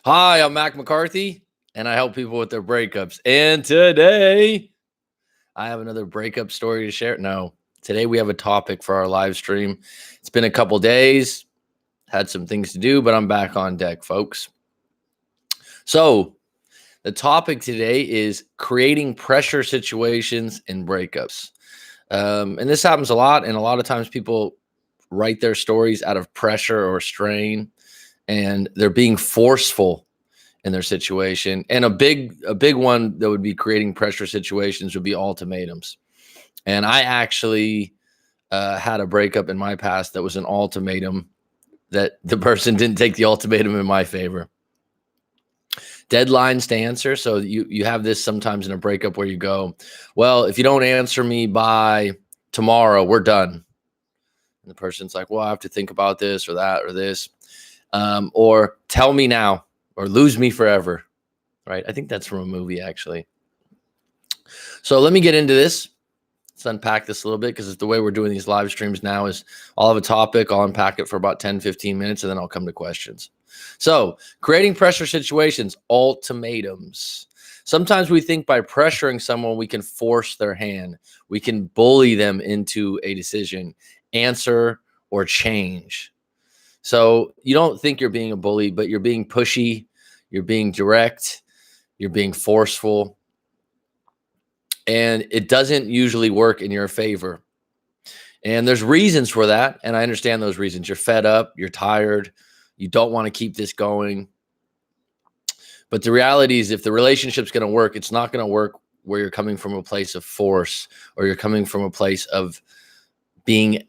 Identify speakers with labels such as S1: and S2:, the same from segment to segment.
S1: Hi, I'm McCarthy, and I help people with their breakups. And today, I have another breakup story to share. No, today we have a topic for our live stream. It's been a couple days, had some things to do, but I'm back on deck, folks. So, the topic today is creating pressure situations in breakups. And this happens a lot, and a lot of times people write their stories out of pressure or strain, and they're being forceful in their situation. And a big one that would be creating pressure situations would be ultimatums. And I actually had a breakup in my past that was an ultimatum that the person didn't take the ultimatum in my favor. Deadlines to answer. So you have this sometimes in a breakup where you go, well, if you don't answer me by tomorrow, we're done. And the person's like, well, I have to think about this or that or this, or tell me now or lose me forever. Right? I think that's from a movie, actually. So let me get into this. Let's unpack this a little bit because the way we're doing these live streams now is I'll have a topic, I'll unpack it for about 10, 15 minutes, and then I'll come to questions. So creating pressure situations, ultimatums. Sometimes we think by pressuring someone, we can force their hand. We can bully them into a decision, answer, or change. So you don't think you're being a bully, but you're being pushy, you're being direct, you're being forceful, and it doesn't usually work in your favor. And there's reasons for that, and I understand those reasons. You're fed up, you're tired, you don't want to keep this going. But the reality is if the relationship's going to work, it's not going to work where you're coming from a place of force or you're coming from a place of being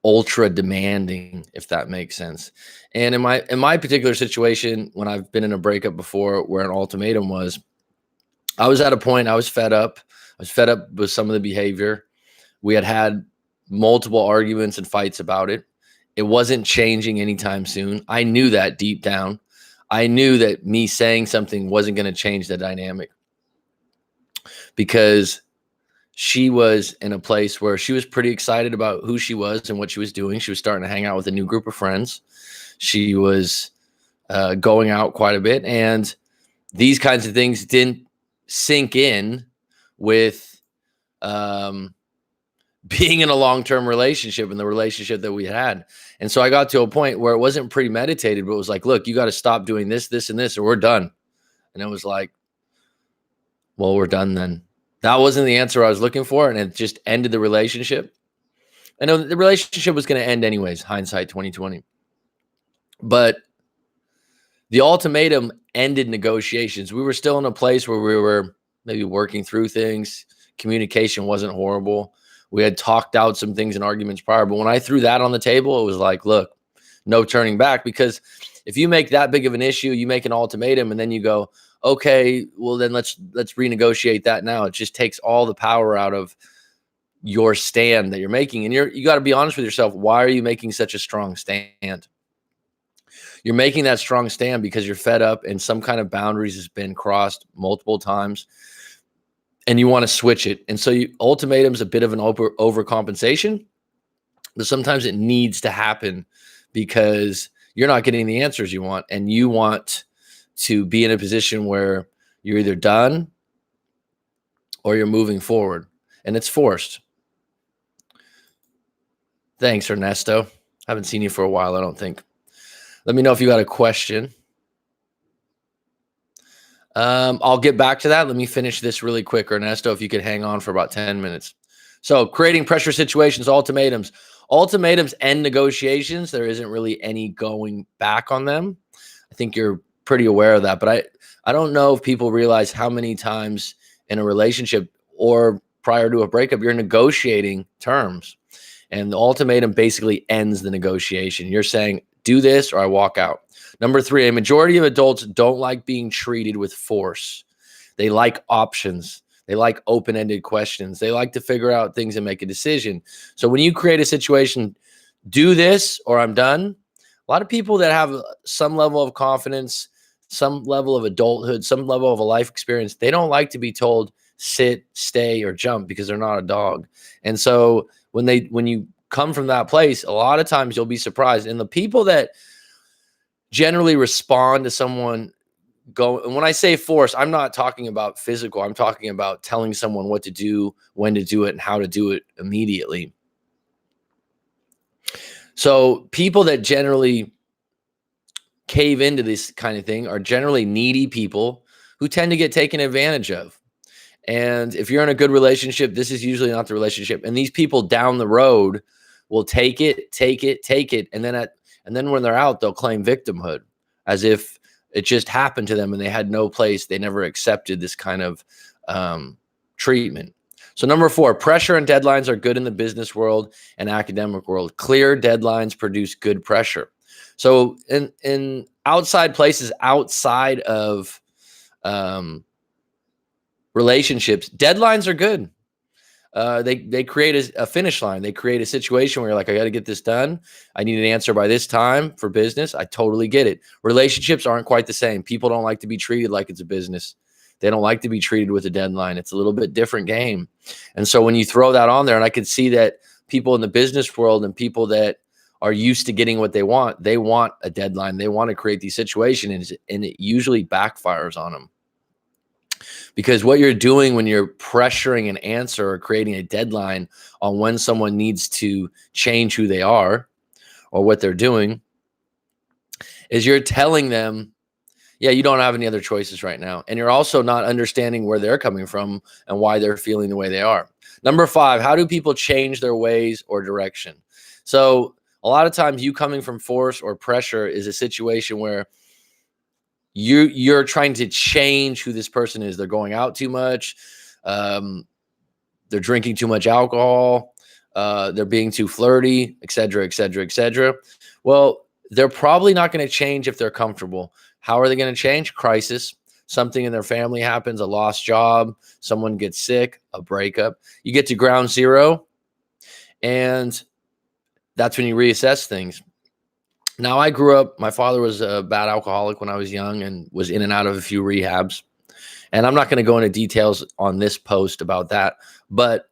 S1: ultra demanding, if that makes sense. And in my particular situation, when I've been in a breakup before where an ultimatum was, I was at a point I was fed up. I was fed up with some of the behavior. We had multiple arguments and fights about it. It wasn't changing anytime soon. I knew that deep down. I knew that me saying something wasn't going to change the dynamic because she was in a place where she was pretty excited about who she was and what she was doing. She was starting to hang out with a new group of friends. She was going out quite a bit. And these kinds of things didn't sink in with being in a long-term relationship and the relationship that we had. And so I got to a point where it wasn't premeditated, but it was like, look, you got to stop doing this, this, and this, or we're done. And it was like, well, we're done then. That wasn't the answer I was looking for. And it just ended the relationship. I know the relationship was going to end anyways, hindsight 2020. But the ultimatum ended negotiations. We were still in a place where we were maybe working through things. Communication wasn't horrible. We had talked out some things in arguments prior. But when I threw that on the table, it was like, look, no turning back. Because if you make that big of an issue, you make an ultimatum and then you go, okay, well, then let's renegotiate that now. It just takes all the power out of your stand that you're making. And you got to be honest with yourself. Why are you making such a strong stand? You're making that strong stand because you're fed up and some kind of boundaries has been crossed multiple times and you want to switch it. And so ultimatum is a bit of an overcompensation, but sometimes it needs to happen because you're not getting the answers you want and you want to be in a position where you're either done or you're moving forward and it's forced. Thanks, Ernesto. Haven't seen you for a while, I don't think. Let me know if you got a question. I'll get back to that. Let me finish this really quick, Ernesto, if you could hang on for about 10 minutes. So creating pressure situations, ultimatums. Ultimatums end negotiations. There isn't really any going back on them. I think you're pretty aware of that. But I don't know if people realize how many times in a relationship or prior to a breakup, you're negotiating terms. And the ultimatum basically ends the negotiation. You're saying, do this or I walk out. Number 3, a majority of adults don't like being treated with force. They like options. They like open-ended questions. They like to figure out things and make a decision. So when you create a situation, do this or I'm done. A lot of people that have some level of confidence, some level of adulthood, some level of a life experience, they don't like to be told sit, stay, or jump because they're not a dog. And so when you come from that place, a lot of times you'll be surprised. And the people that generally respond to someone go, and when I say force, I'm not talking about physical. I'm talking about telling someone what to do, when to do it, and how to do it immediately. So people that generally cave into this kind of thing are generally needy people who tend to get taken advantage of. And if you're in a good relationship, this is usually not the relationship. And these people down the road will take it, take it, take it, and then when they're out, they'll claim victimhood as if it just happened to them and they had no place. They never accepted this kind of treatment. So number 4, pressure and deadlines are good in the business world and academic world. Clear deadlines produce good pressure. So in outside places, outside of relationships, deadlines are good. They create a finish line. They create a situation where you're like, I got to get this done. I need an answer by this time for business. I totally get it. Relationships aren't quite the same. People don't like to be treated like it's a business. They don't like to be treated with a deadline. It's a little bit different game. And so when you throw that on there, and I could see that people in the business world and people that are used to getting what they want a deadline. They want to create these situations, and it usually backfires on them. Because what you're doing when you're pressuring an answer or creating a deadline on when someone needs to change who they are or what they're doing is you're telling them, yeah, you don't have any other choices right now. And you're also not understanding where they're coming from and why they're feeling the way they are. Number 5, how do people change their ways or direction? So a lot of times you coming from force or pressure is a situation where you're trying to change who this person is. They're going out too much. They're drinking too much alcohol. They're being too flirty, et cetera, et cetera, et cetera. Well, they're probably not going to change if they're comfortable. How are they going to change? Crisis. Something in their family happens, a lost job, someone gets sick, a breakup. You get to ground zero, and that's when you reassess things. Now, I grew up, my father was a bad alcoholic when I was young and was in and out of a few rehabs. And I'm not going to go into details on this post about that. But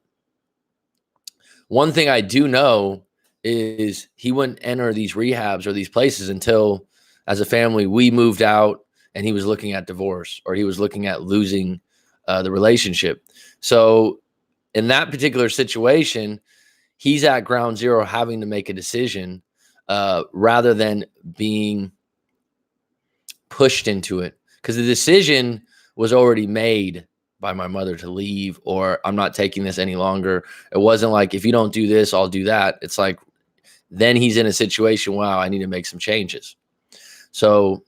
S1: one thing I do know is he wouldn't enter these rehabs or these places until, as a family, we moved out and he was looking at divorce or he was looking at losing the relationship. So in that particular situation, he's at ground zero having to make a decision rather than being pushed into it, because the decision was already made by my mother to leave, or I'm not taking this any longer. It wasn't like, if you don't do this, I'll do that. It's like, then he's in a situation, wow, I need to make some changes. So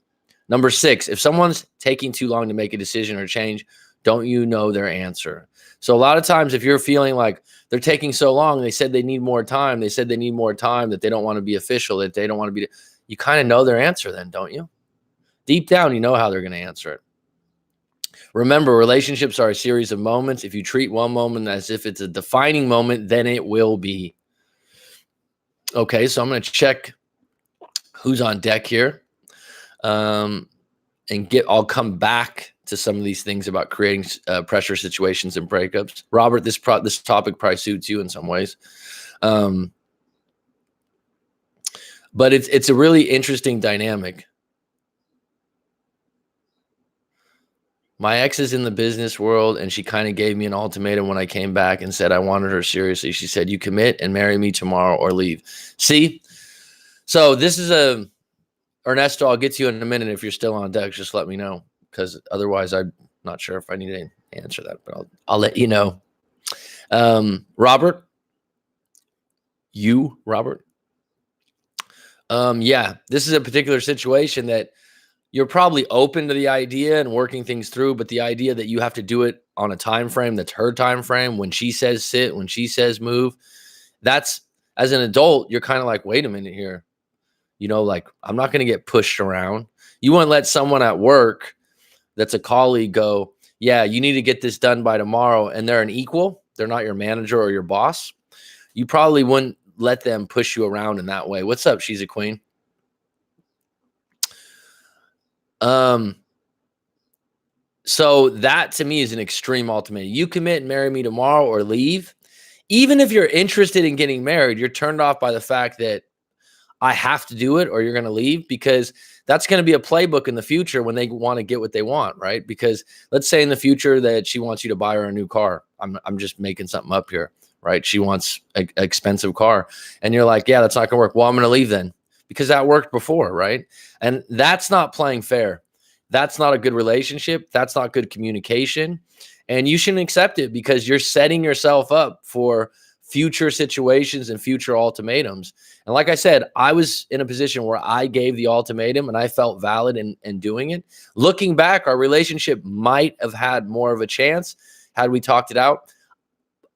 S1: number 6, if someone's taking too long to make a decision or change, don't you know their answer? So a lot of times if you're feeling like they're taking so long, they said they need more time, that they don't want to be official, that they don't want to be, you kind of know their answer then, don't you? Deep down, you know how they're going to answer it. Remember, relationships are a series of moments. If you treat one moment as if it's a defining moment, then it will be. Okay, so I'm going to check who's on deck here. I'll come back to some of these things about creating pressure situations and breakups. Robert, this topic probably suits you in some ways. But it's a really interesting dynamic. My ex is in the business world, and she kind of gave me an ultimatum when I came back and said I wanted her seriously. She said, you commit and marry me tomorrow or leave. See? So this is Ernesto, I'll get to you in a minute. If you're still on deck, just let me know, because otherwise I'm not sure if I need to answer that, but I'll let you know. Robert. Yeah, this is a particular situation that you're probably open to the idea and working things through, but the idea that you have to do it on a time frame that's her time frame, when she says sit, when she says move, that's, as an adult, you're kind of like, wait a minute here. Like, I'm not going to get pushed around. You wouldn't let someone at work that's a colleague go, yeah, you need to get this done by tomorrow, and they're an equal. They're not your manager or your boss. You probably wouldn't let them push you around in that way. What's up? She's a queen. So that to me is an extreme ultimatum. You commit and marry me tomorrow or leave. Even if you're interested in getting married, you're turned off by the fact that I have to do it or you're going to leave, because that's going to be a playbook in the future when they want to get what they want, right? Because let's say in the future that she wants you to buy her a new car. I'm just making something up here, right? She wants an expensive car and you're like, yeah, that's not going to work. Well, I'm going to leave then, because that worked before, right? And that's not playing fair. That's not a good relationship. That's not good communication. And you shouldn't accept it, because you're setting yourself up for future situations and future ultimatums. And like I said, I was in a position where I gave the ultimatum and I felt valid in doing it. Looking back, our relationship might have had more of a chance had we talked it out.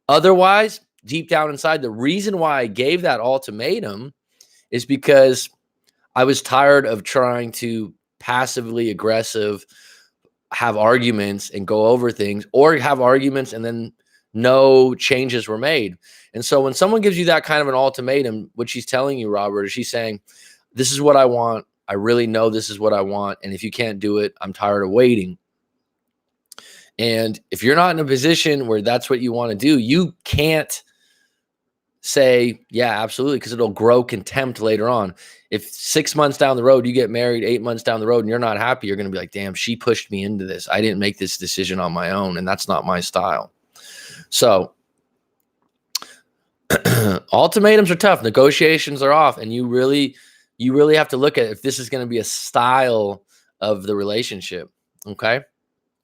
S1: Otherwise, deep down inside, the reason why I gave that ultimatum is because I was tired of trying to passively aggressive have arguments and go over things, or have arguments and then no changes were made. And so when someone gives you that kind of an ultimatum, what she's telling you, Robert, is she's saying, this is what I want. I really know this is what I want. And if you can't do it, I'm tired of waiting. And if you're not in a position where that's what you want to do, you can't say, yeah, absolutely, because it'll grow contempt later on. If 6 months down the road, you get married, 8 months down the road, and you're not happy, you're going to be like, damn, she pushed me into this. I didn't make this decision on my own, and that's not my style. So ultimatums are tough. Negotiations are off, and you really have to look at if this is going to be a style of the relationship. Okay.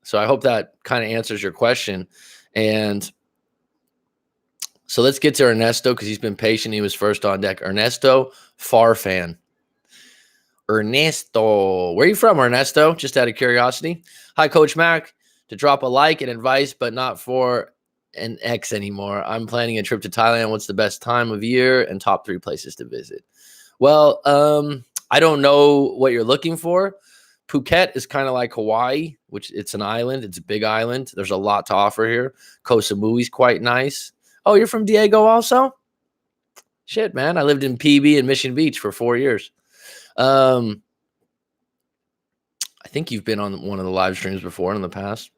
S1: So I hope that kind of answers your question. And so let's get to Ernesto, because he's been patient. He was first on deck. Ernesto, far fan. Ernesto, where are you from, Ernesto? Just out of curiosity. Hi, Coach Mac. To drop a like and advice, but not for an ex anymore. I'm planning a trip to Thailand. What's the best time of year and top 3 places to visit? Well, I don't know what you're looking for. Phuket is kind of like Hawaii, which it's an island. It's a big island. There's a lot to offer here. Koh Samui's quite nice. Oh, you're from Diego also? Shit, man. I lived in PB and Mission Beach for 4 years. I think you've been on one of the live streams before in the past.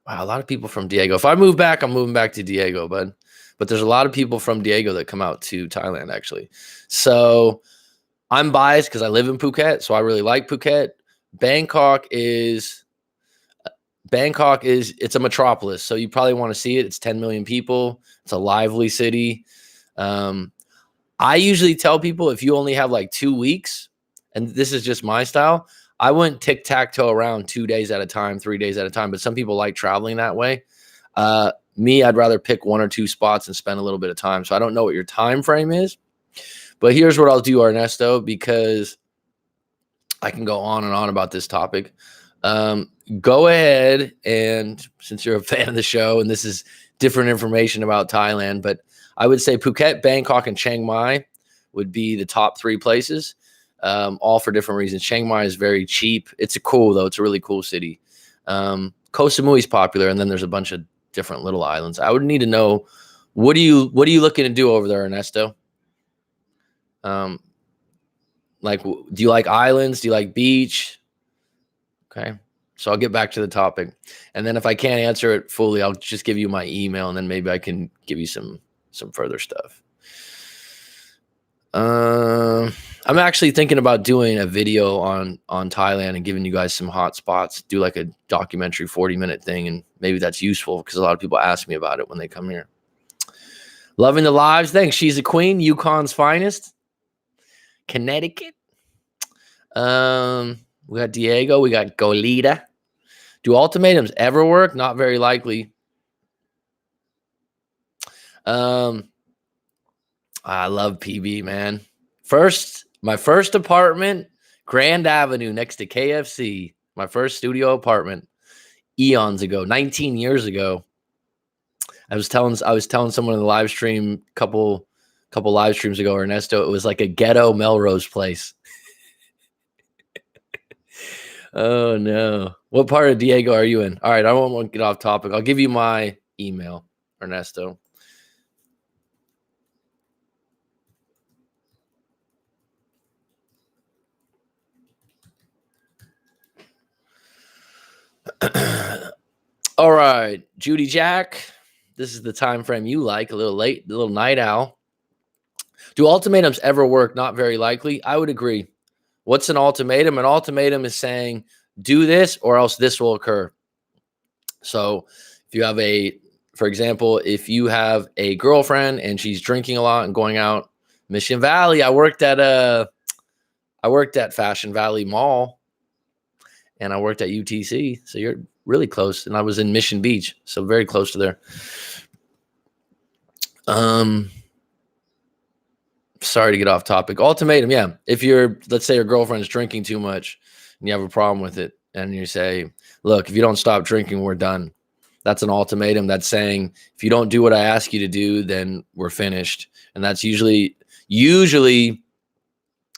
S1: Wow, a lot of people from Diego. If I move back, I'm moving back to Diego, bud. But there's a lot of people from Diego that come out to Thailand, actually. So I'm biased because I live in Phuket, so I really like Phuket. Bangkok is it's a metropolis, so you probably want to see it. It's 10 million people. It's a lively city. I usually tell people, if you only have like 2 weeks, and this is just my style, I wouldn't tic-tac-toe around 2 days at a time, 3 days at a time, but some people like traveling that way. Me, I'd rather pick 1 or 2 spots and spend a little bit of time. So I don't know what your time frame is, but here's what I'll do, Ernesto, because I can go on and on about this topic. Go ahead, and since you're a fan of the show, and this is different information about Thailand, but I would say Phuket, Bangkok, and Chiang Mai would be the top 3 places, all for different reasons. Chiang Mai is very cheap. It's cool, though. It's a really cool city. Koh Samui is popular, and then there's a bunch of different little islands. I would need to know, what are you looking to do over there, Ernesto? Like, do you like islands? Do you like beach? Okay. So I'll get back to the topic. And then if I can't answer it fully, I'll just give you my email, and then maybe I can give you some further stuff. I'm actually thinking about doing a video on Thailand and giving you guys some hot spots, do like a documentary 40-minute thing, and maybe that's useful because a lot of people ask me about it when they come here. Loving the lives. Thanks. She's a queen. Yukon's finest. Connecticut. We got Diego. We got Golita. Do ultimatums ever work? Not very likely. I love PB, man. My first apartment, Grand Avenue next to KFC. My first studio apartment, eons ago, 19 years ago. I was telling someone in the live stream, couple live streams ago, Ernesto, it was like a ghetto Melrose place. Oh no. What part of Diego are you in? All right, I won't get off topic. I'll give you my email, Ernesto. All right, Judy Jack. This is the time frame you like, a little late, a little night owl. Do ultimatums ever work? Not very likely. I would agree. What's an ultimatum? An ultimatum is saying, do this or else this will occur. So if you have for example, if you have a girlfriend and she's drinking a lot and going out Mission Valley, I worked at Fashion Valley Mall and I worked at UTC. So you're really close. And I was in Mission Beach, so very close to there. Sorry to get off topic. Ultimatum, yeah. If let's say your girlfriend's drinking too much and you have a problem with it, and you say, look, if you don't stop drinking, we're done. That's an ultimatum. That's saying, if you don't do what I ask you to do, then we're finished. And that's usually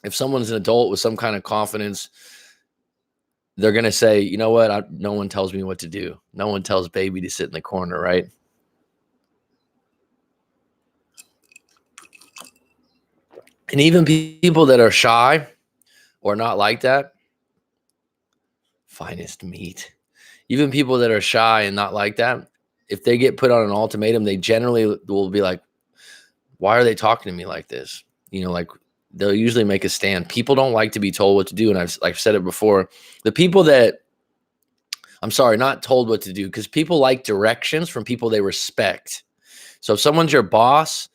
S1: if someone's an adult with some kind of confidence, they're going to say, you know what? No one tells me what to do. No one tells baby to sit in the corner, right? And even people that are shy or not like that, finest meat. Even people that are shy and not like that, if they get put on an ultimatum, they generally will be like, why are they talking to me like this? Like they'll usually make a stand. People don't like to be told what to do. And I've said it before, the people that, I'm sorry, not told what to do, because people like directions from people they respect. So if someone's your boss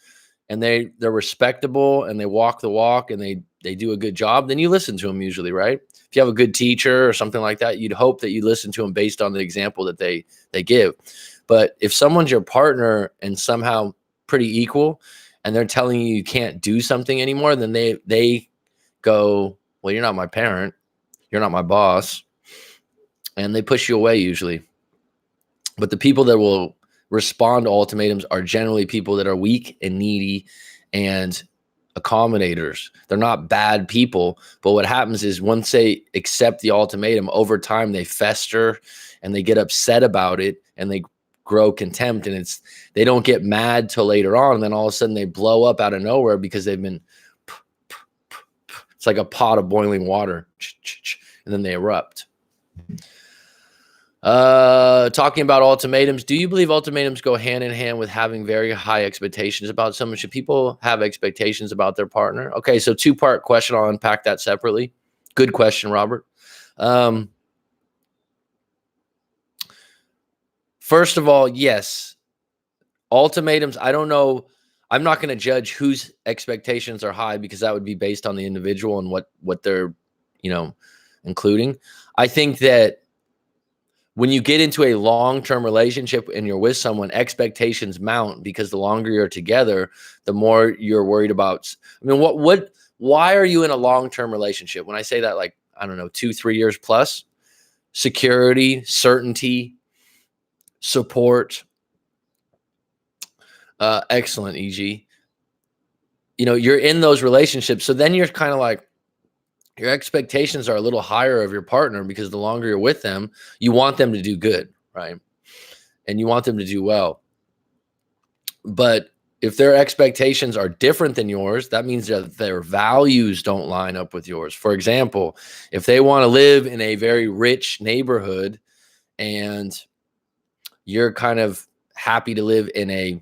S1: and they're respectable and they walk the walk and they do a good job, then you listen to them usually, right? If you have a good teacher or something like that, you'd hope that you listen to them based on the example that they give. But if someone's your partner and somehow pretty equal and they're telling you can't do something anymore, then they go, well, you're not my parent, you're not my boss, and they push you away usually. But the people that will respond to ultimatums are generally people that are weak and needy and accommodators. They're not bad people, but what happens is once they accept the ultimatum, over time they fester and they get upset about it and they grow contempt, and they don't get mad till later on, and then all of a sudden they blow up out of nowhere because they've been, it's like a pot of boiling water, and then they erupt. Talking about ultimatums, do you believe ultimatums go hand in hand with having very high expectations about someone? Should people have expectations about their partner? Okay, so two-part question. I'll unpack that separately. Good question, Robert. First of all, yes, ultimatums, I don't know. I'm not going to judge whose expectations are high because that would be based on the individual and what they're, including. I think that when you get into a long-term relationship and you're with someone, expectations mount because the longer you're together, the more you're worried about. I mean, why are you in a long-term relationship? When I say that, like, I don't know, 2-3 years plus, security, certainty, support, excellent, EG. You're in those relationships. So then you're kind of like, your expectations are a little higher of your partner because the longer you're with them, you want them to do good, right? And you want them to do well. But if their expectations are different than yours, that means that their values don't line up with yours. For example, if they want to live in a very rich neighborhood and you're kind of happy to live in a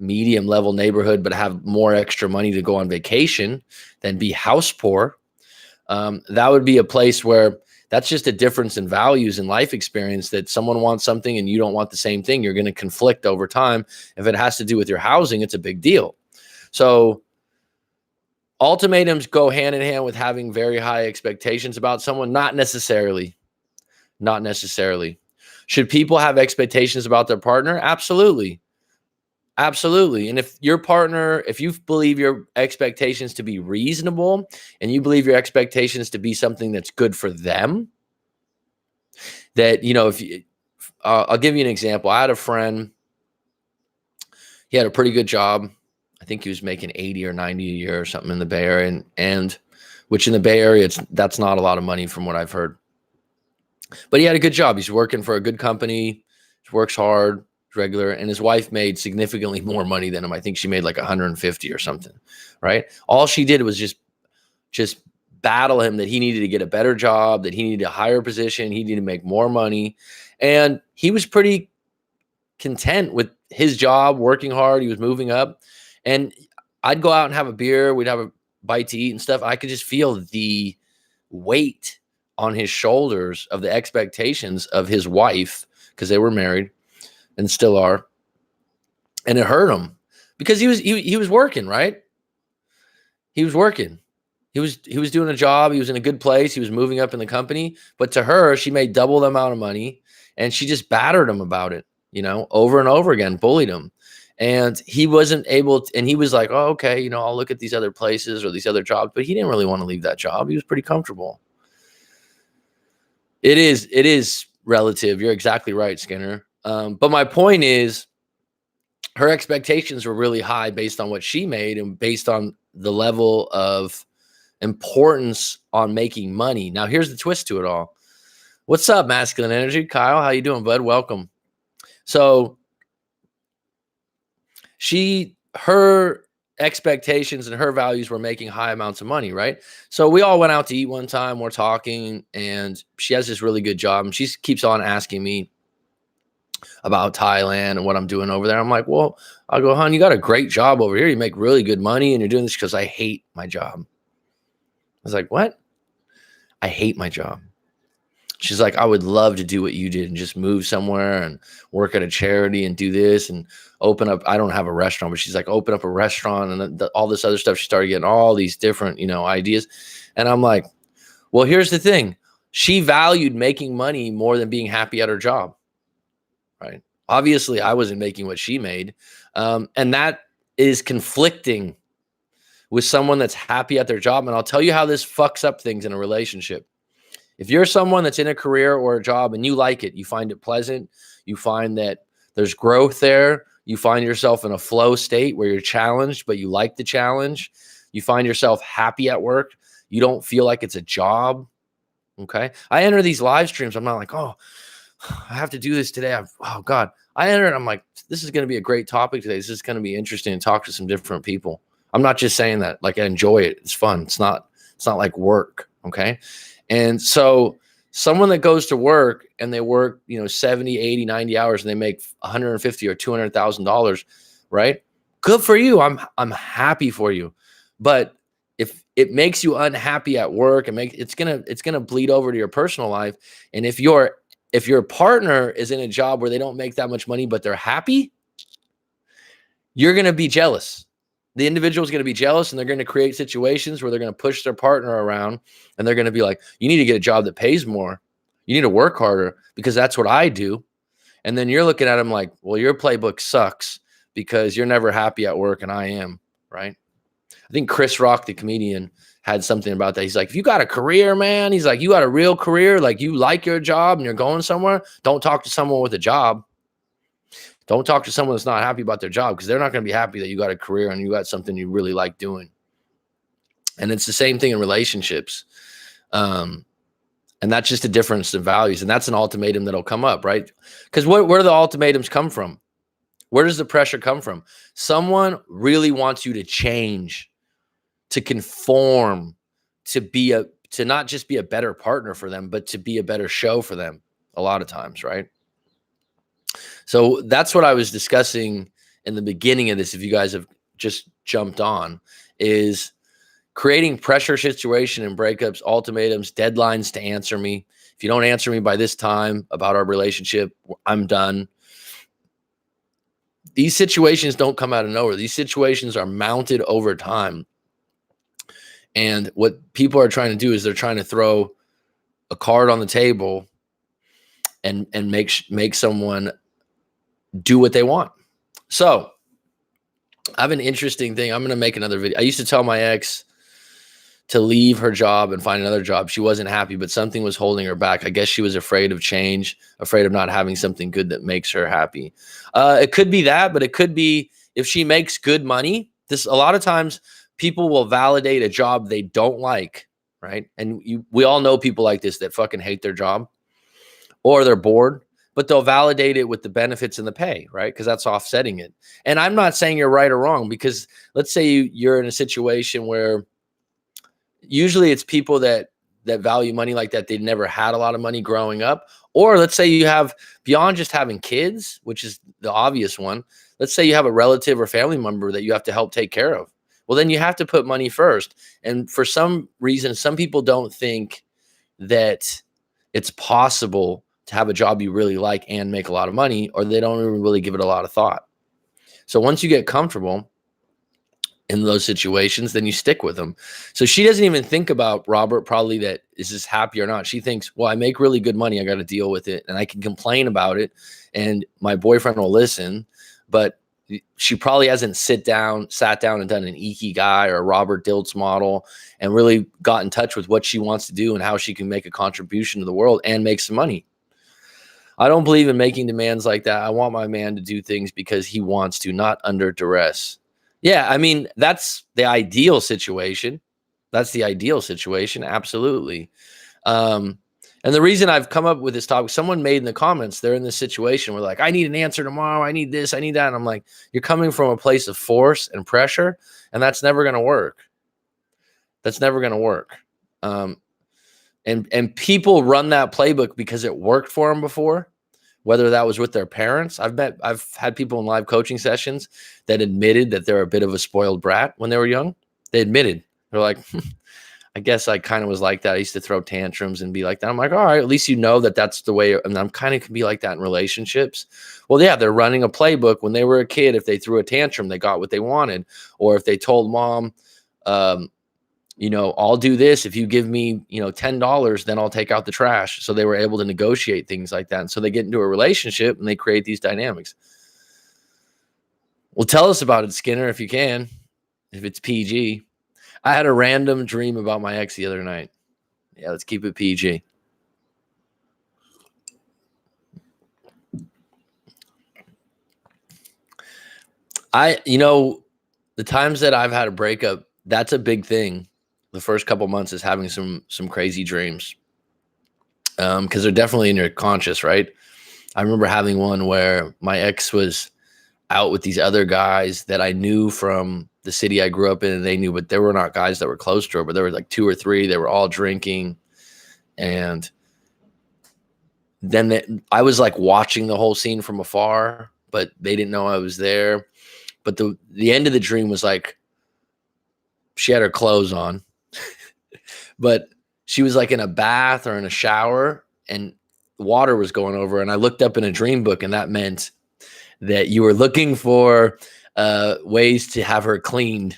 S1: medium level neighborhood but have more extra money to go on vacation than be house poor, that would be a place where that's just a difference in values and life experience, that someone wants something and you don't want the same thing. You're going to conflict over time. If it has to do with your housing, it's a big deal. So ultimatums go hand in hand with having very high expectations about someone. Not necessarily. Should people have expectations about their partner? Absolutely. And if you believe your expectations to be reasonable and you believe your expectations to be something that's good for them, that, I'll give you an example. I had a friend, he had a pretty good job. I think he was making 80 or 90 a year or something in the Bay Area, and which in the Bay Area, that's not a lot of money from what I've heard. But he had a good job. He's working for a good company. He works hard, regular, and his wife made significantly more money than him. I think she made like 150 or something, right? All she did was just battle him that he needed to get a better job, that he needed a higher position, he needed to make more money. And he was pretty content with his job, working hard. He was moving up. And I'd go out and have a beer. We'd have a bite to eat and stuff. I could just feel the weight on his shoulders of the expectations of his wife, because they were married and still are. And it hurt him because he was working, right? He was working. He was doing a job. He was in a good place. He was moving up in the company. But to her, she made double the amount of money, and she just battered him about it, over and over again, bullied him. And he wasn't able to, and he was like, oh, okay, I'll look at these other places or these other jobs. But he didn't really want to leave that job. He was pretty comfortable. It is relative. You're exactly right, Skinner. But my point is, her expectations were really high based on what she made and based on the level of importance on making money. Now, here's the twist to it all. What's up, Masculine Energy? Kyle, how you doing, bud? Welcome. So her expectations and her values were making high amounts of money, right? So we all went out to eat one time. We're talking, and she has this really good job, and she keeps on asking me about Thailand and what I'm doing over there. I'm like, well, I'll go, hon, you got a great job over here. You make really good money, and you're doing this because I hate my job. I was like, what? I hate my job. She's like, I would love to do what you did and just move somewhere and work at a charity and do this and open up. I don't have a restaurant, but she's like, open up a restaurant and all this other stuff. She started getting all these different, ideas. And I'm like, well, here's the thing. She valued making money more than being happy at her job, right? Obviously, I wasn't making what she made. And that is conflicting with someone that's happy at their job. And I'll tell you how this fucks up things in a relationship. If you're someone that's in a career or a job and you like it, you find it pleasant, you find that there's growth there, you find yourself in a flow state where you're challenged, but you like the challenge, you find yourself happy at work, you don't feel like it's a job, okay? I enter these live streams, I'm not like, oh, I have to do this today. Oh, God. I enter it, I'm like, this is going to be a great topic today. This is going to be interesting to talk to some different people. I'm not just saying that. Like, I enjoy it. It's fun. It's not like work, okay? And so someone that goes to work and they work, 70, 80, 90 hours and they make $150,000 or $200,000, right? Good for you. I'm happy for you. But if it makes you unhappy at work and it's gonna bleed over to your personal life. And if your partner is in a job where they don't make that much money, but they're happy, you're gonna be jealous. The individual is going to be jealous, and they're going to create situations where they're going to push their partner around, and they're going to be like, you need to get a job that pays more. You need to work harder because that's what I do. And then you're looking at them like, well, your playbook sucks because you're never happy at work and I am, right? I think Chris Rock, the comedian, had something about that. He's like, if you got a career, man, he's like, you got a real career, like you like your job and you're going somewhere, don't talk to someone with a job. Don't talk to someone that's not happy about their job because they're not going to be happy that you got a career and you got something you really like doing. And it's the same thing in relationships. And that's just a difference in values. And that's an ultimatum that'll come up, right? Because where do the ultimatums come from? Where does the pressure come from? Someone really wants you to change, to conform, to not just be a better partner for them, but to be a better show for them a lot of times, right? So that's what I was discussing in the beginning of this. If you guys have just jumped on, is creating pressure situation and breakups, ultimatums, deadlines to answer me. If you don't answer me by this time about our relationship, I'm done. These situations don't come out of nowhere. These situations are mounted over time. And what people are trying to do is they're trying to throw a card on the table and make someone do what they want. So I have an interesting thing. I'm going to make another video. I used to tell my ex to leave her job and find another job. She wasn't happy, but something was holding her back. I guess she was afraid of change, afraid of not having something good that makes her happy. It could be that, but it could be if she makes good money. A lot of times people will validate a job they don't like, right? And we all know people like this that fucking hate their job or they're bored, but they'll validate it with the benefits and the pay, right? Because that's offsetting it. And I'm not saying you're right or wrong, because let's say you're in a situation where usually it's people that value money like that. They never had a lot of money growing up. Or let's say you have, beyond just having kids, which is the obvious one, let's say you have a relative or family member that you have to help take care of. Well, then you have to put money first. And for some reason, some people don't think that it's possible to have a job you really like and make a lot of money, or they don't even really give it a lot of thought. So once you get comfortable in those situations, then you stick with them. So she doesn't even think about Robert probably that is this happy or not. She thinks, well, I make really good money. I got to deal with it and I can complain about it and my boyfriend will listen. But she probably hasn't sat down and done an Ikigai or a Robert Dilts model and really got in touch with what she wants to do and how she can make a contribution to the world and make some money. I don't believe in making demands like that. I want my man to do things because he wants to, not under duress. Yeah, I mean, that's the ideal situation. That's the ideal situation. Absolutely. And the reason I've come up with this topic, someone made in the comments, they're in this situation where like, I need an answer tomorrow. I need this, I need that. And I'm like, you're coming from a place of force and pressure, and that's never going to work. That's never going to work. And people run that playbook because it worked for them before, whether that was with their parents. I've had people in live coaching sessions that admitted that they're a bit of a spoiled brat when they were young. They admitted, they're like, I guess I kind of was like that. I used to throw tantrums and be like that. I'm like, all right, at least you know that that's the way. And I'm kind of can be like that in relationships. Well, yeah, they're running a playbook. When they were a kid, if they threw a tantrum, they got what they wanted. Or if they told mom, I'll do this if you give me, $10, then I'll take out the trash. So they were able to negotiate things like that. And so they get into a relationship and they create these dynamics. Well, tell us about it, Skinner, if you can, if it's PG. I had a random dream about my ex the other night. Yeah, let's keep it PG. The times that I've had a breakup, that's a big thing. The first couple months is having some crazy dreams. Because they're definitely in your conscious, right? I remember having one where my ex was out with these other guys that I knew from the city I grew up in, and they knew, but they were not guys that were close to her, but there were like 2 or 3. They were all drinking. And then I was like watching the whole scene from afar, but they didn't know I was there. But the end of the dream was like, she had her clothes on, but she was like in a bath or in a shower and water was going over. And I looked up in a dream book, and that meant that you were looking for ways to have her cleaned,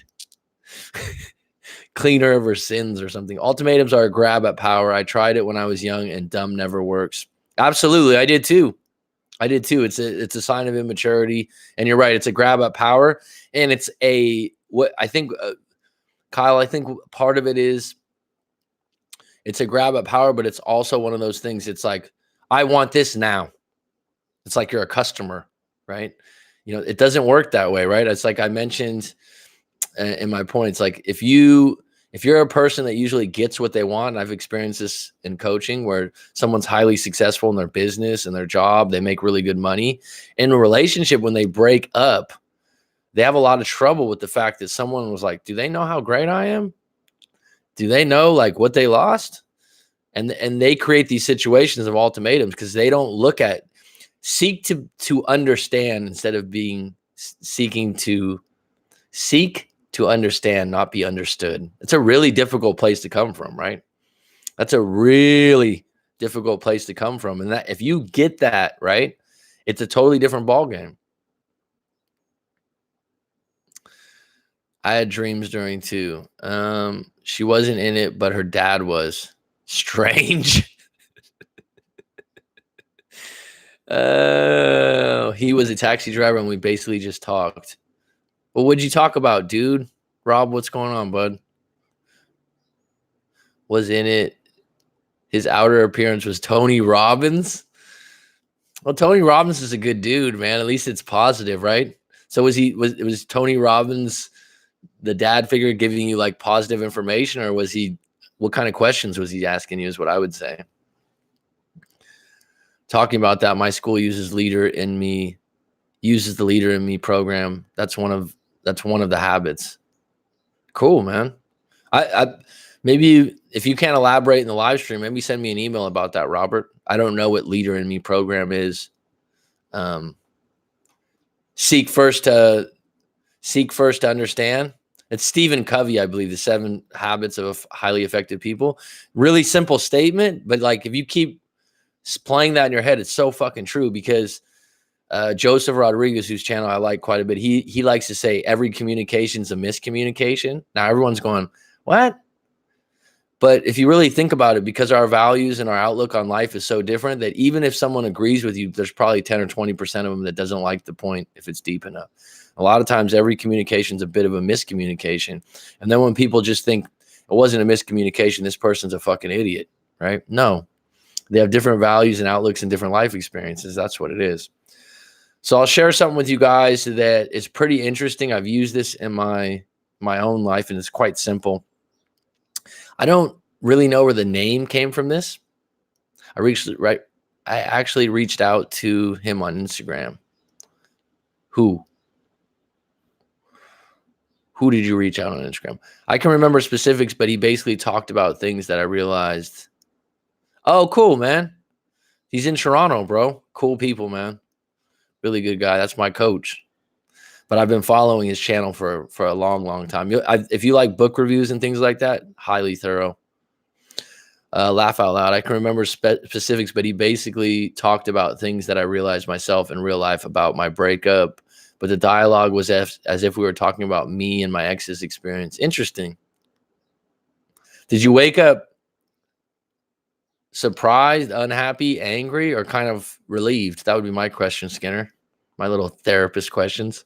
S1: clean her of her sins or something. Ultimatums are a grab at power. I tried it when I was young, and dumb never works. Absolutely. I did too. It's a sign of immaturity. And you're right. It's a grab at power. And it's what I think, Kyle, I think part of it is it's a grab at power, but it's also one of those things. It's like, I want this now. It's like you're a customer, right? It doesn't work that way, right? It's like I mentioned in my points, like if you're a person that usually gets what they want, I've experienced this in coaching where someone's highly successful in their business and their job, they make really good money. In a relationship, when they break up, they have a lot of trouble with the fact that someone was like, do they know how great I am? Do they know like what they lost? And they create these situations of ultimatums because they don't seek to understand instead of seek to understand, not be understood. It's a really difficult place to come from, right? That's a really difficult place to come from. And that if you get that, right, it's a totally different ballgame. I had dreams during too. She wasn't in it, but her dad was. Strange. He was a taxi driver and we basically just talked. Well, what'd you talk about, dude? Rob, what's going on, bud? Was in it. His outer appearance was Tony Robbins. Well, Tony Robbins is a good dude, man. At least it's positive, right? So was Tony Robbins the dad figure giving you like positive information, or was he? What kind of questions was he asking you? Is what I would say. Talking about that, my school uses the Leader in Me program. That's one of the habits. Cool, man. I maybe if you can't elaborate in the live stream, maybe send me an email about that, Robert. I don't know what Leader in Me program is. Seek first to understand. It's Stephen Covey, I believe, the 7 Habits of Highly Effective People. Really simple statement, but like if you keep playing that in your head, it's so fucking true because Joseph Rodriguez, whose channel I like quite a bit, he likes to say every communication is a miscommunication. Now everyone's going, what? But if you really think about it, because our values and our outlook on life is so different that even if someone agrees with you, there's probably 10 or 20% of them that doesn't like the point if it's deep enough. A lot of times every communication is a bit of a miscommunication. And then when people just think it wasn't a miscommunication, this person's a fucking idiot, right? No, they have different values and outlooks and different life experiences. That's what it is. So I'll share something with you guys that is pretty interesting. I've used this in my own life and it's quite simple. I don't really know where the name came from this. I actually reached out to him on Instagram. Who did you reach out on Instagram? I can remember specifics, but he basically talked about things that I realized. Oh, cool, man. He's in Toronto, bro. Cool people, man. Really good guy. That's my coach. But I've been following his channel for a long, long time. If you like book reviews and things like that, highly thorough. Laugh out loud. I can remember specifics, but he basically talked about things that I realized myself in real life about my breakup. But the dialogue was as if we were talking about me and my ex's experience. Interesting. Did you wake up surprised, unhappy, angry, or kind of relieved? That would be my question, Skinner. My little therapist questions.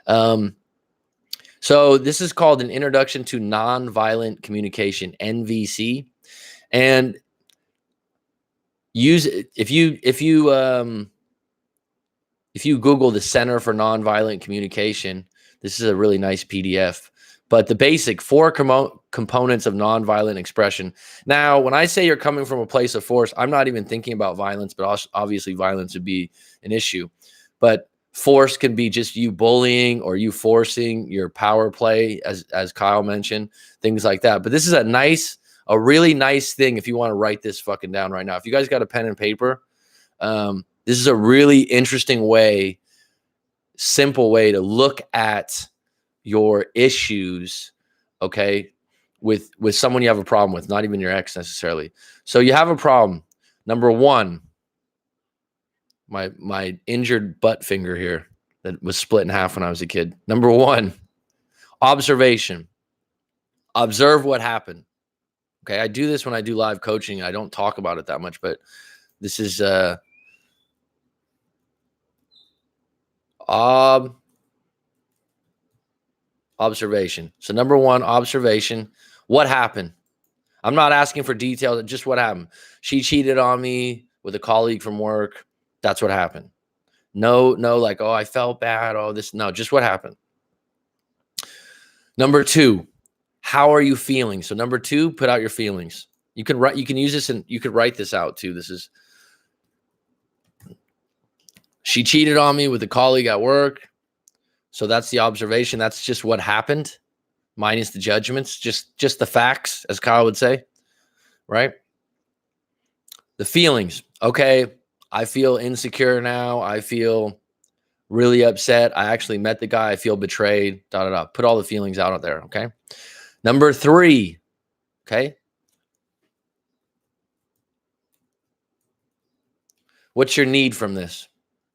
S1: So this is called an Introduction to Nonviolent Communication, NVC. And use it if you Google the Center for Nonviolent Communication. This is a really nice PDF. But the basic 4 components of nonviolent expression. Now, when I say you're coming from a place of force, I'm not even thinking about violence, but obviously violence would be an issue. But force can be just you bullying or you forcing your power play, as Kyle mentioned, things like that. But this is a really nice thing if you want to write this fucking down right now. If you guys got a pen and paper, this is a really interesting way, simple way to look at your issues, okay, with someone you have a problem with, not even your ex necessarily. So you have a problem. Number 1, my injured butt finger here that was split in half when I was a kid. Number 1, observation. Observe what happened. Okay, I do this when I do live coaching. I don't talk about it that much, but this is observation. So number 1, observation. What happened? I'm not asking for details, just what happened. She cheated on me with a colleague from work. That's what happened. No, like, oh, I felt bad. Oh, this. No, just what happened. Number 2, how are you feeling? So number 2, put out your feelings. You can use this and you could write this out too. This is, she cheated on me with a colleague at work. So that's the observation. That's just what happened, minus the judgments, just the facts, as Kyle would say, right? The feelings. Okay, I feel insecure now. I feel really upset. I actually met the guy. I feel betrayed. Put all the feelings out there. Okay. Number 3. Okay. What's your need from this?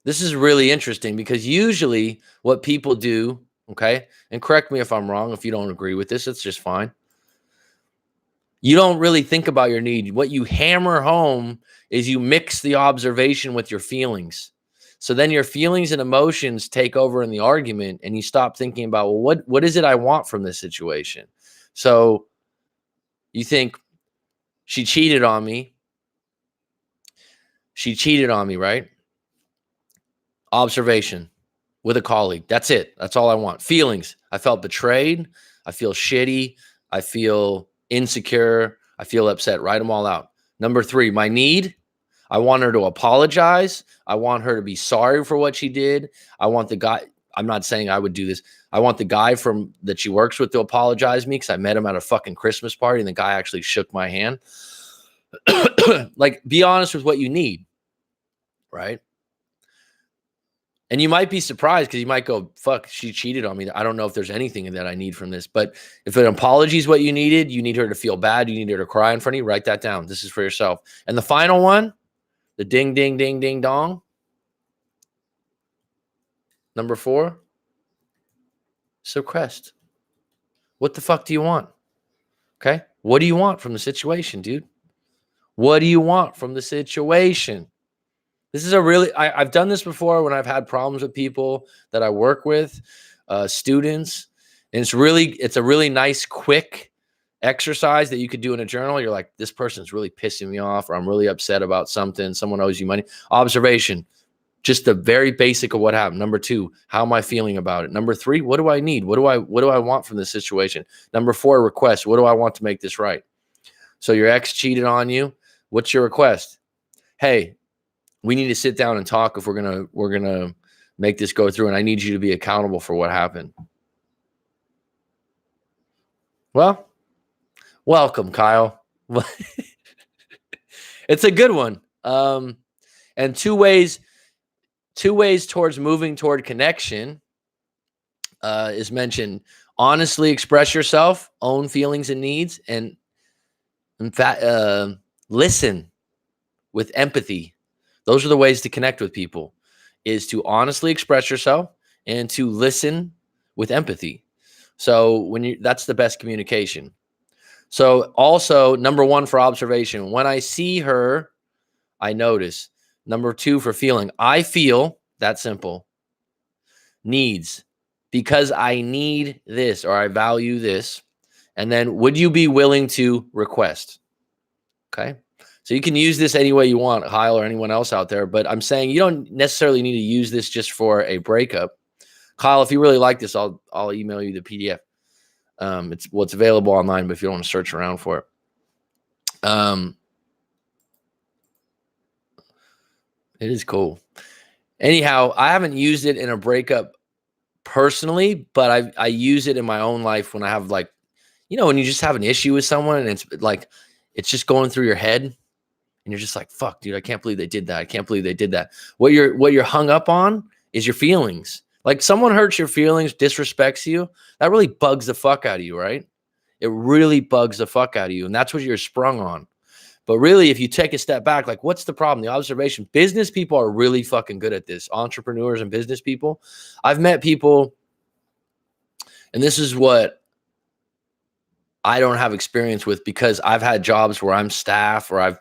S1: This is really interesting because usually what people do, okay, and correct me if I'm wrong, if you don't agree with this, it's just fine. You don't really think about your need. What you hammer home is you mix the observation with your feelings. So then your feelings and emotions take over in the argument and you stop thinking about, well, what is it I want from this situation? So you think she cheated on me. She cheated on me, right? Observation with a colleague. That's it. That's all I want. Feelings. I felt betrayed. I feel shitty. I feel insecure. I feel upset. Write them all out. Number 3, my need. I want her to apologize. I want her to be sorry for what she did. I want the guy. I'm not saying I would do this. I want the guy that she works with to apologize me because I met him at a fucking Christmas party and the guy actually shook my hand. Like, be honest with what you need, right? And you might be surprised because you might go, fuck, she cheated on me. I don't know if there's anything that I need from this. But if an apology is what you needed, you need her to feel bad. You need her to cry in front of you. Write that down. This is for yourself. And the final one, the ding, ding, ding, ding, dong. Number 4, suppressed. What the fuck do you want? Okay. What do you want from the situation, dude? What do you want from the situation? This is a really, I've done this before when I've had problems with people that I work with, students. And it's a really nice, quick exercise that you could do in a journal. You're like, this person's really pissing me off, or I'm really upset about something. Someone owes you money. Observation, just the very basic of what happened. Number 2, how am I feeling about it? Number 3, what do I need? What do I want from this situation? Number 4, request. What do I want to make this right? So your ex cheated on you. What's your request? Hey, we need to sit down and talk if we're gonna make this go through, and I need you to be accountable for what happened. Well, welcome, Kyle. It's a good one. And two ways towards moving toward connection is mentioned. Honestly express yourself, own feelings and needs, and in fact, listen with empathy. Those are the ways to connect with people, is to honestly express yourself and to listen with empathy. So that's the best communication. So also, number 1 for observation, when I see her, I notice. Number 2 for feeling, I feel, that simple. Needs, because I need this or I value this. And then, would you be willing to request? Okay. So you can use this any way you want, Kyle, or anyone else out there. But I'm saying you don't necessarily need to use this just for a breakup. Kyle, if you really like this, I'll email you the PDF. It's available online, but if you don't want to search around for it, it is cool. Anyhow, I haven't used it in a breakup personally, but I use it in my own life when I have, like, when you just have an issue with someone and it's like it's just going through your head. And you're just like, fuck, dude, I can't believe they did that. I can't believe they did that. What you're hung up on is your feelings. Like, someone hurts your feelings, disrespects you. That really bugs the fuck out of you, right? It really bugs the fuck out of you. And that's what you're sprung on. But really, if you take a step back, like, what's the problem? The observation. Business people are really fucking good at this. Entrepreneurs and business people. I've met people, and this is what I don't have experience with, because I've had jobs where I'm staff, or I've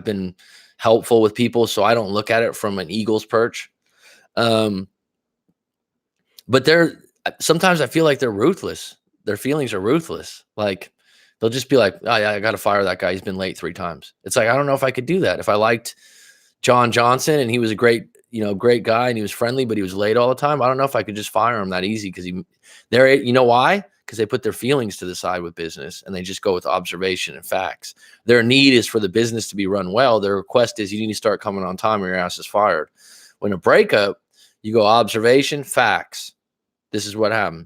S1: been helpful with people. So I don't look at it from an eagle's perch. But sometimes I feel like they're ruthless. Their feelings are ruthless. Like, they'll just be like, oh yeah, I got to fire that guy. He's been late 3 times. It's like, I don't know if I could do that. If I liked John Johnson and he was a great guy and he was friendly, but he was late all the time, I don't know if I could just fire him that easy, because you know why? Because they put their feelings to the side with business and they just go with observation and facts. Their need is for the business to be run well. Their request is, you need to start coming on time or your ass is fired. When a breakup, you go observation, facts. This is what happened.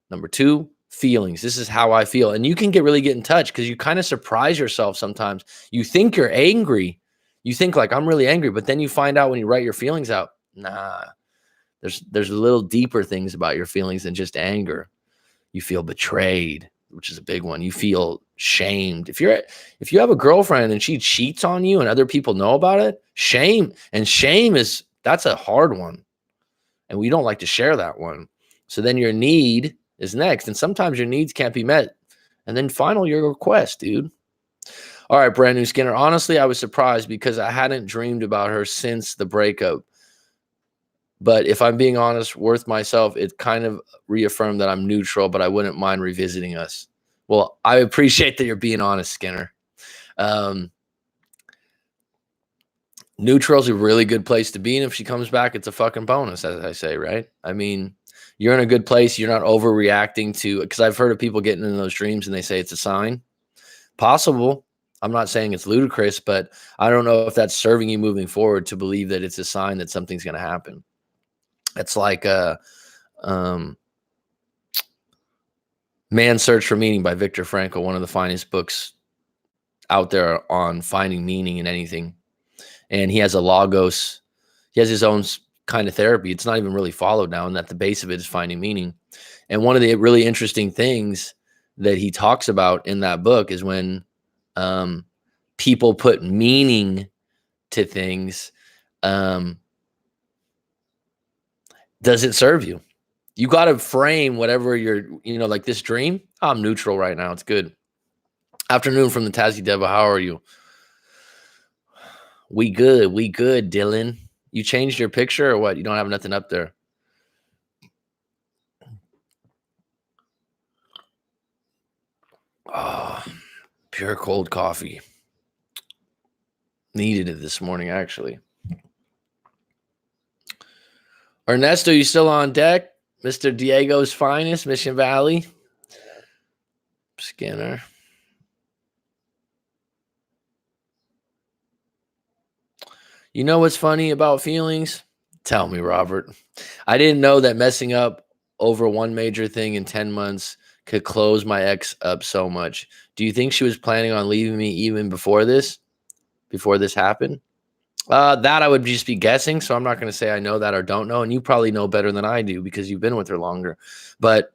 S1: Number 2, feelings. This is how I feel. And you can get in touch, because you kind of surprise yourself sometimes. You think you're angry. You think, like, I'm really angry, but then you find out when you write your feelings out, nah, there's a little deeper things about your feelings than just anger. You feel betrayed, which is a big one. You feel shamed. If you have a girlfriend and she cheats on you and other people know about it, shame that's a hard one. And we don't like to share that one. So then your need is next. And sometimes your needs can't be met. And then final, your request, dude. All right, brand new Skinner. Honestly, I was surprised because I hadn't dreamed about her since the breakup. But if I'm being honest, worth myself, it kind of reaffirmed that I'm neutral, but I wouldn't mind revisiting us. Well, I appreciate that you're being honest, Skinner. Neutral is a really good place to be. And if she comes back, it's a fucking bonus, as I say, right? I mean, you're in a good place. You're not overreacting to, because I've heard of people getting in those dreams and they say it's a sign. Possible. I'm not saying it's ludicrous, but I don't know if that's serving you moving forward to believe that it's a sign that something's going to happen. It's like Man's Search for Meaning by Viktor Frankl, one of the finest books out there on finding meaning in anything. And he has a logos. He has his own kind of therapy. It's not even really followed now, and at the base of it is finding meaning. And one of the really interesting things that he talks about in that book is when people put meaning to things, um, does it serve you? You got to frame whatever you're, like this dream. I'm neutral right now. It's good. Afternoon from the Tazzy Deva. How are you? We good, Dylan. You changed your picture or what? You don't have nothing up there. Oh, pure cold coffee. Needed it this morning, actually. Ernesto, you still on deck? Mr. Diego's finest, Mission Valley. Skinner. You know what's funny about feelings? Tell me, Robert. I didn't know that messing up over one major thing in 10 months could close my ex up so much. Do you think she was planning on leaving me even before this happened? That I would just be guessing, so I'm not going to say I know that or don't know, and you probably know better than I do because you've been with her longer. But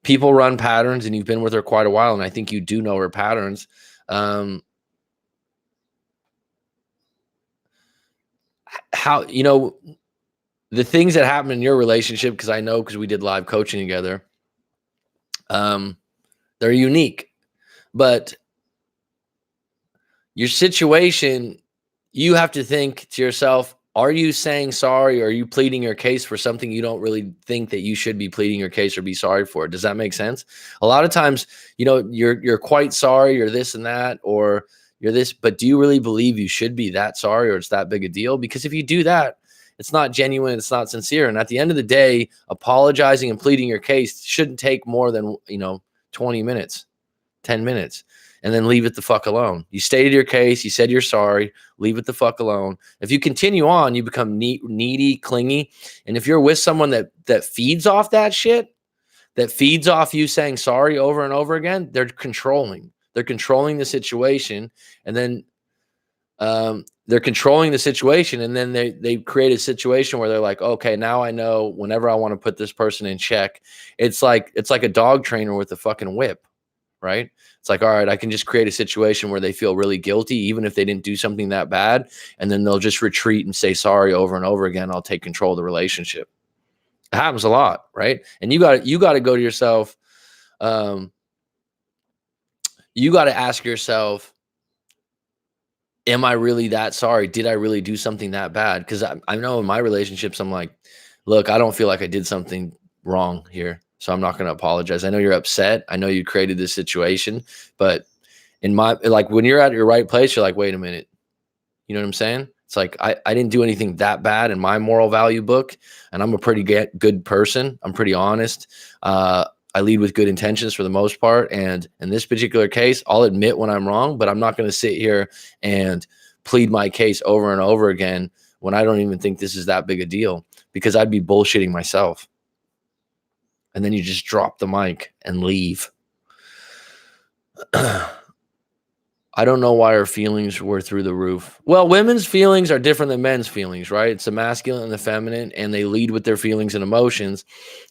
S1: people run patterns, and you've been with her quite a while, and I think you do know her patterns. How, the things that happen in your relationship, because I know because we did live coaching together, they're unique. But your situation, you have to think to yourself, are you saying sorry or are you pleading your case for something you don't really think that you should be pleading your case or be sorry for? Does that make sense? A lot of times, you're quite sorry, you're this and that, or you're this, but do you really believe you should be that sorry or it's that big a deal? Because if you do that, it's not genuine, it's not sincere. And at the end of the day, apologizing and pleading your case shouldn't take more than, 20 minutes, 10 minutes. And then leave it the fuck alone. You stated your case. You said you're sorry. Leave it the fuck alone. If you continue on, you become needy, clingy. And if you're with someone that feeds off that shit, that feeds off you saying sorry over and over again, they're controlling. They're controlling the situation. And then they're controlling the situation. And then they create a situation where they're like, okay, now I know whenever I want to put this person in check, it's like a dog trainer with a fucking whip. Right? It's like, all right, I can just create a situation where they feel really guilty, even if they didn't do something that bad. And then they'll just retreat and say sorry over and over again. I'll take control of the relationship. It happens a lot, right? And you got to go to yourself. You got to ask yourself, am I really that sorry? Did I really do something that bad? Because I know in my relationships, I'm like, look, I don't feel like I did something wrong here. So I'm not going to apologize. I know you're upset. I know you created this situation, but when you're at your right place, you're like, wait a minute. You know what I'm saying? It's like, I didn't do anything that bad in my moral value book. And I'm a pretty good person. I'm pretty honest. I lead with good intentions for the most part. And in this particular case, I'll admit when I'm wrong, but I'm not going to sit here and plead my case over and over again when I don't even think this is that big a deal, because I'd be bullshitting myself. And then you just drop the mic and leave. I don't know why our feelings were through the roof. Well, women's feelings are different than men's feelings, right? It's the masculine and the feminine, and they lead with their feelings and emotions.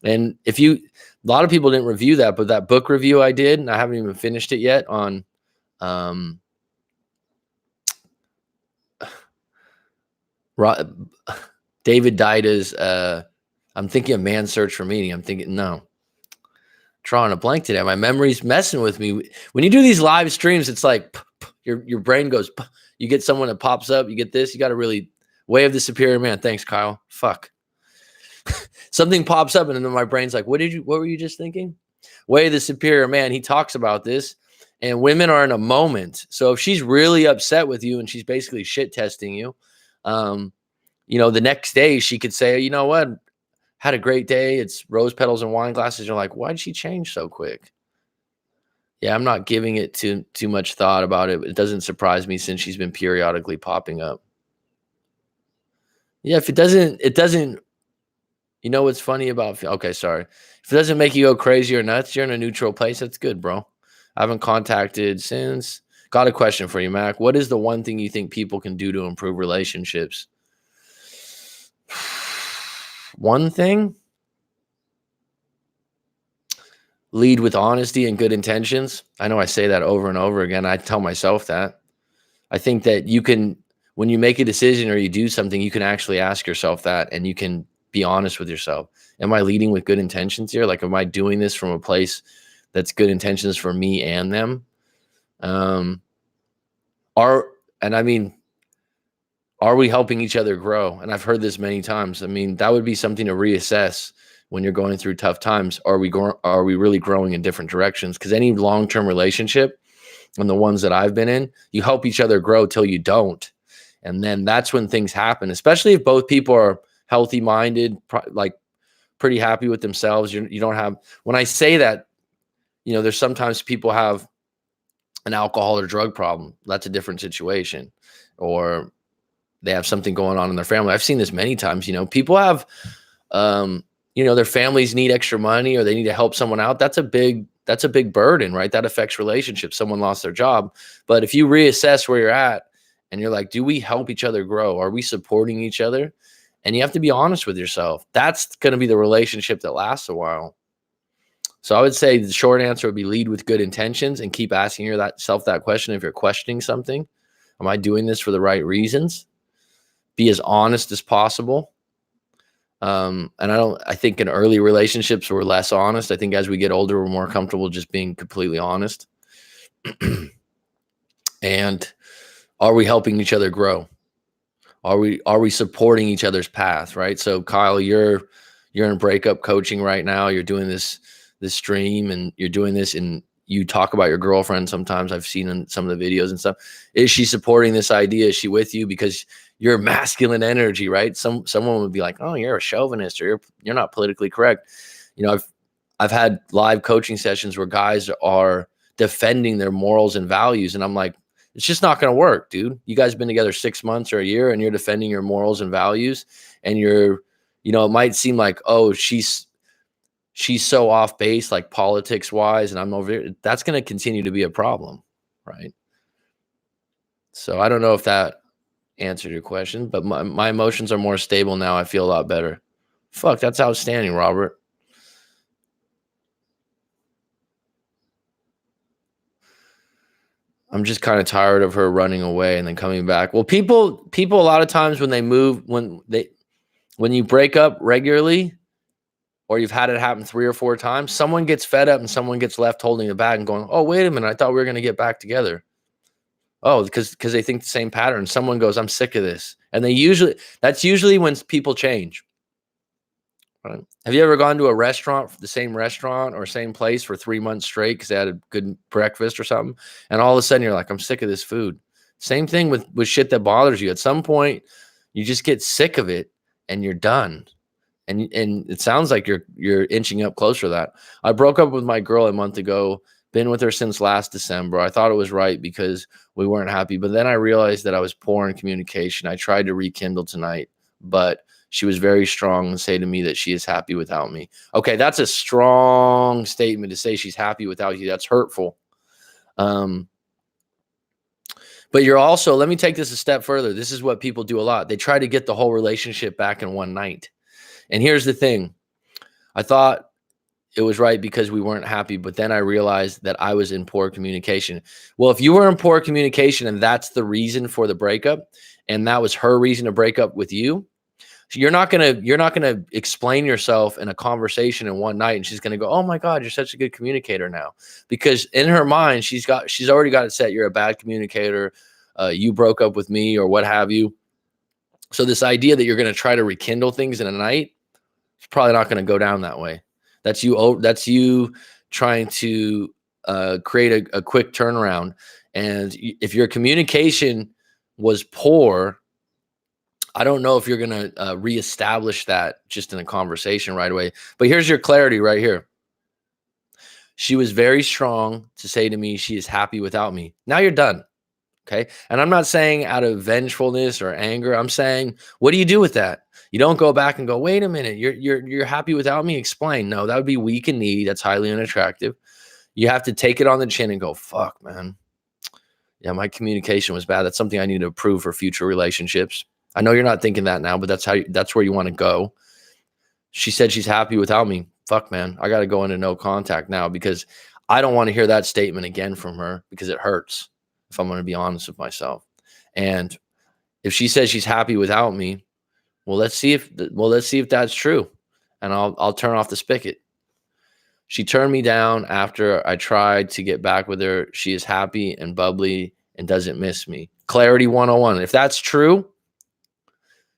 S1: And a lot of people didn't review that, but that book review I did, and I haven't even finished it yet, on David Dida's I'm thinking of Man's Search for Meaning. I'm thinking, no. Drawing a blank today. My memory's messing with me. When you do these live streams, it's like your brain goes, you get someone that pops up, you get this, you got to really way of the superior man. Thanks, Kyle. Fuck. Something pops up and then my brain's like, what were you just thinking? Way of the superior man. He talks about this, and women are in a moment. So if she's really upset with you and she's basically shit testing you, the next day she could say, you know what? Had a great day. It's rose petals and wine glasses. You're like, why did she change so quick? Yeah, I'm not giving it too much thought about it. It doesn't surprise me since she's been periodically popping up. Yeah, if it doesn't, what's funny about, okay, sorry. If it doesn't make you go crazy or nuts, you're in a neutral place. That's good, bro. I haven't contacted since. Got a question for you, Mac. What is the one thing you think people can do to improve relationships? One thing, lead with honesty and good intentions. I know I say that over and over again. I tell myself that. I think that you can, when you make a decision or you do something, you can actually ask yourself that, and you can be honest with yourself. Am I leading with good intentions here? Like, am I doing this from a place that's good intentions for me and them? Um, are, and I mean, are we helping each other grow? And I've heard this many times. I mean, that would be something to reassess when you're going through tough times. Are we really growing in different directions? Because any long-term relationship, and the ones that I've been in, you help each other grow till you don't. And then that's when things happen, especially if both people are healthy minded, like pretty happy with themselves. You don't have, when I say that, there's sometimes people have an alcohol or drug problem. That's a different situation. Or they have something going on in their family. I've seen this many times. People have, their families need extra money, or they need to help someone out. That's a big burden, right? That affects relationships. Someone lost their job. But if you reassess where you're at and you're like, do we help each other grow? Are we supporting each other? And you have to be honest with yourself. That's going to be the relationship that lasts a while. So I would say the short answer would be lead with good intentions and keep asking yourself that question. If you're questioning something, am I doing this for the right reasons? Be as honest as possible. And I think in early relationships, we're less honest. I think as we get older, we're more comfortable just being completely honest. And are we helping each other grow? Are we supporting each other's path? Right. So Kyle, you're in breakup coaching right now. You're doing this stream, and you're doing this, and you talk about your girlfriend sometimes. I've seen in some of the videos and stuff. Is she supporting this idea? Is she with you? Because you're masculine energy, right? Someone would be like, "Oh, you're a chauvinist, or you're not politically correct." I've had live coaching sessions where guys are defending their morals and values, and I'm like, it's just not going to work, dude. You guys have been together 6 months or a year, and you're defending your morals and values, and it might seem like, oh, she's so off base, like politics wise, and I'm over here. That's going to continue to be a problem, right? So I don't know if that answered your question, but my emotions are more stable now. I feel a lot better. Fuck, that's outstanding, Robert. I'm just kind of tired of her running away and then coming back. Well, people a lot of times when they move, when you break up regularly, or you've had it happen 3 or 4 times, someone gets fed up and someone gets left holding the bag and going, "Oh, wait a minute, I thought we were going to get back together." Oh, because they think the same pattern. Someone goes, "I'm sick of this." And that's usually when people change. Right? Have you ever gone to a restaurant, the same restaurant or same place for 3 months straight because they had a good breakfast or something, and all of a sudden you're like, "I'm sick of this food." Same thing with shit that bothers you. At some point, you just get sick of it and you're done. And it sounds like you're inching up closer to that. I broke up with my girl a month ago. Been with her since last December. I thought it was right because we weren't happy, but then I realized that I was poor in communication. I tried to rekindle tonight, but she was very strong and say to me that she is happy without me. Okay, that's a strong statement to say she's happy without you. That's hurtful. But you're also, let me take this a step further. This is what people do a lot. They try to get the whole relationship back in one night. And here's the thing. I thought it was right because we weren't happy, but then I realized that I was in poor communication. Well, if you were in poor communication and that's the reason for the breakup, and that was her reason to break up with you, you're not gonna explain yourself in a conversation in one night, and she's gonna go, "Oh my God, you're such a good communicator now," because in her mind she's already got it set. You're a bad communicator. You broke up with me, or what have you. So this idea that you're gonna try to rekindle things in a night, it's probably not going to go down that way. That's you trying to create a quick turnaround. And if your communication was poor, I don't know if you're going to reestablish that just in a conversation right away. But here's your clarity right here. She was very strong to say to me she is happy without me. Now you're done. Okay. And I'm not saying out of vengefulness or anger. I'm saying, what do you do with that? You don't go back and go, "Wait a minute, you're happy without me? Explain." No, that would be weak and needy. That's highly unattractive. You have to take it on the chin and go, "Fuck, man. Yeah, my communication was bad. That's something I need to improve for future relationships." I know you're not thinking that now, but that's where you want to go. She said she's happy without me. Fuck, man. I got to go into no contact now because I don't want to hear that statement again from her because it hurts, if I'm going to be honest with myself. And if she says she's happy without me, well, let's see if that's true. And I'll turn off the spigot. She turned me down after I tried to get back with her. She is happy and bubbly and doesn't miss me. Clarity 101. If that's true,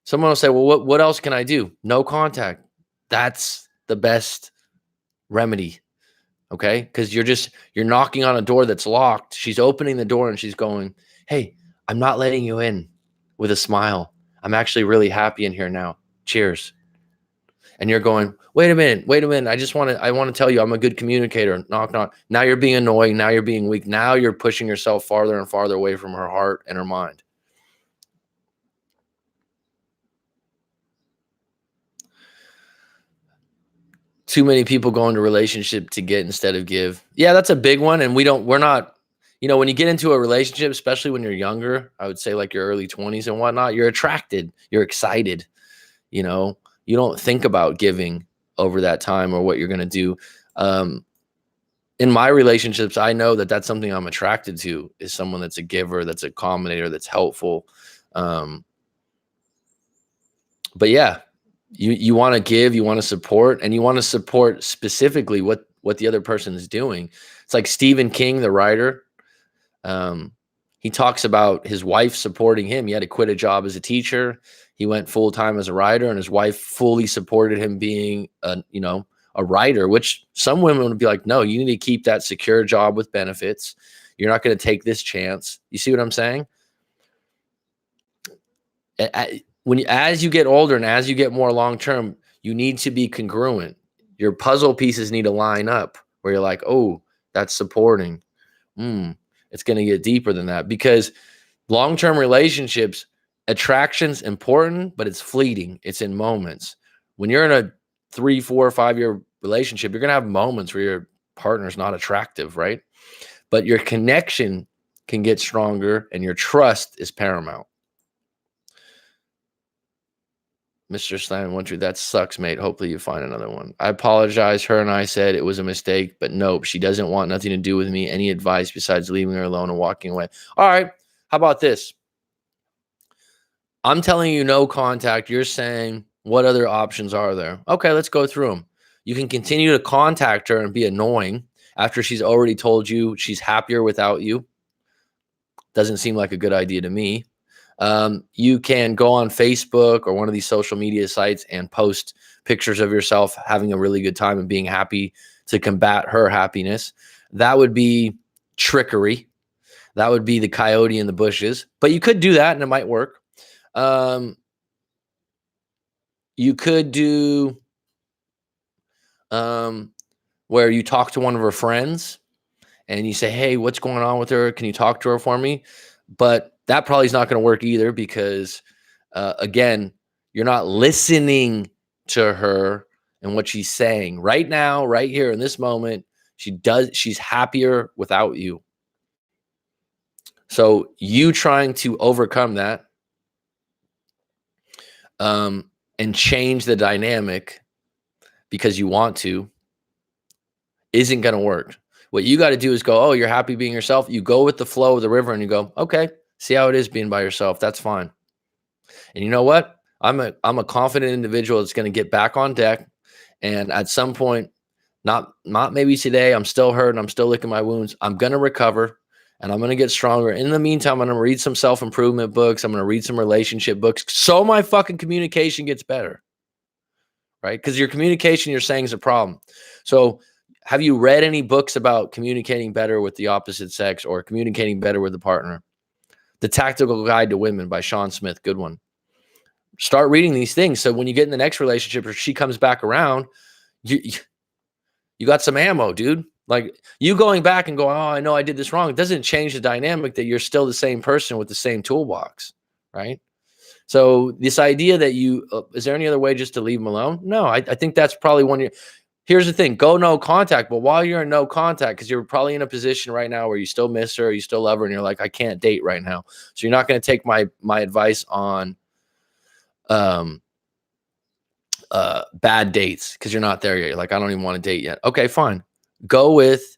S1: someone will say, well, what else can I do? No contact. That's the best remedy. Okay. Because you're knocking on a door that's locked. She's opening the door and she's going, hey, I'm not letting you in, with a smile. I'm actually really happy in here now. Cheers. And you're going, wait a minute. I want to tell you I'm a good communicator. Knock, knock. Now you're being annoying. Now you're being weak. Now you're pushing yourself farther and farther away from her heart and her mind. Too many people go into relationship to get instead of give. Yeah, that's a big one. And we're not, when you get into a relationship, especially when you're younger, I would say like your early 20s and whatnot, you're attracted, you're excited. You don't think about giving over that time or what you're going to do. In my relationships, I know that that's something I'm attracted to, is someone that's a giver, that's a accommodator, that's helpful. But yeah, you want to give, you want to support, and you want to support specifically what the other person is doing. It's like Stephen King, the writer. He talks about his wife supporting him. He had to quit a job as a teacher. He went full time as a writer, and his wife fully supported him being a writer, which some women would be like, no, you need to keep that secure job with benefits. You're not going to take this chance. You see what I'm saying? As you get older and as you get more long term, you need to be congruent. Your puzzle pieces need to line up where you're like, oh, that's supporting. It's going to get deeper than that, because long-term relationships, attraction's important, but it's fleeting. It's in moments. When you're in a 3, 4, 5 year relationship, you're going to have moments where your partner's not attractive, right? But your connection can get stronger and your trust is paramount. Mr. Slam went through, that sucks, mate. Hopefully you find another one. I apologize. Her and I said it was a mistake, but nope, she doesn't want nothing to do with me. Any advice besides leaving her alone and walking away? All right. How about this? I'm telling you no contact. You're saying, what other options are there? Okay, let's go through them. You can continue to contact her and be annoying after she's already told you she's happier without you. Doesn't seem like a good idea to me. You can go on Facebook or one of these social media sites and post pictures of yourself having a really good time and being happy to combat her happiness. That would be trickery. That would be the coyote in the bushes. But you could do that and it might work. You could do where you talk to one of her friends and you say, hey, what's going on with her? Can you talk to her for me? But that probably is not going to work either, because again, you're not listening to her and what she's saying right now, right here in this moment. She's happier without you. So you trying to overcome that and change the dynamic because you want to isn't going to work. What you got to do is go, oh, you're happy being yourself. You go with the flow of the river and you go, okay, see how it is being by yourself. That's fine. And you know what? I'm a confident individual that's going to get back on deck. And at some point, not maybe today, I'm still hurt and I'm still licking my wounds. I'm going to recover and I'm going to get stronger. In the meantime, I'm going to read some self-improvement books. I'm going to read some relationship books so my fucking communication gets better, right? Because your communication, you're saying, is a problem. So have you read any books about communicating better with the opposite sex or communicating better with the partner? The Tactical Guide to Women by Sean Smith. Good one. Start reading these things. So when you get in the next relationship or she comes back around, you got some ammo, dude. Like, you going back and going, oh, I know I did this wrong. It doesn't change the dynamic that you're still the same person with the same toolbox, right? So this idea that is there any other way just to leave them alone? No, I think that's probably one. Here's the thing, go no contact. But while you're in no contact, because you're probably in a position right now where you still miss her, you still love her, and you're like, I can't date right now. So you're not going to take my advice on bad dates because you're not there yet. You're like, I don't even want to date yet. Okay, fine. Go with,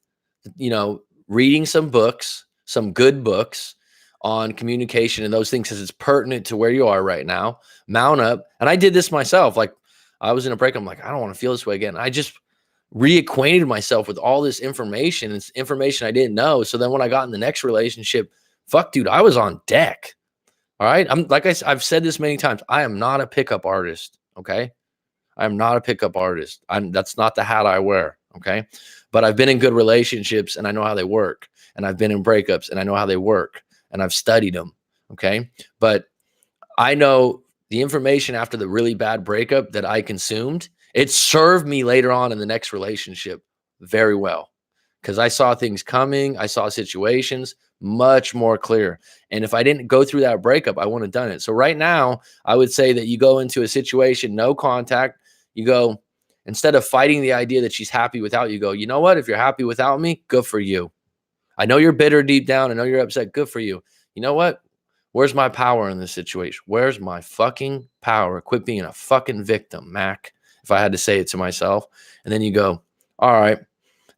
S1: reading some books, some good books on communication and those things because it's pertinent to where you are right now. Mount up. And I did this myself. Like I was in a break. I'm like, I don't want to feel this way again. I just reacquainted myself with all this information. It's information I didn't know. So then when I got in the next relationship, fuck, dude, I was on deck. All right. I've said this many times. I am not a pickup artist. Okay. I'm not a pickup artist. That's not the hat I wear. Okay. But I've been in good relationships and I know how they work. And I've been in breakups and I know how they work. And I've studied them. Okay. But I know the information after the really bad breakup that I consumed, it served me later on in the next relationship very well. Because I saw things coming, I saw situations much more clear. And if I didn't go through that breakup, I wouldn't have done it. So right now, I would say that you go into a situation, no contact, you go, instead of fighting the idea that she's happy without you, go, you know what? If you're happy without me, good for you. I know you're bitter deep down. I know you're upset. Good for you. You know what? Where's my power in this situation? Where's my fucking power? Quit being a fucking victim, Mac, if I had to say it to myself. And then you go, all right,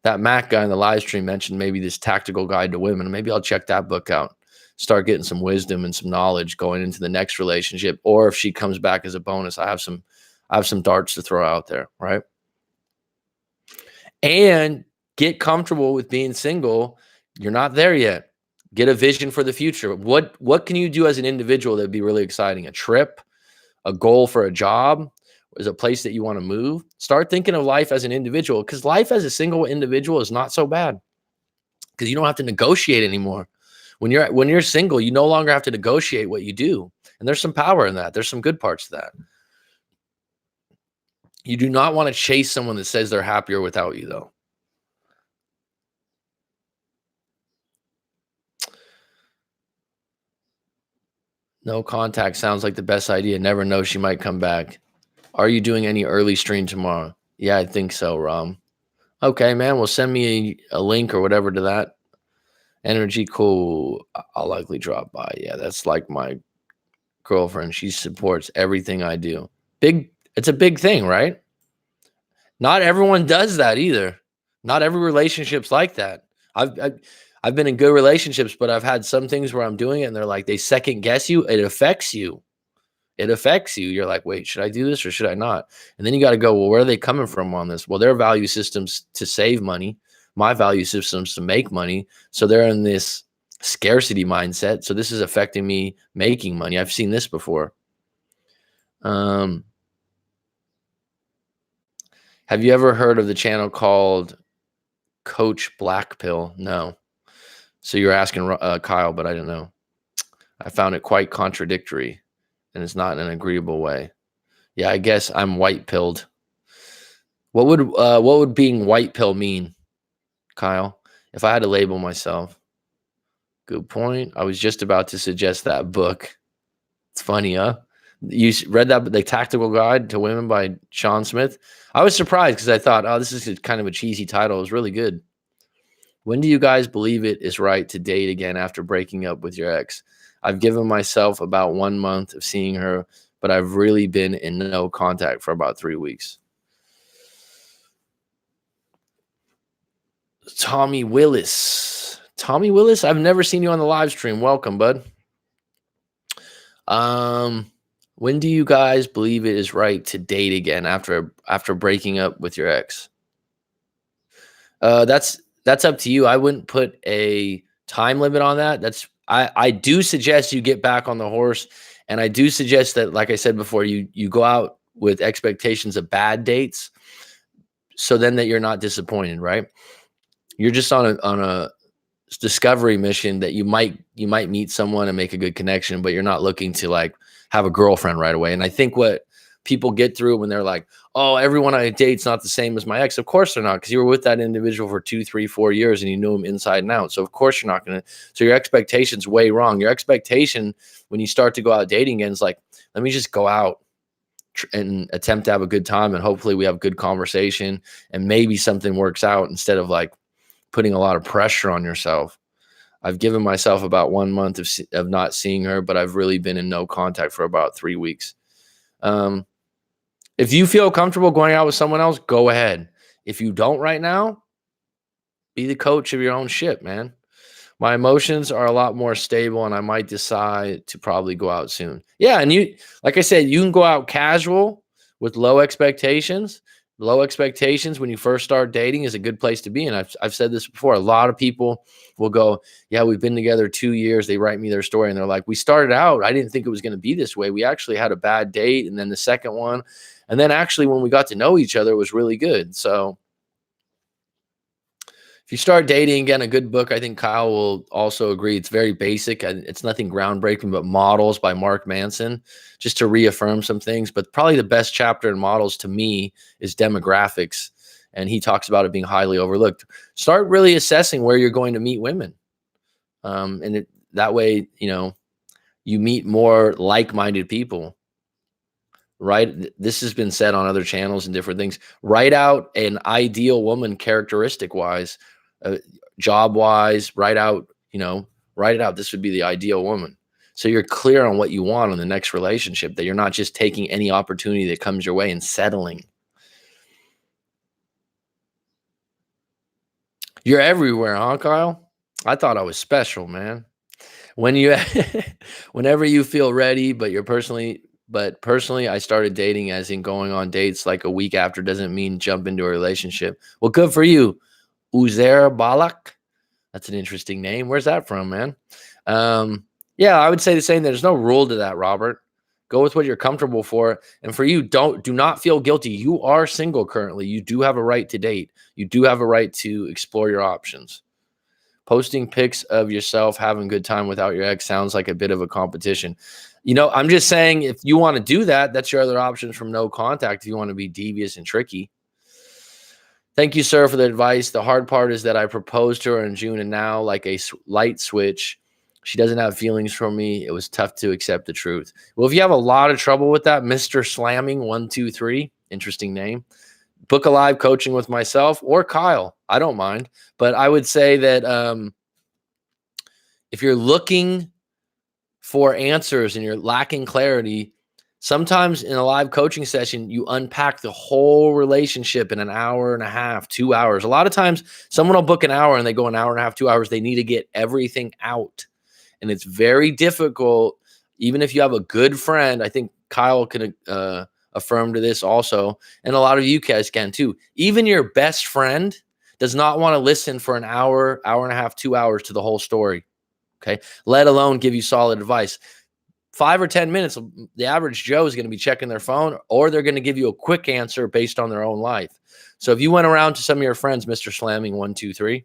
S1: that Mac guy in the live stream mentioned maybe this tactical guide to women. Maybe I'll check that book out. Start getting some wisdom and some knowledge going into the next relationship. Or if she comes back as a bonus, I have some darts to throw out there, right? And get comfortable with being single. You're not there yet. Get a vision for the future. What can you do as an individual that'd be really exciting? A trip, a goal for a job, is a place that you want to move. Start thinking of life as an individual, because life as a single individual is not so bad because you don't have to negotiate anymore. When you're single, you no longer have to negotiate what you do. And there's some power in that. There's some good parts to that. You do not want to chase someone that says they're happier without you, though. No contact sounds like the best idea. Never know, she might come back. Are you doing any early stream tomorrow? Yeah, I think so, Rom. Okay, man. Well, send me a link or whatever to that. Energy, cool. I'll likely drop by. Yeah, that's like my girlfriend. She supports everything I do. It's a big thing, right? Not everyone does that either. Not every relationship's like that. I've been in good relationships, but I've had some things where I'm doing it and they're like, they second guess you. It affects you. It affects you. You're like, wait, should I do this or should I not? And then you got to go, well, where are they coming from on this? Well, their value systems to save money. My value systems to make money. So they're in this scarcity mindset. So this is affecting me making money. I've seen this before. Have you ever heard of the channel called Coach Black Pill? No. So you're asking Kyle, but I don't know. I found it quite contradictory, and it's not in an agreeable way. Yeah, I guess I'm white pilled. What would being white pill mean, Kyle? If I had to label myself. Good point. I was just about to suggest that book. It's funny, huh? You read that, The Tactical Guide to Women by Sean Smith? I was surprised because I thought, oh, this is kind of a cheesy title. It was really good. When do you guys believe it is right to date again after breaking up with your ex? I've given myself about 1 month of seeing her, but I've really been in no contact for about 3 weeks. Tommy Willis. Tommy Willis, I've never seen you on the live stream. Welcome, bud. When do you guys believe it is right to date again after breaking up with your ex? That's up to you. I wouldn't put a time limit on that. I do suggest you get back on the horse, and I do suggest that, like I said before, you go out with expectations of bad dates, so then that you're not disappointed, right? You're just on a discovery mission that you might meet someone and make a good connection, but you're not looking to like have a girlfriend right away. And I think what people get through when they're like, oh, everyone I date's not the same as my ex. Of course they're not, because you were with that individual for 2, 3, 4 years and you knew them inside and out. So of course you're not going to. So your expectation's way wrong. Your expectation when you start to go out dating again is like, let me just go out and attempt to have a good time, and hopefully we have good conversation and maybe something works out, instead of like putting a lot of pressure on yourself. I've given myself about 1 month of not seeing her, but I've really been in no contact for about 3 weeks. If you feel comfortable going out with someone else, go ahead. If you don't right now, be the coach of your own ship, man. My emotions are a lot more stable and I might decide to probably go out soon. Yeah, and you, like I said, you can go out casual with low expectations. Low expectations when you first start dating is a good place to be. And I've said this before. A lot of people will go, yeah, we've been together 2 years. They write me their story and they're like, we started out, I didn't think it was going to be this way. We actually had a bad date and then the second one. And then actually when we got to know each other, it was really good. So if you start dating, again, a good book, I think Kyle will also agree. It's very basic and it's nothing groundbreaking, but Models by Mark Manson, just to reaffirm some things. But probably the best chapter in Models to me is demographics. And he talks about it being highly overlooked. Start really assessing where you're going to meet women. That way, you meet more like-minded people. Right? This has been said on other channels and different things. Write out an ideal woman characteristic wise, job wise, write it out. This would be the ideal woman. So you're clear on what you want in the next relationship, that you're not just taking any opportunity that comes your way and settling. You're everywhere, huh, Kyle? I thought I was special, man. When you whenever you feel ready, but personally, I started dating as in going on dates like a week after doesn't mean jump into a relationship. Well, good for you. Uzair Balak. That's an interesting name. Where's that from, man? Yeah, I would say the same. There's no rule to that, Robert. Go with what you're comfortable for. And for you, do not feel guilty. You are single currently. You do have a right to date. You do have a right to explore your options. Posting pics of yourself having a good time without your ex sounds like a bit of a competition. I'm just saying, if you want to do that, that's your other options from no contact if you want to be devious and tricky. Thank you, sir, for the advice. The hard part is that I proposed to her in June and now, like a light switch, she doesn't have feelings for me. It was tough to accept the truth. Well, if you have a lot of trouble with that, Mr. Slamming 123, interesting name. Book a live coaching with myself or Kyle. I don't mind. But I would say that if you're looking for answers and you're lacking clarity, sometimes in a live coaching session, you unpack the whole relationship in an hour and a half, 2 hours. A lot of times someone will book an hour and they go an hour and a half, 2 hours. They need to get everything out. And it's very difficult, even if you have a good friend. I think Kyle can affirm to this also. And a lot of you guys can too. Even your best friend does not want to listen for an hour, hour and a half, 2 hours to the whole story. Okay. Let alone give you solid advice. 5 or 10 minutes, the average Joe is going to be checking their phone, or they're going to give you a quick answer based on their own life. So if you went around to some of your friends, Mr. Slamming 123,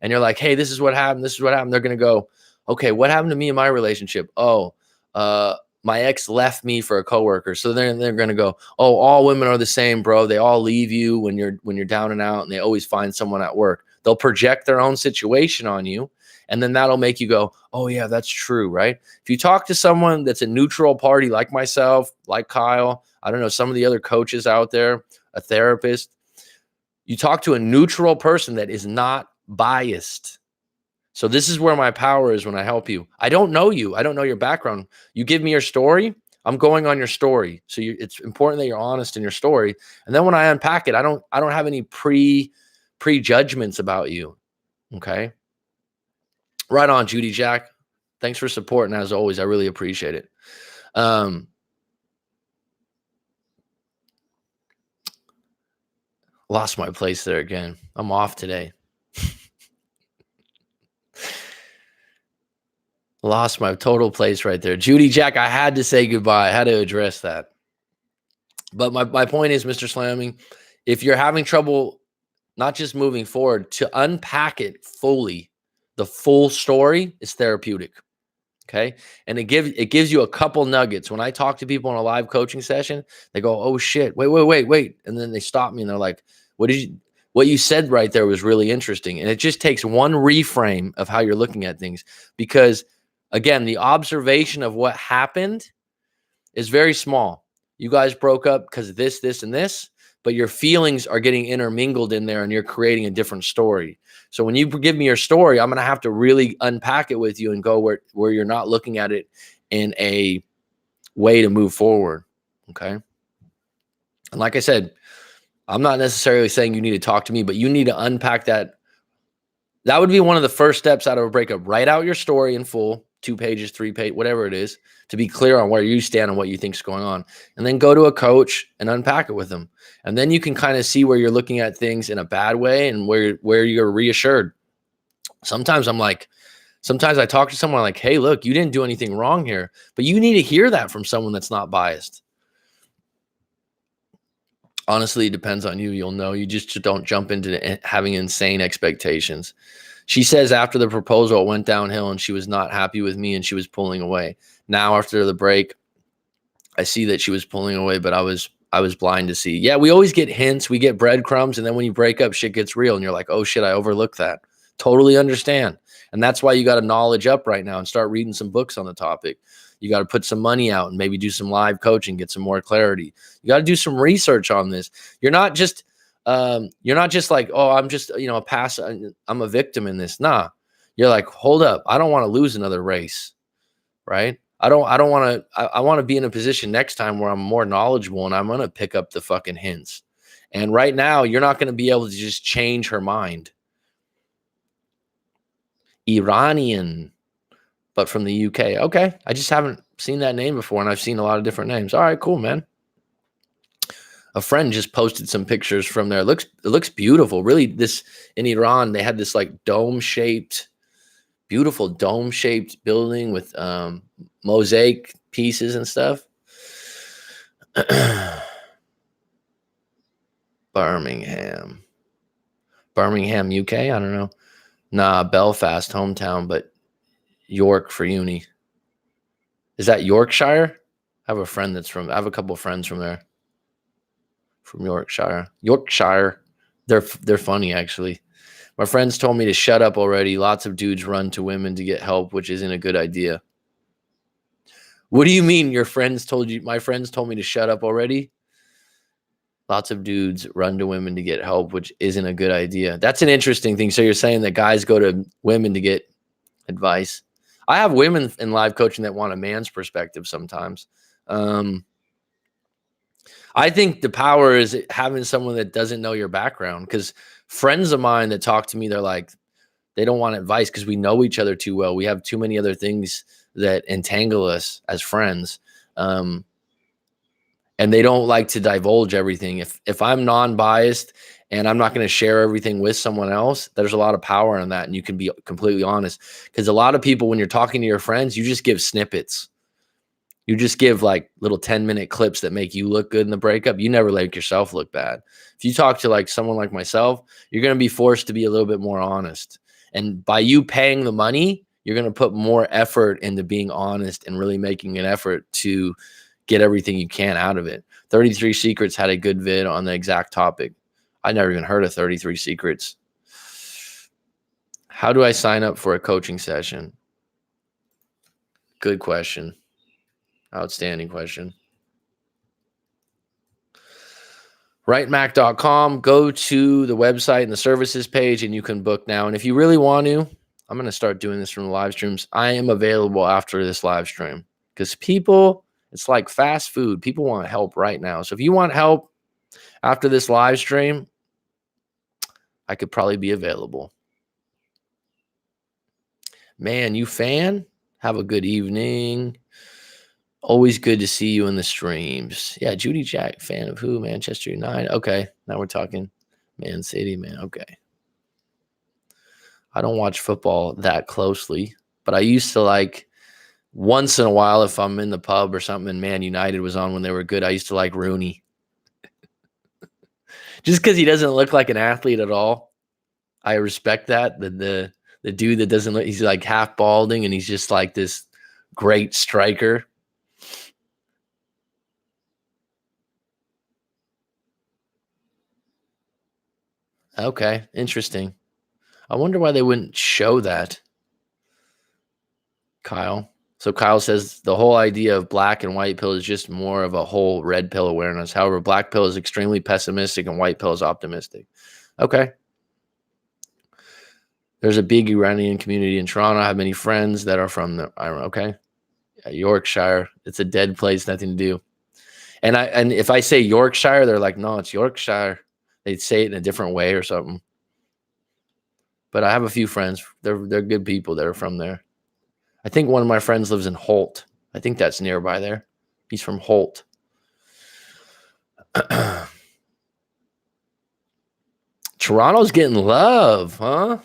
S1: and you're like, hey, this is what happened. This is what happened. They're going to go, okay, what happened to me in my relationship? Oh, my ex left me for a coworker. So then they're going to go, oh, all women are the same, bro. They all leave you when you're down and out, and they always find someone at work. They'll project their own situation on you. And then that'll make you go, oh, yeah, that's true, right? If you talk to someone that's a neutral party like myself, like Kyle, I don't know, some of the other coaches out there, a therapist, you talk to a neutral person that is not biased. So this is where my power is when I help you. I don't know you. I don't know your background. You give me your story, I'm going on your story. So it's important that you're honest in your story. And then when I unpack it, I don't have any prejudgments about you. Okay. Right on, Judy Jack. Thanks for supporting as always. I really appreciate it. Lost my place there again. I'm off today. Lost my total place right there. Judy Jack, I had to say goodbye. I had to address that. But my point is, Mr. Slamming, if you're having trouble not just moving forward, to unpack it fully, the full story is therapeutic. Okay. And it gives you a couple nuggets. When I talk to people in a live coaching session, they go, oh shit, wait. And then they stop me and they're like, what you said right there was really interesting. And it just takes one reframe of how you're looking at things, because again, the observation of what happened is very small. You guys broke up because of this, and this, but your feelings are getting intermingled in there and you're creating a different story. So when you give me your story, I'm going to have to really unpack it with you and go where you're not looking at it in a way to move forward. Okay. And like I said, I'm not necessarily saying you need to talk to me, but you need to unpack that. That would be one of the first steps out of a breakup. Write out your story in full, 2 pages, 3 pages, whatever it is, to be clear on where you stand and what you think is going on. And then go to a coach and unpack it with them. And then you can kind of see where you're looking at things in a bad way and where you're reassured. Sometimes I talk to someone like, hey, look, you didn't do anything wrong here. But you need to hear that from someone that's not biased. Honestly, it depends on you. You'll know. You just don't jump into having insane expectations. She says after the proposal, it went downhill and she was not happy with me and she was pulling away. Now, after the break, I see that she was pulling away, but I was blind to see. Yeah, we always get hints. We get breadcrumbs. And then when you break up, shit gets real. And you're like, oh, shit, I overlooked that. Totally understand. And that's why you got to knowledge up right now and start reading some books on the topic. You got to put some money out and maybe do some live coaching, get some more clarity. You got to do some research on this. You're not just like, oh, I'm just, I'm a victim in this. Nah, you're like, hold up. I don't want to lose another race. Right. I want to be in a position next time where I'm more knowledgeable and I'm going to pick up the fucking hints. And right now you're not going to be able to just change her mind. Iranian, but from the UK. Okay. I just haven't seen that name before, and I've seen a lot of different names. All right, cool, man. A friend just posted some pictures from there. It looks beautiful. Really, this in Iran, they had this like beautiful dome-shaped building with mosaic pieces and stuff. Birmingham, UK. I don't know. Nah, Belfast, hometown, but York for uni. Is that Yorkshire? I have a couple of friends from there. From Yorkshire. They're funny, actually. My friends told me to shut up already. Lots of dudes run to women to get help, which isn't a good idea. What do you mean your friends told you? My friends told me to shut up already. Lots of dudes run to women to get help, which isn't a good idea. That's an interesting thing. So you're saying that guys go to women to get advice. I have women in live coaching that want a man's perspective sometimes. I think the power is having someone that doesn't know your background, because friends of mine that talk to me, they're like, they don't want advice because we know each other too well. We have too many other things that entangle us as friends. And they don't like to divulge everything. If I'm non-biased and I'm not going to share everything with someone else, there's a lot of power in that. And you can be completely honest, because a lot of people, when you're talking to your friends, you just give snippets. You just give like little 10-minute clips that make you look good in the breakup. You never make yourself look bad. If you talk to like someone like myself, you're going to be forced to be a little bit more honest. And by you paying the money, you're going to put more effort into being honest and really making an effort to get everything you can out of it. 33 Secrets had a good vid on the exact topic. I never even heard of 33 Secrets. How do I sign up for a coaching session? Good question. Outstanding question. WriteMac.com. Go to the website and the services page, and you can book now. And if you really want to, I'm going to start doing this from the live streams. I am available after this live stream, because people, it's like fast food. People want help right now. So if you want help after this live stream, I could probably be available. Man, you fan? Have a good evening. Always good to see you in the streams. Yeah, Judy Jack, fan of who? Manchester United. Okay, now we're talking Man City, man. Okay. I don't watch football that closely, but I used to like once in a while if I'm in the pub or something and Man United was on when they were good, I used to like Rooney. Just because he doesn't look like an athlete at all. I respect that. The dude that doesn't look, he's like half balding and he's just like this great striker. Okay, interesting. I wonder why they wouldn't show that, Kyle. So Kyle says the whole idea of black and white pill is just more of a whole red pill awareness. However, black pill is extremely pessimistic and white pill is optimistic. Okay. There's a big Iranian community in Toronto. I have many friends that are from the Iran. Okay. Yorkshire. It's a dead place, nothing to do. And if I say Yorkshire, they're like, no, it's Yorkshire. They'd say it in a different way or something. But I have a few friends. They're good people that are from there. I think one of my friends lives in Holt. I think that's nearby there. He's from Holt. Toronto's getting love, huh?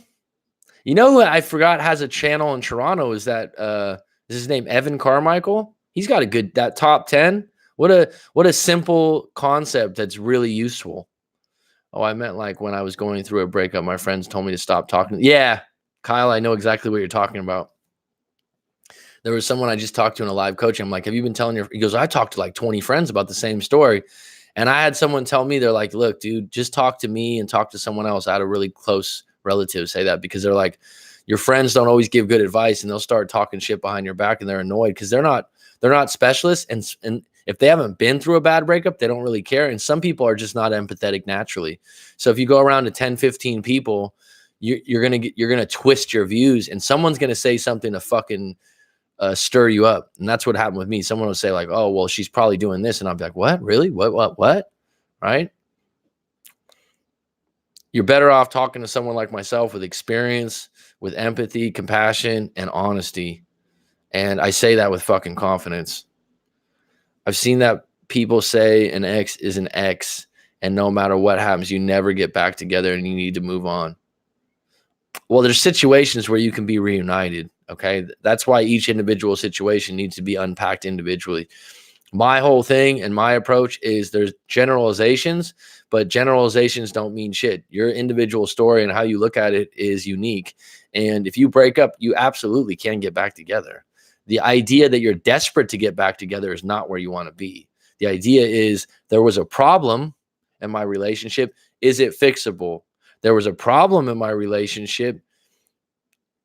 S1: You know who I forgot has a channel in Toronto is his name Evan Carmichael? He's got a good that top 10. What a simple concept that's really useful. Oh, I meant like when I was going through a breakup, my friends told me to stop talking. Yeah, Kyle, I know exactly what you're talking about. There was someone I just talked to in a live coaching. I'm like, have you been telling he goes, I talked to like 20 friends about the same story. And I had someone tell me, they're like, look, dude, just talk to me and talk to someone else. I had a really close relative say that because they're like, your friends don't always give good advice and they'll start talking shit behind your back and they're annoyed because they're not specialists. And if they haven't been through a bad breakup, they don't really care. And some people are just not empathetic naturally. So if you go around to 10, 15 people, you're going to twist your views and someone's going to say something to fucking stir you up. And that's what happened with me. Someone would say like, oh, well, she's probably doing this. And I'll be like, what? Really? What? Right? You're better off talking to someone like myself with experience, with empathy, compassion, and honesty. And I say that with fucking confidence. I've seen that people say an ex is an ex, and no matter what happens, you never get back together and you need to move on. Well, there's situations where you can be reunited. Okay. That's why each individual situation needs to be unpacked individually. My whole thing and my approach is there's generalizations, but generalizations don't mean shit. Your individual story and how you look at it is unique. And if you break up, you absolutely can get back together. The idea that you're desperate to get back together is not where you want to be. The idea is there was a problem in my relationship. Is it fixable? There was a problem in my relationship.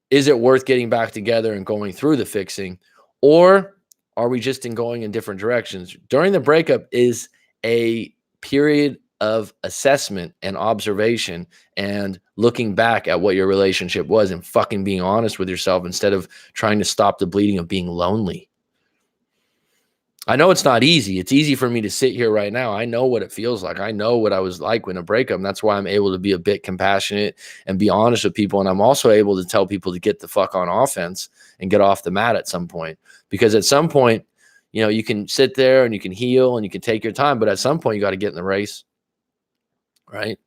S1: Is it worth getting back together and going through the fixing? Or are we just going in different directions? During the breakup is a period of assessment and observation and looking back at what your relationship was and fucking being honest with yourself instead of trying to stop the bleeding of being lonely. I know it's not easy. It's easy for me to sit here right now. I know what it feels like. I know what I was like when a breakup. And that's why I'm able to be a bit compassionate and be honest with people. And I'm also able to tell people to get the fuck on offense and get off the mat at some point. Because at some point, you can sit there and you can heal and you can take your time. But at some point, you got to get in the race, right?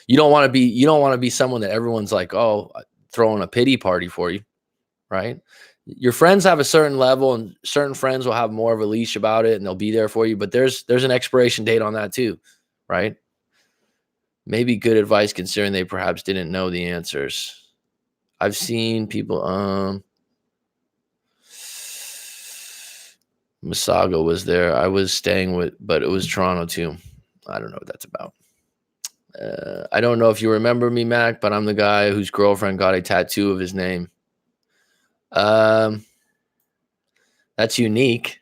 S1: You don't want to be someone that everyone's like, oh, throwing a pity party for you, right? Your friends have a certain level and certain friends will have more of a leash about it and they'll be there for you. But there's an expiration date on that too, right? Maybe good advice considering they perhaps didn't know the answers. I've seen people, Masago was there. I was staying with, but it was Toronto too. I don't know what that's about. I don't know if you remember me, Mac, but I'm the guy whose girlfriend got a tattoo of his name. That's unique.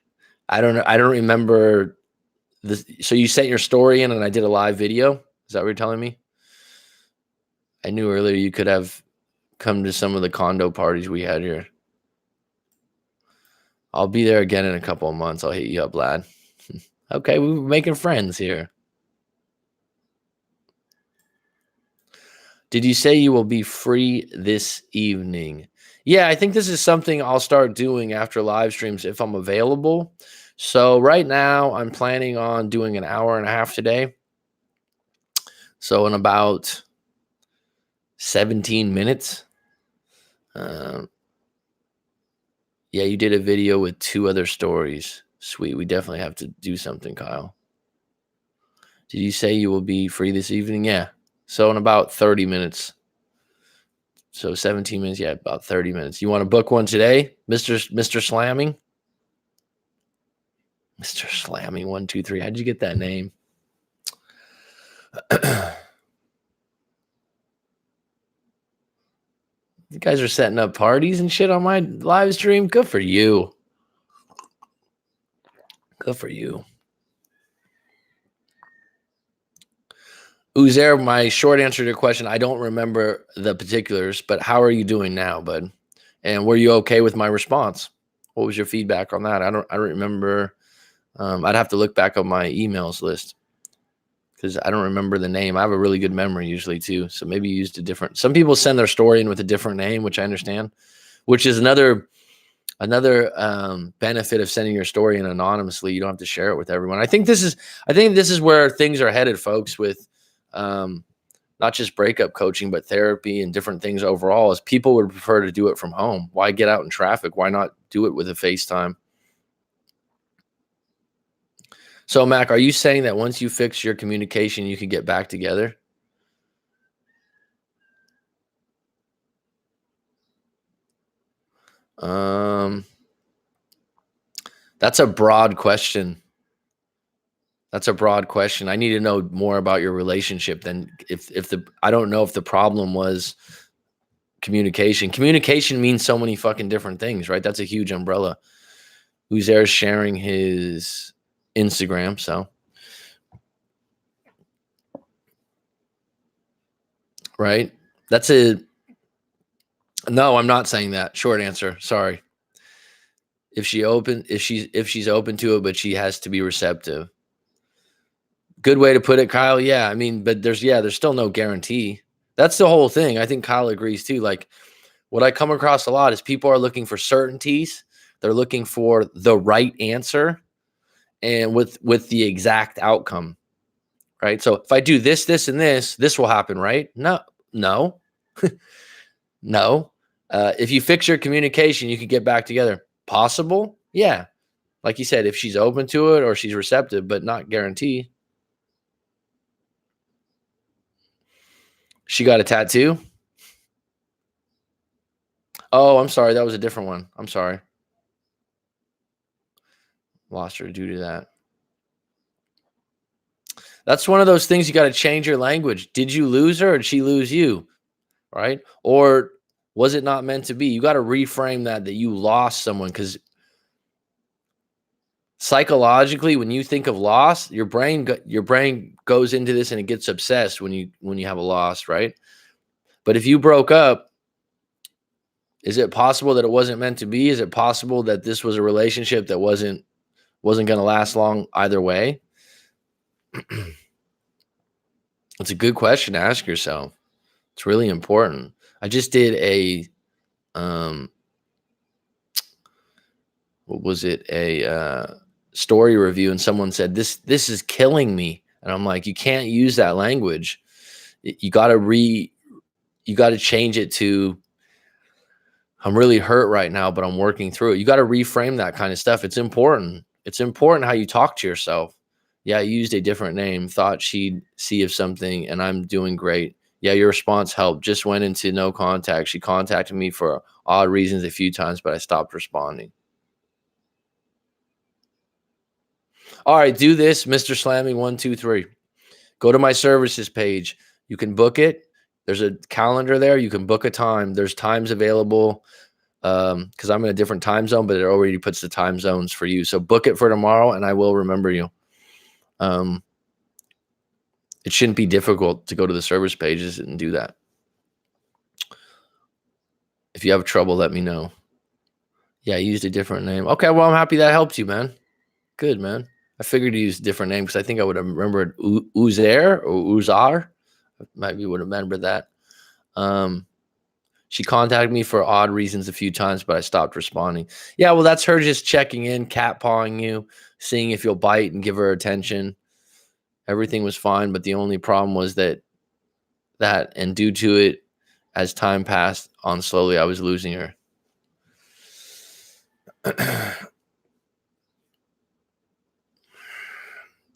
S1: I don't know. I don't remember this. So you sent your story in and I did a live video. Is that what you're telling me? I knew earlier you could have come to some of the condo parties we had here. I'll be there again in a couple of months. I'll hit you up, lad. Okay, we were making friends here. Did you say you will be free this evening? Yeah, I think this is something I'll start doing after live streams if I'm available. So right now I'm planning on doing an hour and a half today. So in about 17 minutes. Yeah, you did a video with 2 other stories. Sweet. We definitely have to do something, Kyle. Did you say you will be free this evening? Yeah. So in about 30 minutes. So 17 minutes. Yeah, about 30 minutes. You want to book one today, Mr. Slamming? Mr. Slamming 123. How'd you get that name? You guys are setting up parties and shit on my live stream. Good for you. Good for you. Uzair, my short answer to your question, I don't remember the particulars, but how are you doing now, bud? And were you okay with my response? What was your feedback on that? I don't remember I'd have to look back on my emails list because I don't remember the name. I have a really good memory usually too. So maybe you used a different. Some people send their story in with a different name, which I understand, which is another benefit of sending your story in anonymously. You don't have to share it with everyone. I think this is where things are headed, folks, with not just breakup coaching, but therapy and different things overall, is people would prefer to do it from home. Why get out in traffic? Why not do it with a FaceTime? So, Mac, are you saying that once you fix your communication, you can get back together? That's a broad question. That's a broad question. I need to know more about your relationship than if I don't know if the problem was communication. Communication means so many fucking different things, right? That's a huge umbrella. Who's there sharing his Instagram? So, right? That's a no, I'm not saying that. Short answer. Sorry. If she's open to it, but she has to be receptive. Good way to put it, Kyle. Yeah, I mean, but there's still no guarantee. That's the whole thing. I think Kyle agrees too. Like, what I come across a lot is people are looking for certainties. They're looking for the right answer and with the exact outcome, right? So if I do this, this, and this will happen, right? No, no, no. If you fix your communication, you could get back together. Possible? Yeah. Like you said, if she's open to it or she's receptive, but not guarantee. She got a tattoo? Oh, I'm sorry. That was a different one. I'm sorry. Lost her due to that. That's one of those things you got to change your language. Did you lose her or did she lose you? Right? Or was it not meant to be? You got to reframe that you lost someone, because psychologically, when you think of loss, your brain goes into this and it gets obsessed when you have a loss, right? But if you broke up, is it possible that it wasn't meant to be? Is it possible that this was a relationship that wasn't going to last long either way? It's a good question to ask yourself. It's really important. I just did a what was it? A story review, and someone said this is killing me, and I'm like, you can't use that language. You got to change it to, I'm really hurt right now, but I'm working through it. You got to reframe that kind of stuff. It's important. It's important how you talk to yourself. Yeah, I used a different name, thought she'd see if something, and I'm doing great. Yeah, your response helped. Just went into no contact. She contacted me for odd reasons a few times, but I stopped responding. All right, do this, Mr. Slamming 123. Go to my services page. You can book it. There's a calendar there. You can book a time. There's times available because I'm in a different time zone, but it already puts the time zones for you. So book it for tomorrow, and I will remember you. It shouldn't be difficult to go to the service pages and do that. If you have trouble, let me know. Yeah, I used a different name. Okay, well, I'm happy that helped you, man. Good, man. I figured you used a different name because I think I would have remembered Uzair or Uzar. Maybe would have remembered that. She contacted me for odd reasons a few times, but I stopped responding. Yeah, well, that's her just checking in, cat pawing you, seeing if you'll bite and give her attention. Everything was fine, but the only problem was that and due to it, as time passed on slowly, I was losing her.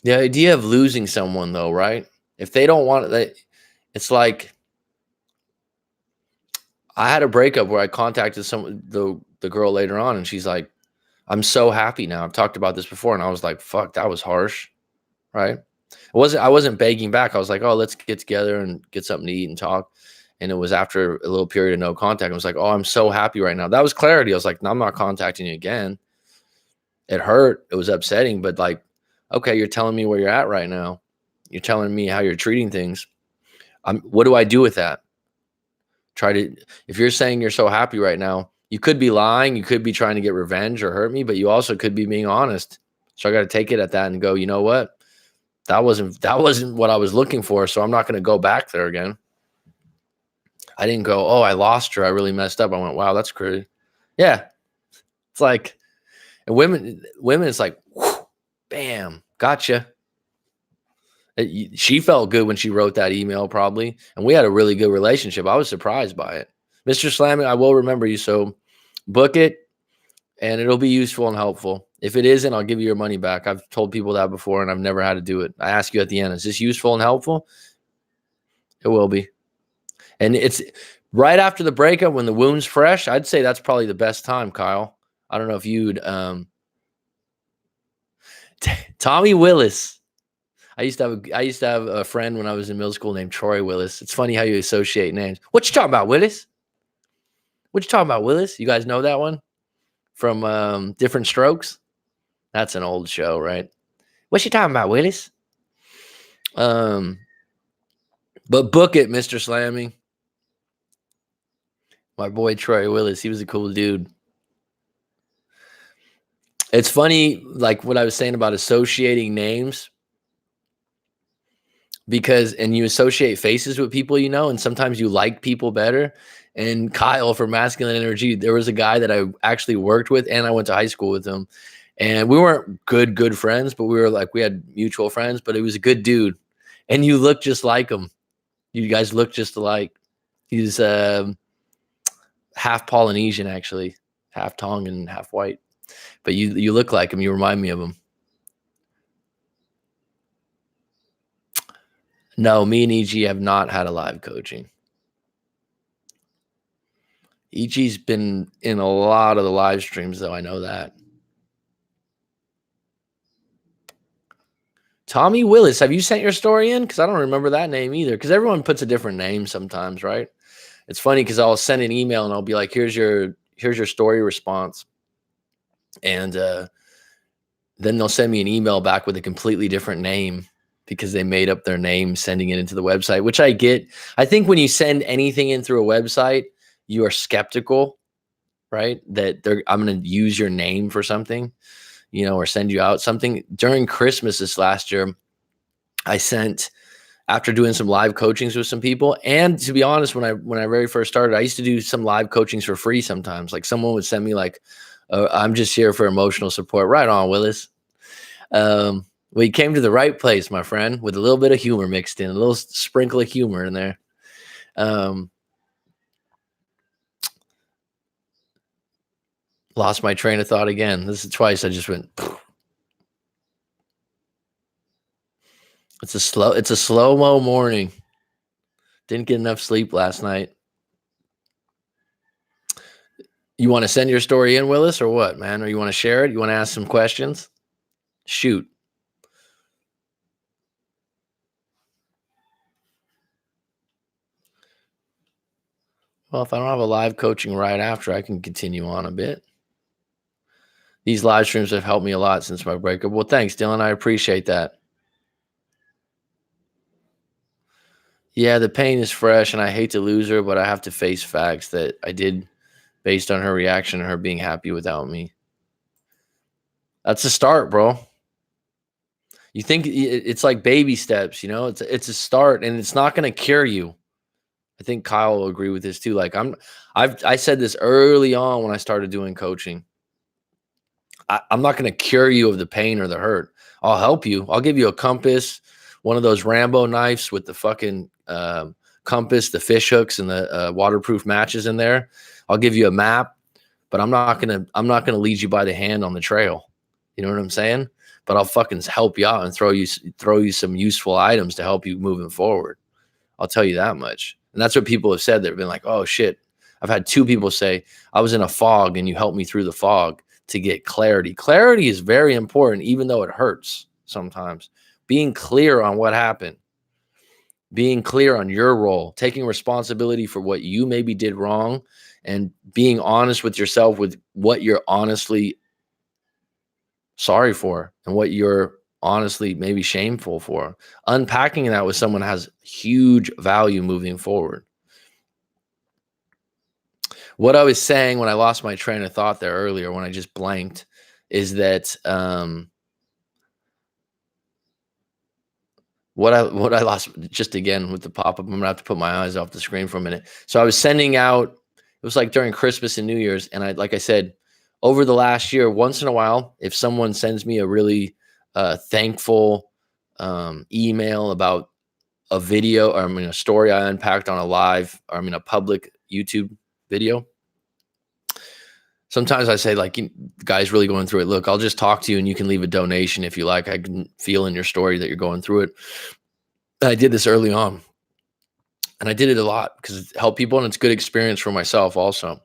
S1: The idea of losing someone, though, right? If they don't want it, it's like I had a breakup where I contacted the girl later on, and she's like, "I'm so happy now." I've talked about this before, and I was like, "Fuck, that was harsh," right? I wasn't begging back. I was like, "Oh, let's get together and get something to eat and talk." And it was after a little period of no contact. I was like, "Oh, I'm so happy right now." That was clarity. I was like, "No, I'm not contacting you again." It hurt. It was upsetting, but like, okay, you're telling me where you're at right now. You're telling me how you're treating things. What do I do with that? If you're saying you're so happy right now, you could be lying. You could be trying to get revenge or hurt me, but you also could be being honest. So I got to take it at that and go, you know what? That wasn't what I was looking for. So I'm not going to go back there again. I didn't go, oh, I lost her. I really messed up. I went, wow, that's crazy. Yeah. It's like, and women, it's like, whew, bam, gotcha. She felt good when she wrote that email, probably. And we had a really good relationship. I was surprised by it. Mr. Slammy, I will remember you. So book it and it'll be useful and helpful. If it isn't, I'll give you your money back. I've told people that before and I've never had to do it. I ask you at the end, is this useful and helpful? It will be. And it's right after the breakup when the wound's fresh. I'd say that's probably the best time, Kyle. I don't know if you'd Tommy Willis. I used to have a friend when I was in middle school named Troy Willis. It's funny how you associate names. What you talking about, Willis? What you talking about, Willis? You guys know that one from Different Strokes? That's an old show, right? What you talking about, Willis? But book it, Mr. Slammy. My boy Troy Willis, he was a cool dude. It's funny, like what I was saying about associating names, because and you associate faces with people, you know, and sometimes you like people better. And Kyle from Masculine Energy, there was a guy that I actually worked with and I went to high school with him. And we weren't good friends, but we were like, we had mutual friends, but he was a good dude. And you look just like him. You guys look just alike. He's half Polynesian, actually, half Tongan, half white. But you look like him. You remind me of him. No, me and EG have not had a live coaching. EG's been in a lot of the live streams, though. I know that. Tommy Willis, have you sent your story in? Because I don't remember that name either. Because everyone puts a different name sometimes, right? It's funny because I'll send an email and I'll be like, here's your story response. And then they'll send me an email back with a completely different name because they made up their name sending it into the website, which I get. I think when you send anything in through a website, you are skeptical, right? That I'm going to use your name for something, you know, or send you out something. During Christmas this last year, I sent, after doing some live coachings with some people, and to be honest, when I very first started, I used to do some live coachings for free sometimes. Like someone would send me like, I'm just here for emotional support. Right on, Willis. We came to the right place, my friend, with a little bit of humor mixed in, a little sprinkle of humor in there. Lost my train of thought again. This is twice. I just went. It's a slow-mo morning. Didn't get enough sleep last night. You want to send your story in, Willis, or what, man? Or you want to share it? You want to ask some questions? Shoot. Well, if I don't have a live coaching right after, I can continue on a bit. These live streams have helped me a lot since my breakup. Well, thanks, Dylan. I appreciate that. Yeah, the pain is fresh, and I hate to lose her, but I have to face facts that I did based on her reaction and her being happy without me. That's a start, bro. You think it's like baby steps, you know? It's a start, and it's not going to cure you. I think Kyle will agree with this too. Like I said this early on when I started doing coaching. I'm not going to cure you of the pain or the hurt. I'll help you. I'll give you a compass, one of those Rambo knives with the fucking compass, the fish hooks, and the waterproof matches in there. I'll give you a map, but I'm not gonna lead you by the hand on the trail. You know what I'm saying? But I'll fucking help you out and throw you some useful items to help you moving forward. I'll tell you that much. And that's what people have said. They've been like, oh shit. I've had 2 people say, I was in a fog and you helped me through the fog to get clarity. Clarity is very important, even though it hurts sometimes. Being clear on what happened, being clear on your role, taking responsibility for what you maybe did wrong, and being honest with yourself with what you're honestly sorry for and what you're honestly maybe shameful for. Unpacking that with someone has huge value moving forward. What I was saying when I lost my train of thought there earlier, when I just blanked, is that what I lost just again with the pop-up, I'm gonna have to put my eyes off the screen for a minute. So I was sending out, it was like during Christmas and New Year's, and I like I said, over the last year, once in a while, if someone sends me a really thankful email about a video, or I mean a story I unpacked on a live, or I mean a public YouTube video. Sometimes I say, like, the guy's really going through it. Look, I'll just talk to you and you can leave a donation if you like. I can feel in your story that you're going through it. I did this early on, and I did it a lot because it helped people and it's good experience for myself also.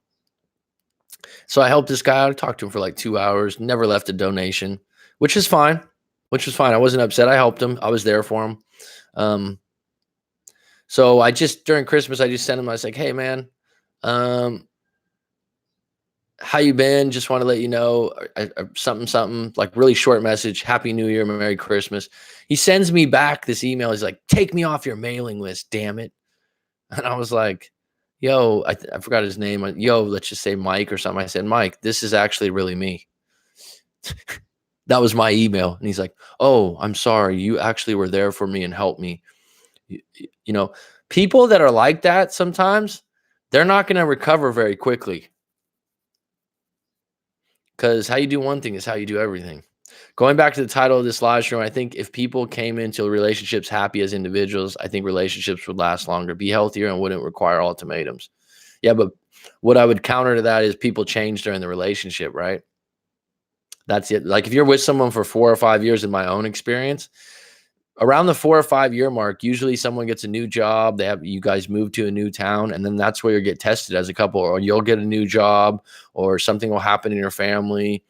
S1: So I helped this guy out. I talked to him for like 2 hours, never left a donation, which is fine, which was fine. I wasn't upset. I helped him. I was there for him. Um, so I just, during Christmas, I just sent him, I was like, hey man, um, how you been? Just want to let you know, something, something, like really short message. Happy New Year, Merry Christmas. He sends me back this email. He's like, take me off your mailing list, damn it. And I was like, yo, I forgot his name. Yo, let's just say Mike or something. I said, Mike, this is actually really me. That was my email. And he's like, oh, I'm sorry. You actually were there for me and helped me. You know, people that are like that sometimes, they're not going to recover very quickly. Because how you do one thing is how you do everything. Going back to the title of this live stream, I think if people came into relationships happy as individuals, I think relationships would last longer, be healthier, and wouldn't require ultimatums. Yeah, but what I would counter to that is people change during the relationship, right? That's it. Like if you're with someone for 4 or 5 years, in my own experience, around the 4 or 5 year mark, usually someone gets a new job. You guys move to a new town, and then that's where you get tested as a couple, or you'll get a new job, or something will happen in your family.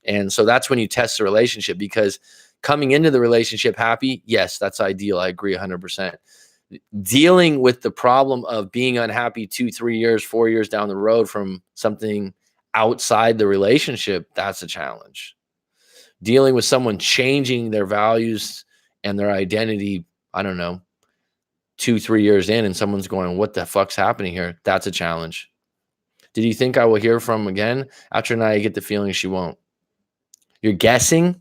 S1: And so that's when you test the relationship, because coming into the relationship happy, yes, that's ideal. I agree 100%. Dealing with the problem of being unhappy 2, 3 years, 4 years down the road from something outside the relationship, that's a challenge. Dealing with someone changing their values and their identity, I don't know, 2, 3 years in, and someone's going, what the fuck's happening here? That's a challenge. Did you think I will hear from him again? After tonight, I get the feeling she won't. You're guessing,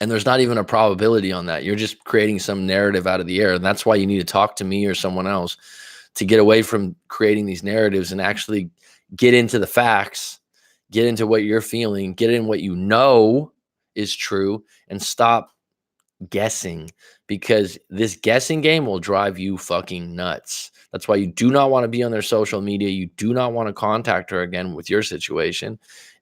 S1: and there's not even a probability on that. You're just creating some narrative out of the air. And that's why you need to talk to me or someone else to get away from creating these narratives and actually get into the facts, get into what you're feeling, get in what you know is true, and stop guessing, because this guessing game will drive you fucking nuts. That's why you do not want to be on their social media. You do not want to contact her again with your situation.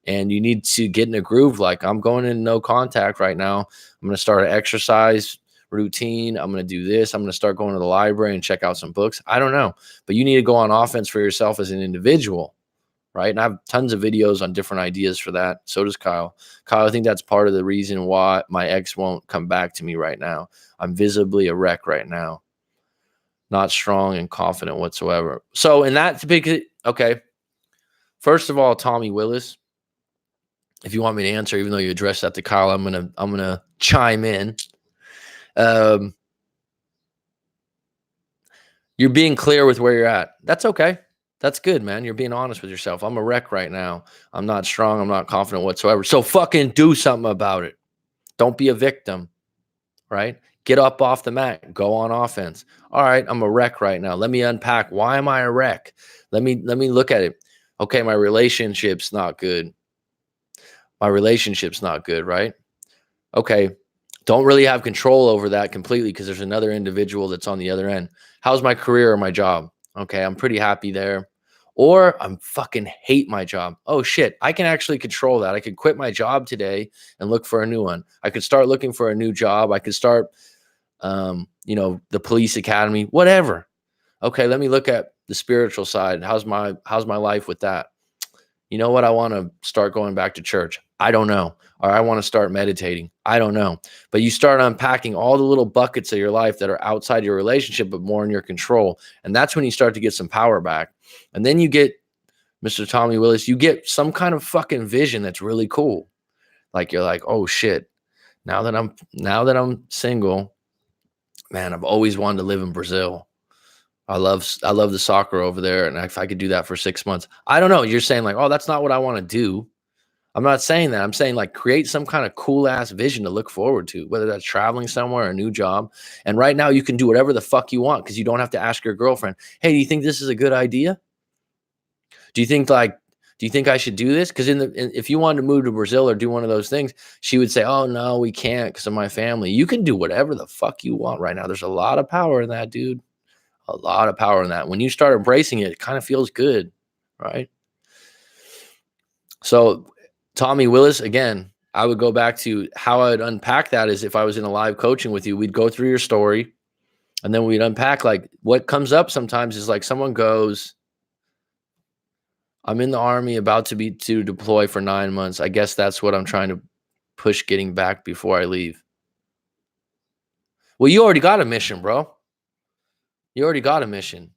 S1: And you need to get in a groove. Like, I'm going in no contact right now. I'm going to start an exercise routine. I'm going to do this. I'm going to start going to the library and check out some books. I don't know. But you need to go on offense for yourself as an individual. Right. And I have tons of videos on different ideas for that. So does Kyle. Kyle, I think that's part of the reason why my ex won't come back to me right now. I'm visibly a wreck right now. Not strong and confident whatsoever. So in that big, okay. First of all, Tommy Willis, if you want me to answer, even though you addressed that to Kyle, I'm gonna chime in. You're being clear with where you're at. That's okay. That's good, man. You're being honest with yourself. I'm a wreck right now. I'm not strong. I'm not confident whatsoever. So fucking do something about it. Don't be a victim, right? Get up off the mat. Go on offense. All right, I'm a wreck right now. Let me unpack. Why am I a wreck? Let me look at it. Okay, my relationship's not good. My relationship's not good, right? Okay, don't really have control over that completely because there's another individual that's on the other end. How's my career or my job? Okay, I'm pretty happy there. Or I'm fucking hate my job. Oh shit, I can actually control that. I could quit my job today and look for a new one. I could start looking for a new job. I could start, the police academy, whatever. Okay, let me look at the spiritual side. How's my life with that? You know what? I want to start going back to church. I don't know. Or I want to start meditating. I don't know. But you start unpacking all the little buckets of your life that are outside your relationship, but more in your control. And that's when you start to get some power back. And then you get, Mr. Tommy Willis, you get some kind of fucking vision that's really cool. Like you're like, oh shit. Now that I'm single, man, I've always wanted to live in Brazil. I love the soccer over there. And if I could do that for 6 months, I don't know. You're saying like, oh, that's not what I want to do. I'm not saying that. I'm saying like create some kind of cool ass vision to look forward to, whether that's traveling somewhere, a new job. And right now you can do whatever the fuck you want because you don't have to ask your girlfriend, hey, do you think this is a good idea? Do you think like, do you think I should do this? Because if you wanted to move to Brazil or do one of those things, she would say, "Oh no, we can't because of my family." You can do whatever the fuck you want right now. There's a lot of power in that, dude. A lot of power in that. When you start embracing it, it kind of feels good, right? So, Tommy Willis, again, I would go back to how I'd unpack that is if I was in a live coaching with you, we'd go through your story and then we'd unpack like what comes up sometimes is like someone goes, I'm in the army about to deploy for 9 months. I guess that's what I'm trying to push getting back before I leave. Well, you already got a mission, bro. You already got a mission.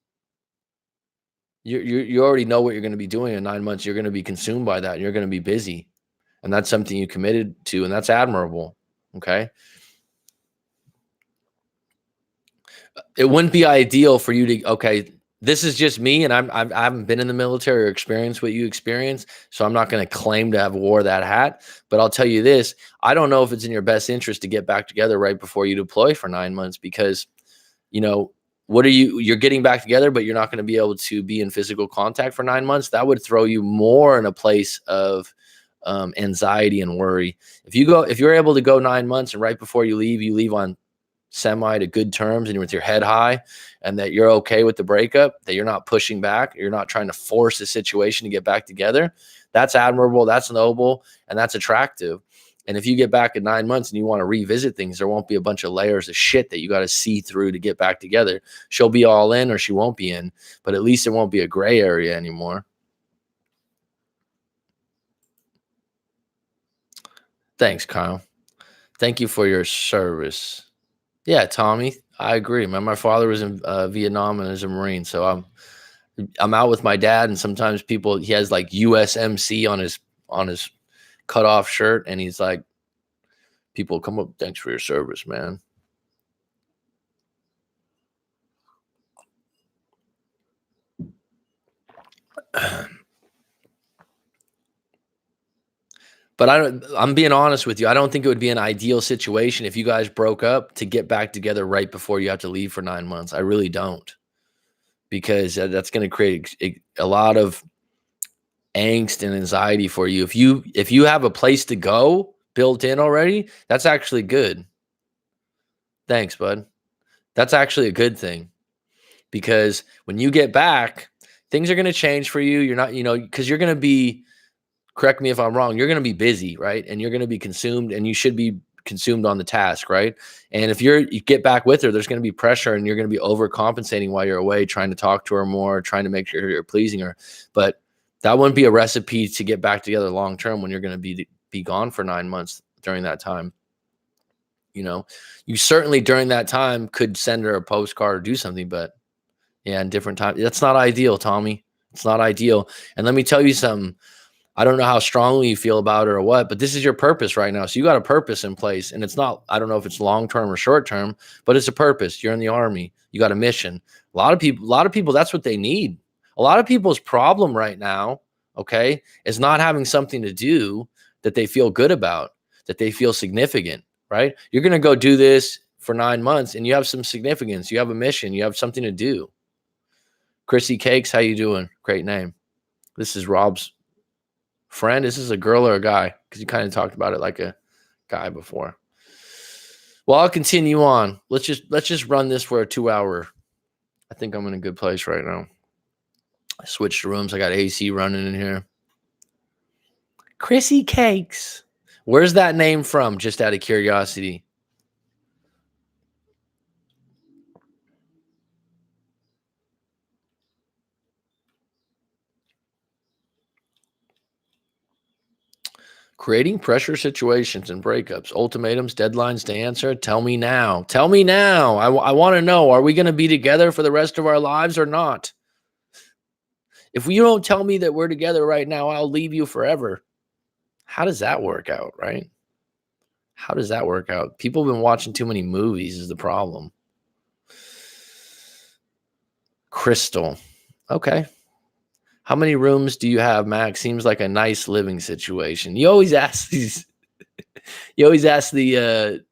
S1: You already know what you're going to be doing in 9 months. You're going to be consumed by that. And you're going to be busy. And that's something you committed to, and that's admirable. Okay. It wouldn't be ideal for you to, okay, this is just me, and I haven't been in the military or experienced what you experienced, so I'm not going to claim to have wore that hat. But I'll tell you this: I don't know if it's in your best interest to get back together right before you deploy for 9 months because, you know, what are you're getting back together, but you're not going to be able to be in physical contact for 9 months. That would throw you more in a place of anxiety and worry. If you're able to go 9 months and right before you leave on semi to good terms and with your head high and that you're okay with the breakup, that you're not pushing back, you're not trying to force the situation to get back together, that's admirable, that's noble, and that's attractive. And if you get back in 9 months and you want to revisit things, there won't be a bunch of layers of shit that you got to see through to get back together. She'll be all in or she won't be in, but at least it won't be a gray area anymore. Thanks, Kyle. Thank you for your service. Yeah, Tommy, I agree, man. My father was in Vietnam and is a Marine, so I'm out with my dad, and sometimes he has like USMC on his cut off shirt, and he's like, people come up, thanks for your service, man. But I'm being honest with you. I don't think it would be an ideal situation if you guys broke up to get back together right before you have to leave for 9 months. I really don't, because that's going to create a lot of angst and anxiety for you. If you have a place to go built in already, that's actually good. Thanks, bud. That's actually a good thing because when you get back, things are going to change for you. You're not, because you're going to be, correct me if I'm wrong, you're going to be busy, right? And you're going to be consumed, and you should be consumed on the task, right? And if you get back with her, there's going to be pressure, and you're going to be overcompensating while you're away, trying to talk to her more, trying to make sure you're pleasing her. But that wouldn't be a recipe to get back together long term when you're going to be gone for 9 months during that time. You certainly during that time could send her a postcard or do something, but yeah, in different times. That's not ideal, Tommy. It's not ideal. And let me tell you something. I don't know how strongly you feel about it or what, but this is your purpose right now. So you got a purpose in place, and it's not, I don't know if it's long term or short term, but it's a purpose. You're in the army. You got a mission. A lot of people, that's what they need. A lot of people's problem right now, okay, is not having something to do that they feel good about, that they feel significant, right? You're going to go do this for 9 months and you have some significance. You have a mission. You have something to do. Chrissy Cakes, how you doing? Great name. This is Rob's friend. Is this a girl or a guy? Because you kind of talked about it like a guy before. Well, I'll continue on. Let's just run this for a 2 hour. I think I'm in a good place right now. I switched rooms. I got AC running in here. Chrissy Cakes. Where's that name from? Just out of curiosity. Creating pressure situations and breakups, ultimatums, deadlines to answer. Tell me now. Tell me now. I want to know, are we going to be together for the rest of our lives or not? If you don't tell me that we're together right now, I'll leave you forever. How does that work out, right? How does that work out? People have been watching too many movies is the problem. Crystal. Okay. How many rooms do you have, Max? Seems like a nice living situation. You always ask these. You always ask the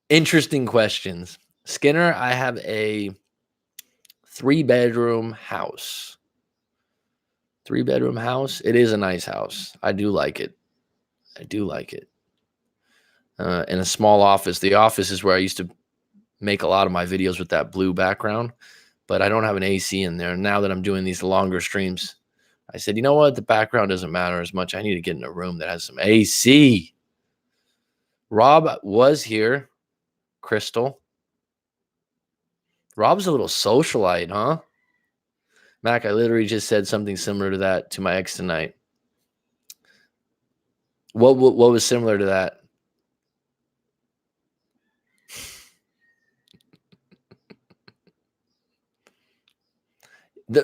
S1: interesting questions. Skinner, I have a 3-bedroom house. 3-bedroom house. It is a nice house. I do like it. I do like it. In a small office. The office is where I used to make a lot of my videos with that blue background, but I don't have an AC in there. Now that I'm doing these longer streams, I said, you know what? The background doesn't matter as much. I need to get in a room that has some AC. Rob was here. Crystal. Rob's a little socialite, huh? Mac, I literally just said something similar to that to my ex tonight. What was similar to that?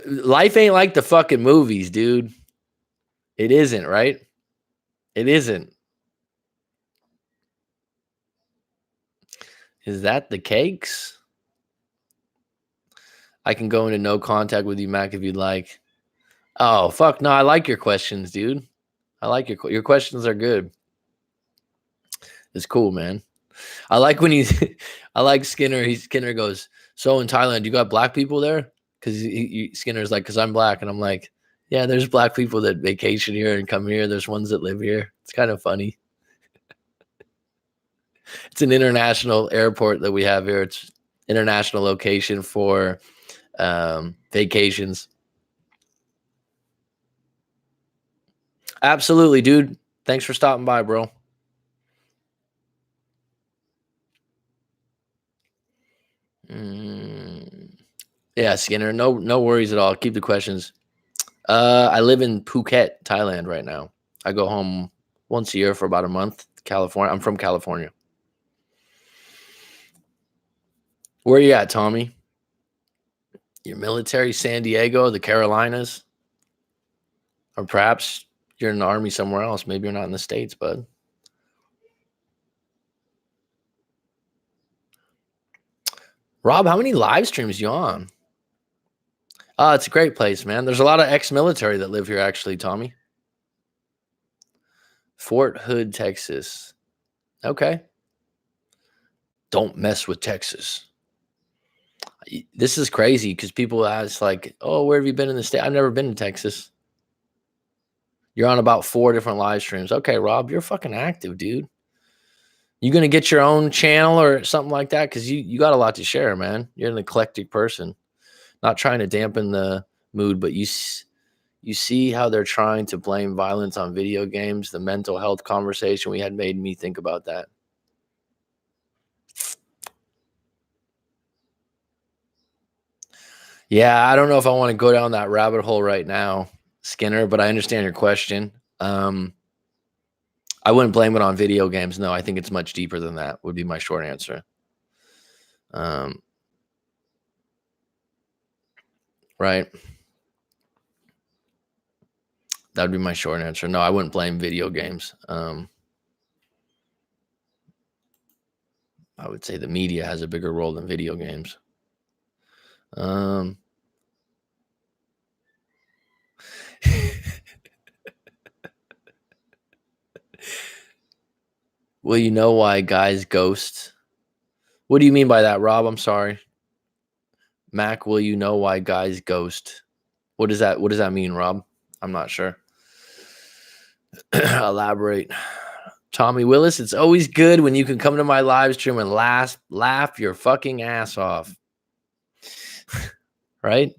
S1: Life ain't like the fucking movies, dude. It isn't, right? It isn't. Is that the cakes? I can go into no contact with you, Mac, if you'd like. Oh, fuck. No, I like your questions, dude. I like your questions are good. It's cool, man. I like when he's, I like Skinner. Skinner goes, so in Thailand, you got black people there? Because Skinner's like, because I'm black. And I'm like, yeah, there's black people that vacation here and come here. There's ones that live here. It's kind of funny. It's an international airport that we have here. It's international location for vacations. Absolutely, dude. Thanks for stopping by, bro. Yeah, Skinner. No worries at all. Keep the questions. I live in Phuket, Thailand right now. I go home once a year for about a month. California. I'm from California. Where are you at, Tommy? Your military, San Diego, the Carolinas, or perhaps you're in the army somewhere else. Maybe you're not in the States, bud. Rob, how many live streams you on? It's a great place, man. There's a lot of ex-military that live here, actually, Tommy. Fort Hood, Texas. Okay. Don't mess with Texas. This is crazy because people ask, like, oh, where have you been in the state? I've never been to Texas. You're on about 4 different live streams. Okay, Rob, you're fucking active, dude. You gonna get your own channel or something like that? Because you got a lot to share, man. You're an eclectic person. Not trying to dampen the mood, but you see how they're trying to blame violence on video games. The mental health conversation we had made me think about that. Yeah, I don't know if I want to go down that rabbit hole right now, Skinner, but I understand your question. I wouldn't blame it on video games. No, I think it's much deeper than that, would be my short answer. Right. That would be my short answer. No, I wouldn't blame video games. I would say the media has a bigger role than video games. Will you know why guys ghost? What do you mean by that, Rob? I'm sorry. Mac, will you know why guys ghost? What does that mean, Rob? I'm not sure. Elaborate. Tommy Willis, it's always good when you can come to my live stream and laugh your fucking ass off. Right?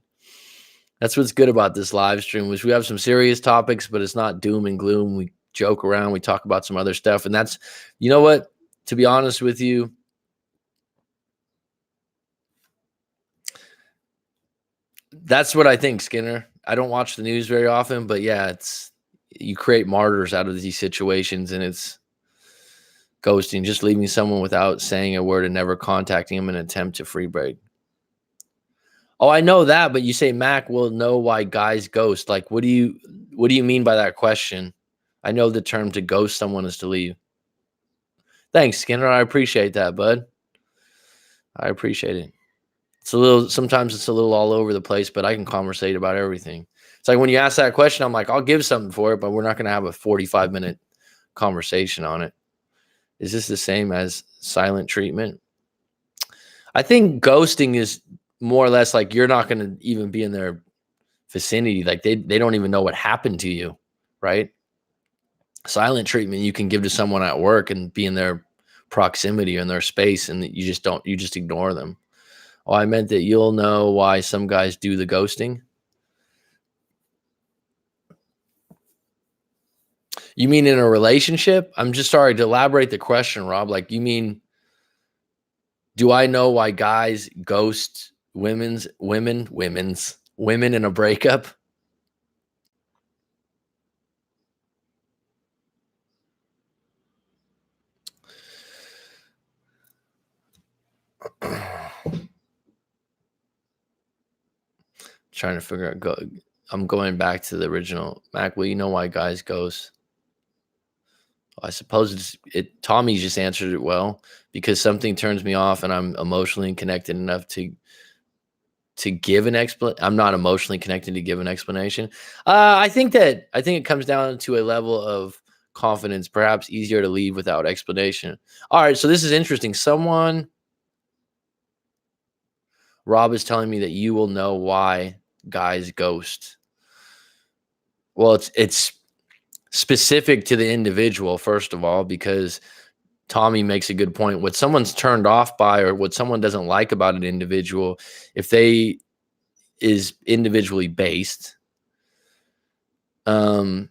S1: That's what's good about this live stream, is we have some serious topics, but it's not doom and gloom. We joke around, we talk about some other stuff. And that's, you know what? To be honest with you, that's what I think, Skinner. I don't watch the news very often, but yeah, you create martyrs out of these situations, and it's ghosting, just leaving someone without saying a word and never contacting them in an attempt to free break. Oh, I know that, but you say Mac will know why guys ghost. Like, what do you mean by that question? I know the term to ghost someone is to leave. Thanks, Skinner. I appreciate that, bud. I appreciate it. sometimes it's a little all over the place, but I can conversate about everything. It's like when you ask that question, I'm like, I'll give something for it, but we're not going to have a 45-minute conversation on it. Is this the same as silent treatment? I think ghosting is more or less like you're not going to even be in their vicinity. Like they don't even know what happened to you, right? Silent treatment you can give to someone at work and be in their proximity or in their space, and you just ignore them. Oh, I meant that you'll know why some guys do the ghosting. You mean in a relationship? I'm just sorry to elaborate the question, Rob. Like, you mean, do I know why guys ghost women in a breakup? Trying to figure out. I'm going back to the original. Mac, well, you know why guys ghost? I suppose Tommy just answered it well, because something turns me off and I'm emotionally connected enough to give an explanation. I'm not emotionally connected to give an explanation. I think it comes down to a level of confidence, perhaps easier to leave without explanation. All right, so this is interesting. Rob is telling me that you will know why guys ghost. Well, it's specific to the individual, first of all, because Tommy makes a good point. What someone's turned off by or what someone doesn't like about an individual, if they is individually based, um,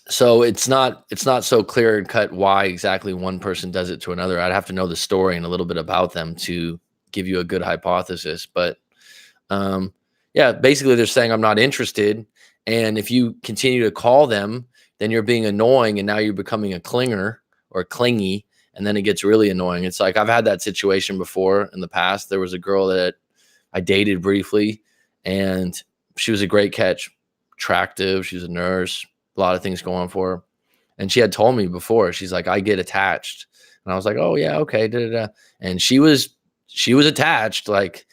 S1: so it's not so clear and cut why exactly one person does it to another. I'd have to know the story and a little bit about them to give you a good hypothesis. But um, yeah, basically they're saying I'm not interested, and if you continue to call them, then you're being annoying, and now you're becoming a clinger or clingy, and then it gets really annoying. It's like I've had that situation before in the past. There was a girl that I dated briefly, and she was a great catch, attractive. She was a nurse, a lot of things going for her. And she had told me before, she's like, I get attached. And I was like, oh yeah, okay. Da, da, da. And she was attached, like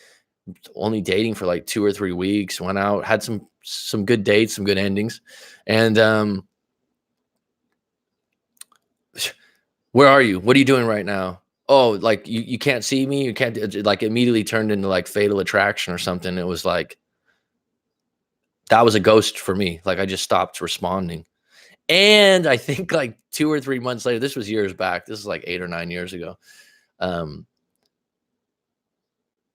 S1: only dating for like 2 or 3 weeks, went out, had some good dates, some good endings. And where are you? What are you doing right now? Oh, like you can't see me. You can't, like, immediately turned into like fatal attraction or something. It was like that was a ghost for me. Like I just stopped responding. And I think like 2 or 3 months later, this was years back. This is like 8 or 9 years ago. Um,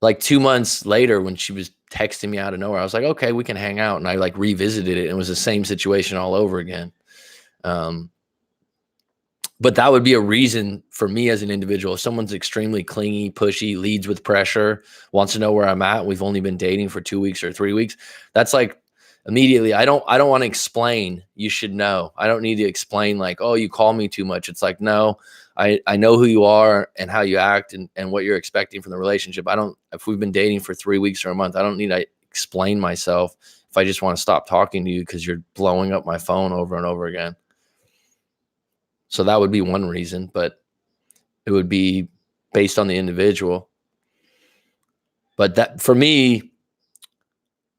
S1: like 2 months later, when she was texting me out of nowhere, I was like, okay, we can hang out. And I like revisited it, and it was the same situation all over again. Um, but that would be a reason for me as an individual. If someone's extremely clingy, pushy, leads with pressure, wants to know where I'm at, we've only been dating for 2 weeks or 3 weeks, that's like immediately, I don't want to explain. You should know. I don't need to explain like, oh, you call me too much. It's like, no, I know who you are and how you act, and what you're expecting from the relationship. If we've been dating for 3 weeks or a month, I don't need to explain myself if I just want to stop talking to you because you're blowing up my phone over and over again. So that would be one reason, but it would be based on the individual. But that, for me,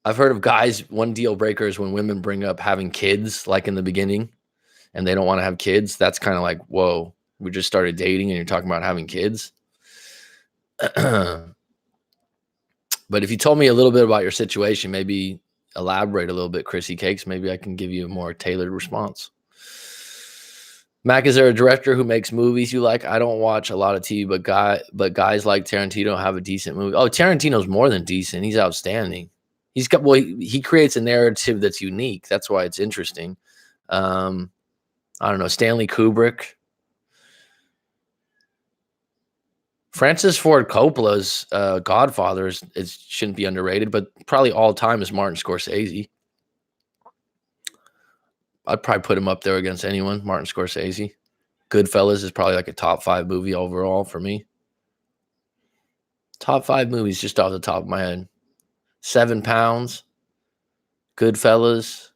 S1: I've heard of guys, one deal breaker is when women bring up having kids, like in the beginning, and they don't want to have kids. That's kind of like, whoa, we just started dating and you're talking about having kids. But if you told me a little bit about your situation, maybe elaborate a little bit, Chrissy Cakes, maybe I can give you a more tailored response. Mac, is there a director who makes movies you like? I don't watch a lot of TV, but guys like Tarantino have a decent movie. Oh, Tarantino's more than decent. He's outstanding. He creates a narrative that's unique. That's why it's interesting. Um, I don't know, Stanley Kubrick, Francis Ford Coppola's Godfather shouldn't be underrated, but probably all time is Martin Scorsese. I'd probably put him up there against anyone. Martin Scorsese. Goodfellas is probably like a top 5 movie overall for me. Top 5 movies just off the top of my head. 7 Pounds, Goodfellas,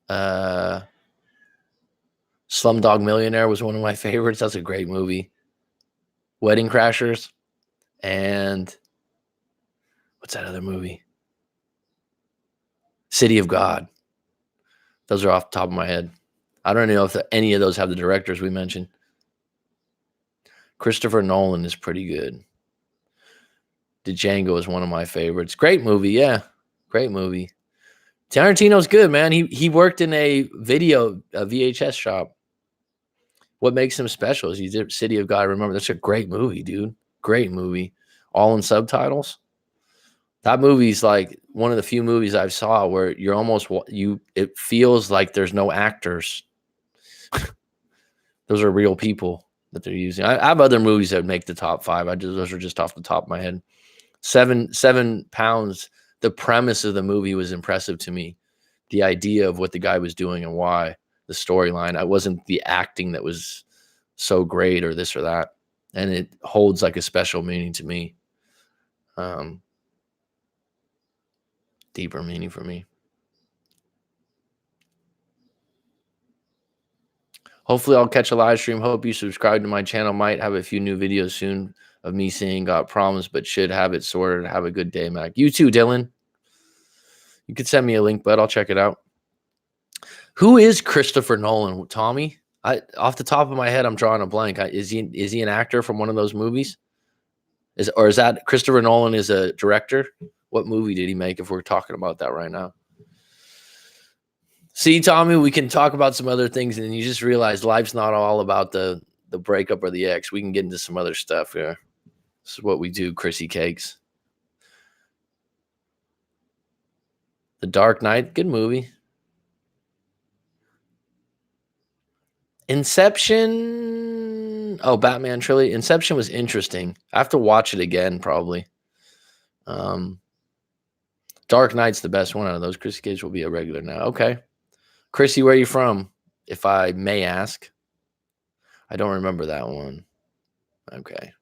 S1: uh, Slumdog Millionaire was one of my favorites. That's a great movie. Wedding Crashers, and what's that other movie? City of God. Those are off the top of my head. I don't know if any of those have the directors we mentioned. Christopher Nolan is pretty good. Django is one of my favorites. Great movie, yeah. Great movie. Tarantino's good, man. He worked in a VHS shop. What makes him special is he's City of God. Remember, that's a great movie, dude. Great movie. All in subtitles. That movie's like one of the few movies I've saw where you're almost it feels like there's no actors. Those are real people that they're using. I have other movies that make the top 5. Those are just off the top of my head. 7 pounds. The premise of the movie was impressive to me. The idea of what the guy was doing and why, the storyline. I wasn't the acting that was so great or this or that. And it holds like a special meaning to me. Deeper meaning for me. Hopefully I'll catch a live stream. Hope you subscribe to my channel. Might have a few new videos soon of me saying got problems, but should have it sorted. Have a good day, Mac. You too, Dylan. You could send me a link, but I'll check it out. Who is Christopher Nolan, Tommy? Off the top of my head, I'm drawing a blank. Is he an actor from one of those movies? Is that Christopher Nolan is a director? What movie did he make if we're talking about that right now? See, Tommy, we can talk about some other things, and you just realize life's not all about the breakup or the ex. We can get into some other stuff here. This is what we do, Chrissy Cakes. The Dark Knight, good movie. Inception. Oh, Batman trilogy. Inception was interesting. I have to watch it again, probably. Dark Knight's the best one out of those. Chrissy Cakes will be a regular now. Okay. Chrissy, where are you from? If I may ask. I don't remember that one. Okay.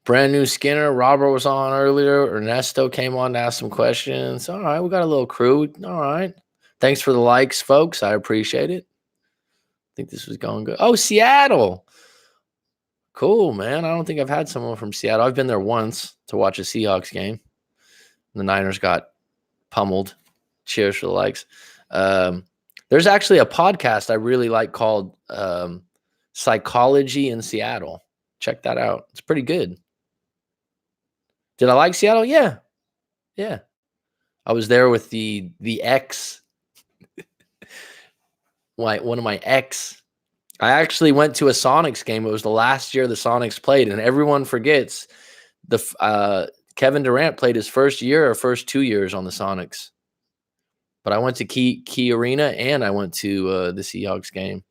S1: Brand new Skinner. Robert was on earlier. Ernesto came on to ask some questions. All right. We got a little crew. All right. Thanks for the likes, folks. I appreciate it. I think this was going good. Oh, Seattle. Cool, man. I don't think I've had someone from Seattle. I've been there once to watch a Seahawks game. The Niners got pummeled. Cheers for the likes. There's actually a podcast I really like called Psychology in Seattle. Check that out. It's pretty good. Did I like Seattle? Yeah. Yeah. I was there with the ex. One of my ex. I actually went to a Sonics game. It was the last year the Sonics played, and everyone forgets Kevin Durant played his first year or first 2 years on the Sonics. But I went to Key Arena and I went to the Seahawks game.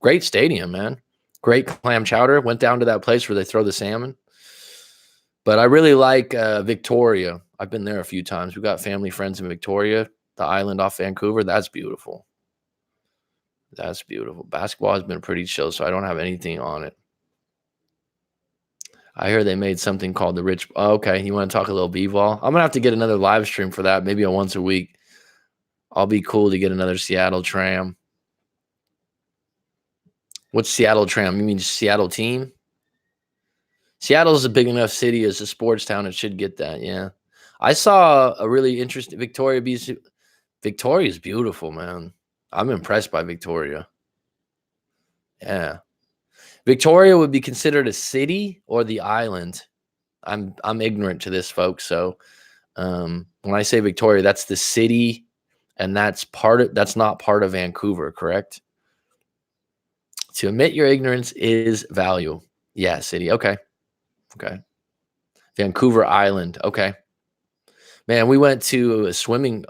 S1: Great stadium, man. Great clam chowder. Went down to that place where they throw the salmon. But I really like Victoria. I've been there a few times. We've got family friends in Victoria, the island off Vancouver. That's beautiful. That's beautiful. Basketball has been pretty chill, so I don't have anything on it. I hear they made something called the Rich. Oh, okay, you want to talk a little b-ball? I'm going to have to get another live stream for that, maybe a once a week. I'll be cool to get another Seattle tram. What's Seattle tram? You mean Seattle team? Seattle's a big enough city as a sports town. It should get that, yeah. I saw a really interesting Victoria Beach. Victoria is beautiful, man. I'm impressed by Victoria. Yeah. Victoria would be considered a city or the island. I'm ignorant to this, folks. So when I say Victoria, that's the city, and that's not part of Vancouver, correct? To admit your ignorance is value. Yeah, city. Okay. Vancouver Island. Okay. Man, we went to a swimming.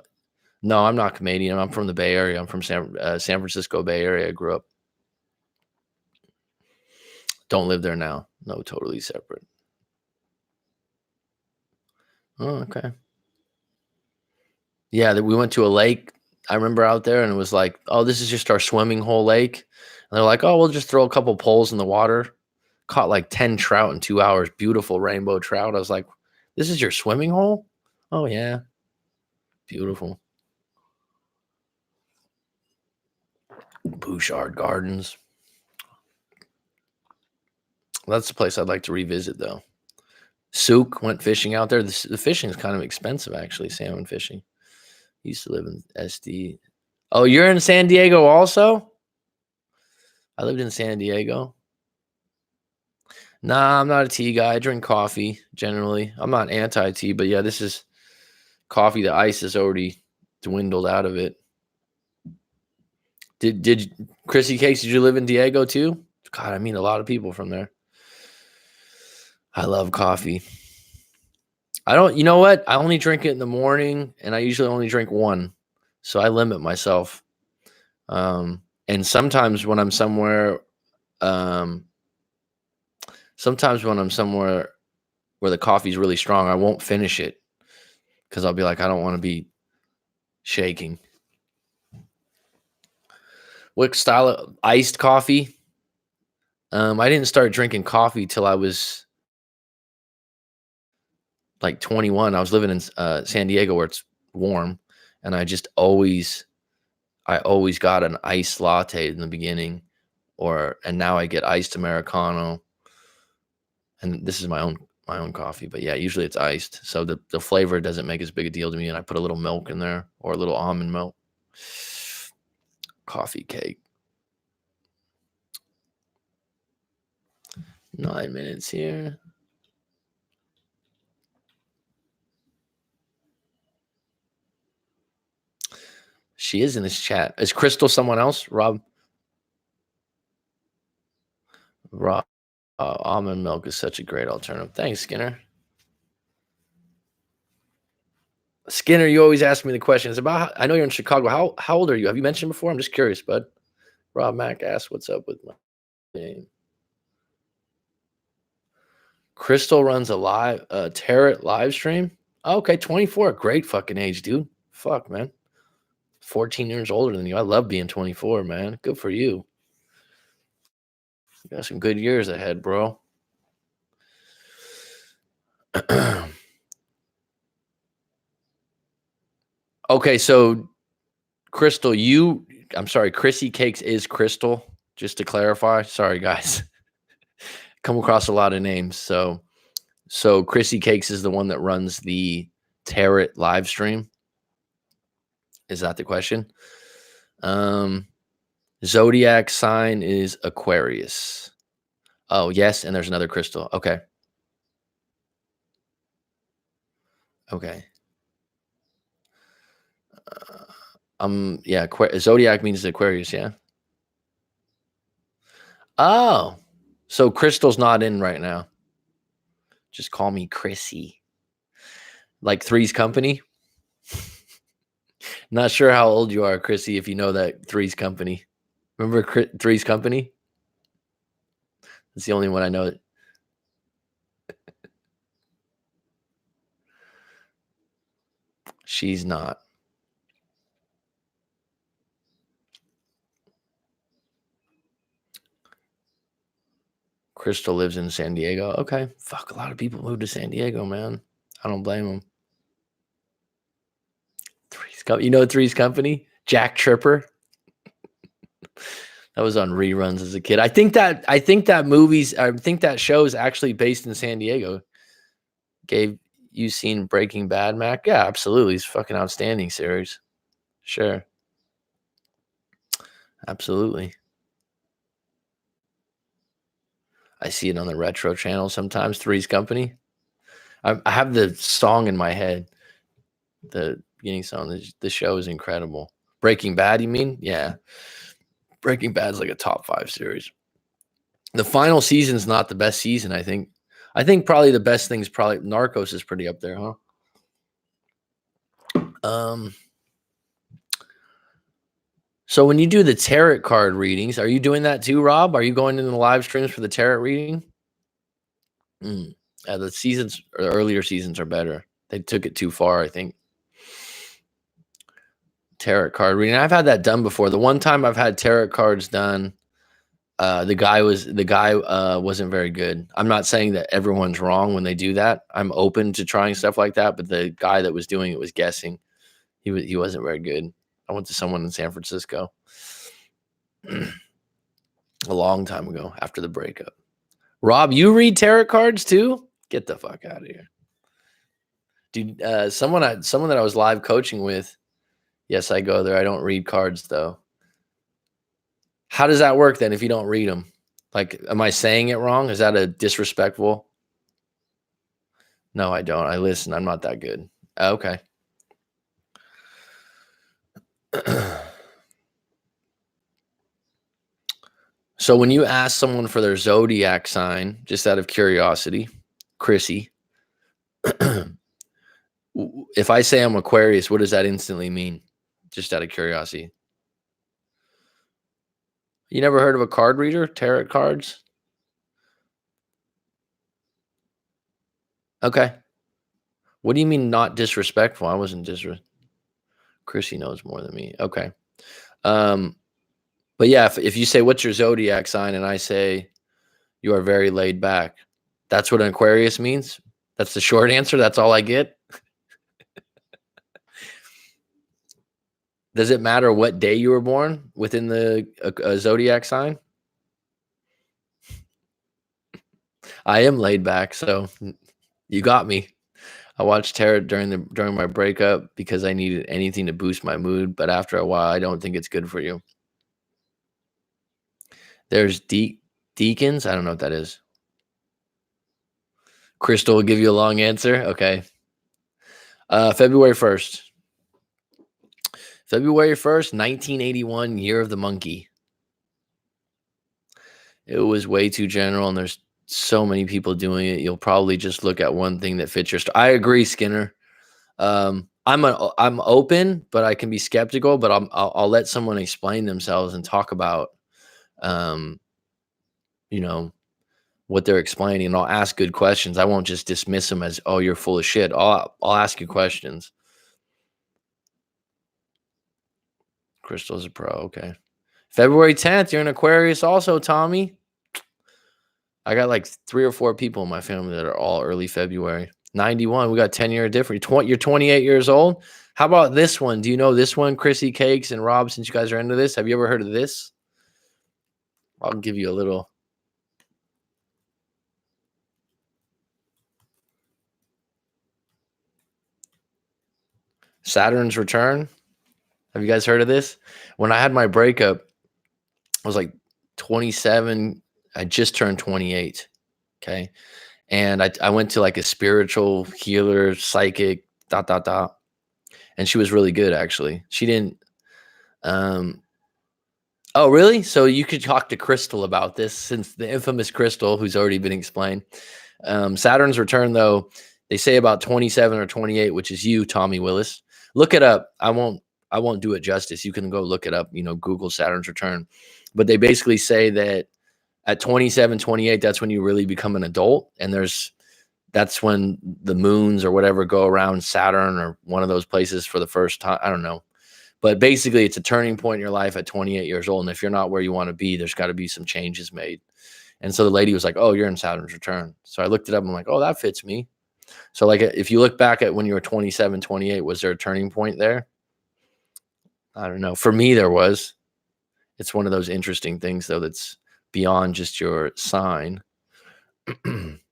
S1: No, I'm not Canadian. I'm from the Bay Area. I'm from San Francisco Bay Area. I grew up. Don't live there now. No, totally separate. Oh, okay. Yeah, we went to a lake. I remember out there, and it was like, oh, this is just our swimming hole lake. And they're like, oh, we'll just throw a couple poles in the water. Caught like 10 trout in 2 hours. Beautiful rainbow trout. I was like, this is your swimming hole? Oh, yeah. Beautiful. Bouchard Gardens. That's the place I'd like to revisit, though. Souk went fishing out there. The fishing is kind of expensive, actually. Salmon fishing. Used to live in SD. Oh, you're in San Diego also? I lived in San Diego. Nah, I'm not a tea guy. I drink coffee generally. I'm not anti-tea, but yeah, this is coffee. The ice has already dwindled out of it. Did Chrissy Cakes? Did you live in Diego too? God, I meet a lot of people from there. I love coffee. I don't. You know what? I only drink it in the morning, and I usually only drink one, so I limit myself. And sometimes when I'm somewhere, sometimes when I'm somewhere where the coffee's really strong, I won't finish it because I'll be like, I don't want to be shaking. What style of iced coffee? I didn't start drinking coffee till I was like 21. I was living in San Diego where it's warm, and I always got an iced latte in the beginning, and now I get iced Americano, and this is my own coffee. But yeah, usually it's iced, so the flavor doesn't make as big a deal to me, and I put a little milk in there or a little almond milk. Coffee cake. 9 minutes here. She is in this chat. Is Crystal someone else? Rob, almond milk is such a great alternative. Thanks, Skinner. Skinner, you always ask me the questions about. I know you're in Chicago. How old are you? Have you mentioned before? I'm just curious, bud. Rob Mack asked, "What's up with my name?" Crystal runs a Tarot live stream. Oh, okay, 24, great fucking age, dude. Fuck, man. 14 years older than you. I love being 24, man. Good for you. You got some good years ahead, bro. Okay, so Crystal, I'm sorry, Chrissy Cakes is Crystal, just to clarify. Sorry, guys. Come across a lot of names. So Chrissy Cakes is the one that runs the Tarot live stream. Is that the question? Zodiac sign is Aquarius. Oh, yes, and there's another crystal. Okay. Okay. Yeah, Zodiac means Aquarius, yeah. Oh. So Crystal's not in right now. Just call me Chrissy. Like Three's Company? Not sure how old you are, Chrissy, if you know that Three's Company. Remember Three's Company? It's the only one I know. She's not. Crystal lives in San Diego. Okay. Fuck, a lot of people moved to San Diego, man. I don't blame them. You know Three's Company? Jack Tripper. That was on reruns as a kid. I think that show is actually based in San Diego. Gabe, you seen Breaking Bad, Mac? Yeah, absolutely. It's a fucking outstanding series. Sure. Absolutely. I see it on the retro channel sometimes. Three's Company. I have the song in my head. The beginning song. The show is incredible. Breaking Bad, you mean? Yeah. Breaking Bad's like a top 5 series. The final season's not the best season, I think. I think probably the best thing's probably Narcos is pretty up there, huh? So when you do the tarot card readings, are you doing that too, Rob? Are you going into the live streams for the tarot reading? The seasons or the earlier seasons are better. They took it too far, I think. Tarot card reading. I've had that done before. The one time I've had tarot cards done, the guy wasn't very good. I'm not saying that everyone's wrong when they do that. I'm open to trying stuff like that, but the guy that was doing it was guessing. He wasn't very good. I went to someone in San Francisco. A long time ago after the breakup. Rob, you read tarot cards too? Get the fuck out of here. Dude, someone that I was live coaching with, yes, I go there. I don't read cards though. How does that work then if you don't read them? Like, am I saying it wrong? Is that a disrespectful? No, I don't. I listen. I'm not that good. Okay. So when you ask someone for their zodiac sign, just out of curiosity, Chrissy, if I say I'm Aquarius, what does that instantly mean? Just out of curiosity. You never heard of a card reader? Tarot cards? Okay. What do you mean not disrespectful? I wasn't disrespectful. Chrissy knows more than me. Okay. Um, but yeah, if you say, what's your zodiac sign? And I say, you are very laid back. That's what an Aquarius means? That's the short answer? That's all I get? Does it matter what day you were born within the zodiac sign? I am laid back, so you got me. I watched tarot during my breakup because I needed anything to boost my mood, but after a while, I don't think it's good for you. There's deacons. I don't know what that is. Crystal will give you a long answer. Okay. February 1st. February 1st, 1981, year of the monkey. It was way too general, and there's so many people doing it. You'll probably just look at one thing that fits your I agree, Skinner. I'm open, but I can be skeptical. But I'll let someone explain themselves and talk about, um, you know, what they're explaining. And I'll ask good questions. I won't just dismiss them as, oh, you're full of shit. I'll ask you questions. Crystal's a pro. Okay. February 10th, you're an Aquarius also, Tommy. I got like 3 or 4 people in my family that are all early February. 91, we got 10-year difference. You're 28 years old. How about this one? Do you know this one, Chrissy Cakes and Rob, since you guys are into this? Have you ever heard of this? I'll give you a little. Saturn's return. Have you guys heard of this? When I had my breakup, I was like 27. I just turned 28. Okay. And I went to like a spiritual healer, psychic, ... And she was really good, actually. She didn't. Oh, really? So you could talk to Crystal about this, since the infamous Crystal, who's already been explained. Saturn's return, though, they say about 27 or 28, which is you, Tommy Willis. Look it up. I won't do it justice. You can go look it up, Google Saturn's return. But they basically say that at 27, 28, that's when you really become an adult. And that's when the moons or whatever go around Saturn or one of those places for the first time. I don't know. But basically, it's a turning point in your life at 28 years old. And if you're not where you want to be, there's got to be some changes made. And so the lady was like, oh, you're in Saturn's return. So I looked it up. I'm like, oh, that fits me. So like, if you look back at when you were 27, 28, was there a turning point there? I don't know. For me, there was. It's one of those interesting things, though, that's beyond just your sign.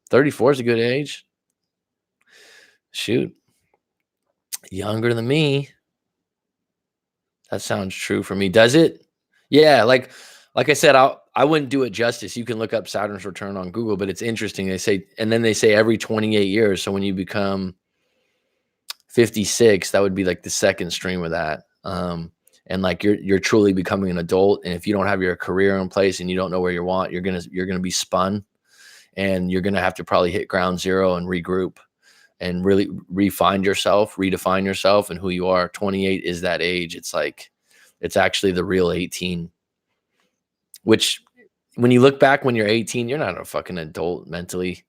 S1: 34 is a good age. Shoot. Younger than me. That sounds true for me. Does it? Yeah, like I said, I wouldn't do it justice. You can look up Saturn's return on Google, but it's interesting. They say every 28 years. So when you become 56, that would be like the second stream of that. And like you're truly becoming an adult. And if you don't have your career in place and you don't know where you want, you're gonna be spun, and you're gonna have to probably hit ground zero and regroup and really redefine yourself and who you are. 28 is that age. It's like, it's actually the real 18, which when you look back when you're 18, you're not a fucking adult mentally.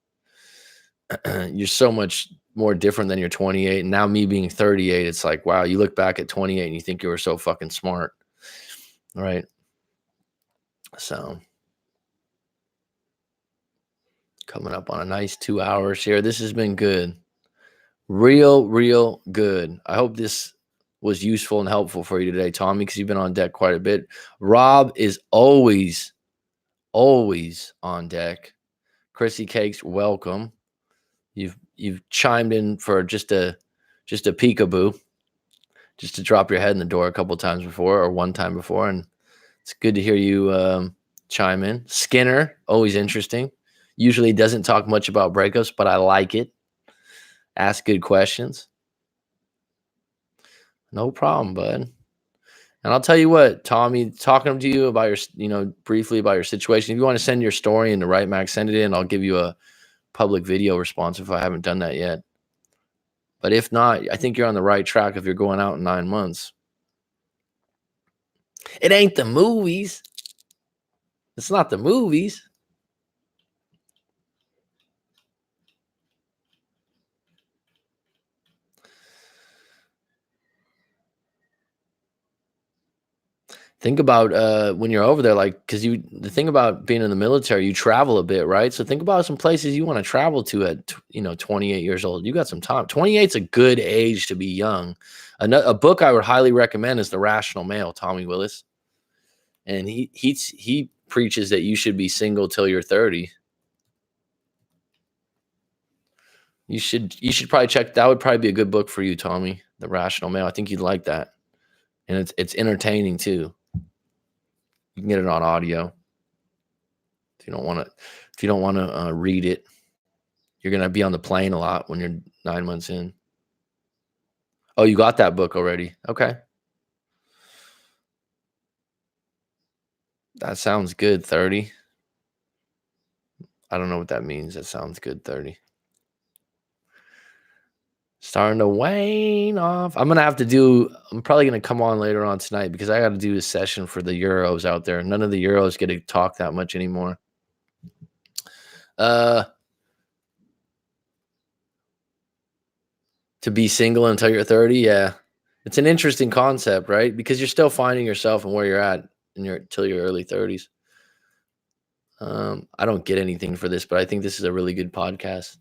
S1: You're so much more different than you're 28. And now me being 38, it's like, wow, you look back at 28 and you think you were so fucking smart. Right. So coming up on a nice 2 hours here. This has been good. Real good. I hope this was useful and helpful for you today, Tommy, because you've been on deck quite a bit. Rob is always on deck. Chrissy Cakes, welcome. You've chimed in for just a peekaboo, just to drop your head in the door a couple times before, or one time before, and it's good to hear you chime in. Skinner, always interesting. Usually doesn't talk much about breakups, but I like it. Ask good questions. No problem, bud. And I'll tell you what, Tommy, talking to you about your, briefly about your situation. If you want to send your story in to Right Max, send it in. I'll give you a public video response if I haven't done that yet. But if not, I think you're on the right track if you're going out in 9 months. It ain't the movies. It's not the movies. Think about when you're over there, like, because the thing about being in the military, you travel a bit, right? So think about some places you want to travel to at 28 years old. You got some time. 28's a good age to be young. A book I would highly recommend is The Rational Male, Tommy Willis, and he preaches that you should be single till you're 30. You should probably check. That would probably be a good book for you, Tommy. The Rational Male. I think you'd like that, and it's entertaining too. You can get it on audio. If you don't want to read it, you're gonna be on the plane a lot when you're 9 months in. Oh, you got that book already? Okay, that sounds good. 30. I don't know what that means. That sounds good. 30. Starting to wane off. I'm probably gonna come on later on tonight because I got to do a session for the Euros out there. None of the Euros get to talk that much anymore. To be single until you're 30, yeah. It's an interesting concept, right? Because you're still finding yourself and where you're at till your early 30s. I don't get anything for this, but I think this is a really good podcast.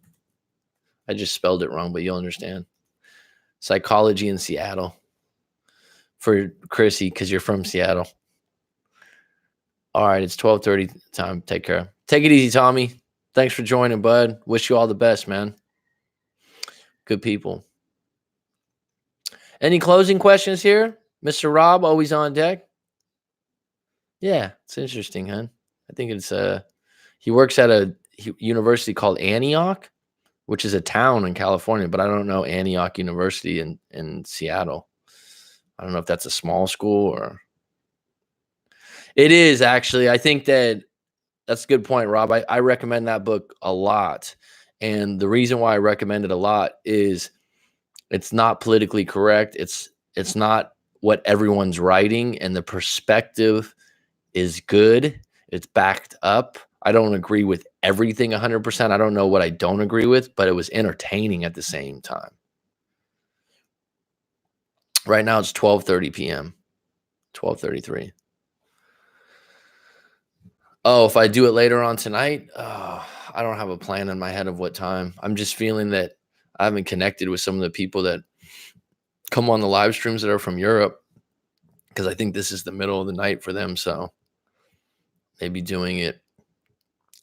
S1: I just spelled it wrong, but you'll understand. Psychology in Seattle. For Chrissy, because you're from Seattle. All right, it's 12:30 time. Take care. Take it easy, Tommy. Thanks for joining, bud. Wish you all the best, man. Good people. Any closing questions here? Mr. Rob, always on deck. Yeah, it's interesting, huh? I think it's he works at a university called Antioch, which is a town in California, but I don't know Antioch University in Seattle. I don't know if that's a small school or it is actually. I think that's a good point, Rob. I recommend that book a lot. And the reason why I recommend it a lot is it's not politically correct. It's not what everyone's writing, and the perspective is good. It's backed up. I don't agree with everything 100%. I don't know what I don't agree with, but it was entertaining at the same time. Right now it's 12:30 p.m. 12:33. Oh, if I do it later on tonight, I don't have a plan in my head of what time. I'm just feeling that I haven't connected with some of the people that come on the live streams that are from Europe, because I think this is the middle of the night for them. So maybe doing it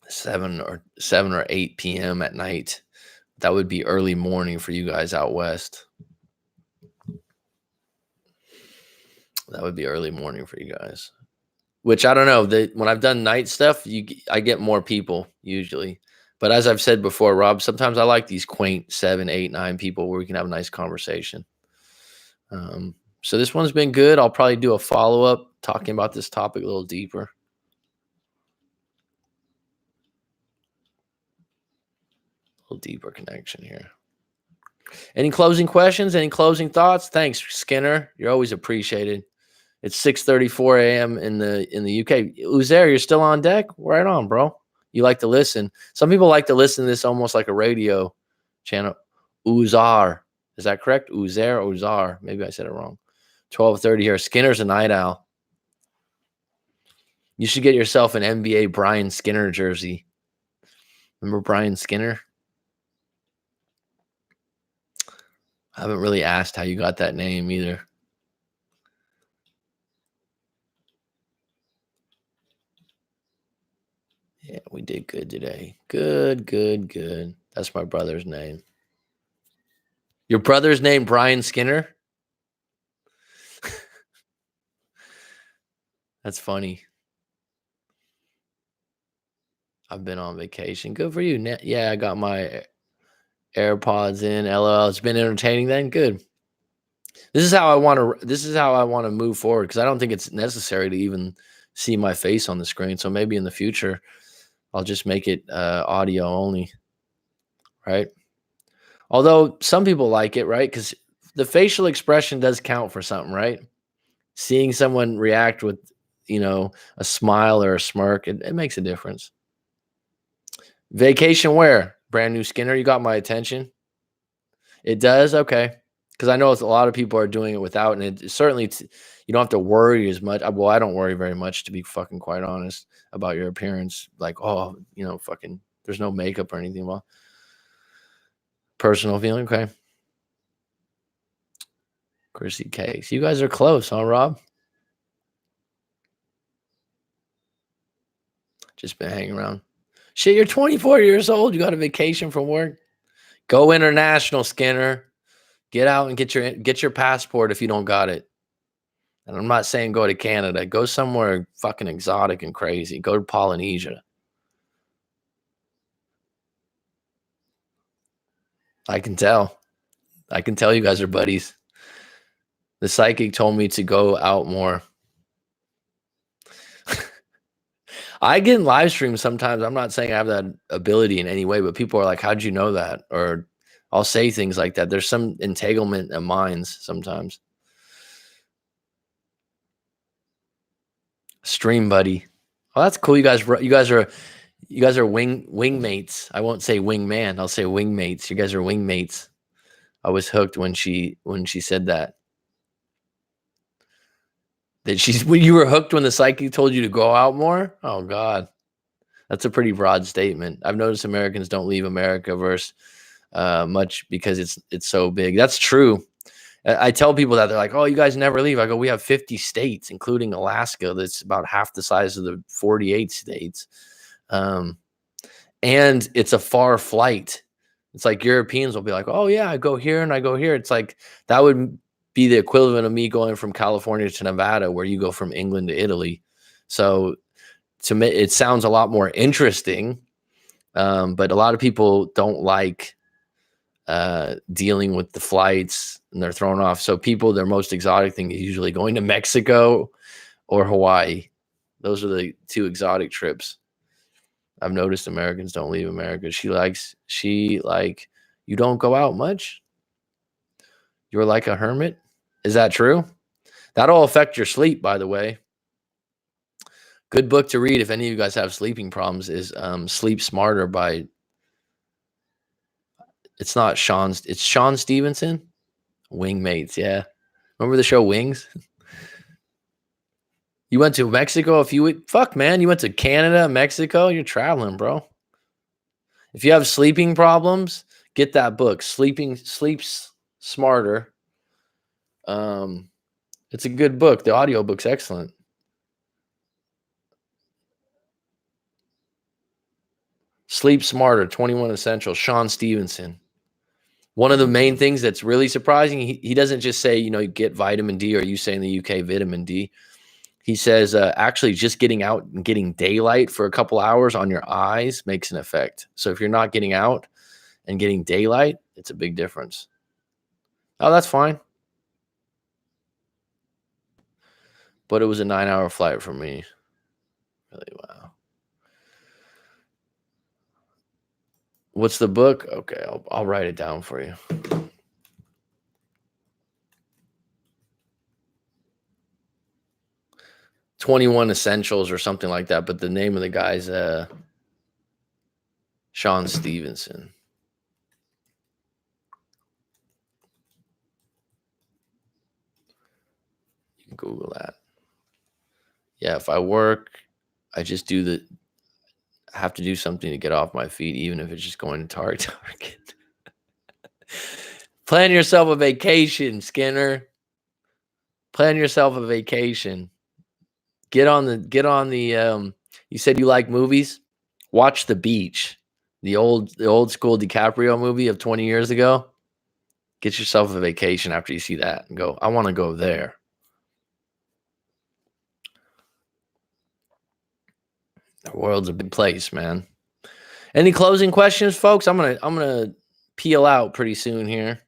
S1: 7 or 8 p.m. at night. That would be early morning for you guys out west. That would be early morning for you guys. Which I don't know. When I've done night stuff, I get more people usually. But as I've said before, Rob, sometimes I like these quaint 7, 8, 9 people where we can have a nice conversation. So this one's been good. I'll probably do a follow-up talking about this topic a little deeper. A little deeper connection here. Any closing questions? Any closing thoughts? Thanks, Skinner. You're always appreciated. It's 6:34 a.m. in the UK. Uzair, you're still on deck? Right on, bro. You like to listen. Some people like to listen to this almost like a radio channel. Uzar. Is that correct? Uzair or Uzar? Maybe I said it wrong. 12:30 here. Skinner's a night owl. You should get yourself an NBA Brian Skinner jersey. Remember Brian Skinner? I haven't really asked how you got that name either. Yeah, we did good today. Good, good, good. That's my brother's name. Your brother's name, Brian Skinner? That's funny. I've been on vacation. Good for you. Yeah, I got my AirPods in. LOL. It's been entertaining then. Good. This is how I want to. This is how I want to move forward because I don't think it's necessary to even see my face on the screen. So maybe in the future, I'll just make it audio only, right? Although some people like it, right? Because the facial expression does count for something, right? Seeing someone react with, a smile or a smirk, it makes a difference. Vacation where? Brand new Skinner, you got my attention. It does? Okay. Because I know a lot of people are doing it without, and it certainly you don't have to worry as much. Well, I don't worry very much, to be fucking quite honest, about your appearance. Like, oh, fucking, there's no makeup or anything. Well, personal feeling, okay. Chrissy Cakes. You guys are close, huh, Rob? Just been hanging around. Shit, you're 24 years old. You got a vacation from work. Go international, Skinner. Get out and get your passport if you don't got it. And I'm not saying go to Canada. Go somewhere fucking exotic and crazy. Go to Polynesia. I can tell. I can tell you guys are buddies. The psychic told me to go out more. I get in live streams sometimes. I'm not saying I have that ability in any way, but people are like, how'd you know that? Or I'll say things like that. There's some entanglement of minds sometimes. Stream buddy. Oh, that's cool. You guys are wingmates. I won't say wingman. I'll say wingmates. You guys are wingmates. I was hooked when she said that. When you were hooked when the psychic told you to go out more? Oh God. That's a pretty broad statement. I've noticed Americans don't leave America versus much because it's so big. That's true. I tell people that they're like, "Oh, you guys never leave." I go, "We have 50 states, including Alaska. That's about half the size of the 48 states, and it's a far flight. It's like Europeans will be like, "Oh yeah, I go here and I go here." It's like that would be the equivalent of me going from California to Nevada, where you go from England to Italy. So to me, it sounds a lot more interesting, but a lot of people don't like dealing with the flights and they're thrown off. So their most exotic thing is usually going to Mexico or Hawaii. Those are the two exotic trips. I've noticed Americans don't leave America. You don't go out much. You're like a hermit. Is that true? That'll affect your sleep, by the way. Good book to read if any of you guys have sleeping problems is Sleep Smarter by, it's not Sean, it's Sean Stevenson. Wingmates, yeah. Remember the show Wings? You went to Mexico a few weeks. Fuck, man. You went to Canada, Mexico. You're traveling, bro. If you have sleeping problems, get that book. Sleeps Smarter. It's a good book. The audiobook's excellent. Sleep Smarter, 21 Essentials, Sean Stevenson. One of the main things that's really surprising, he doesn't just say, you get vitamin D, or you say in the UK, vitamin D. He says, actually, just getting out and getting daylight for a couple hours on your eyes makes an effect. So if you're not getting out and getting daylight, it's a big difference. Oh, that's fine. But it was a 9-hour flight for me. Really, wow. What's the book? Okay, I'll write it down for you. "21 Essentials" or something like that. But the name of the guy's Sean Stevenson. You can Google that. Yeah, if I work, I just have to do something to get off my feet, even if it's just going to Target. Plan yourself a vacation, Skinner. Plan yourself a vacation. Get on the you said you like movies? Watch The Beach, the old school DiCaprio movie of 20 years ago. Get yourself a vacation after you see that and go, I want to go there. The world's a big place, man. Any closing questions, folks? I'm gonna peel out pretty soon here.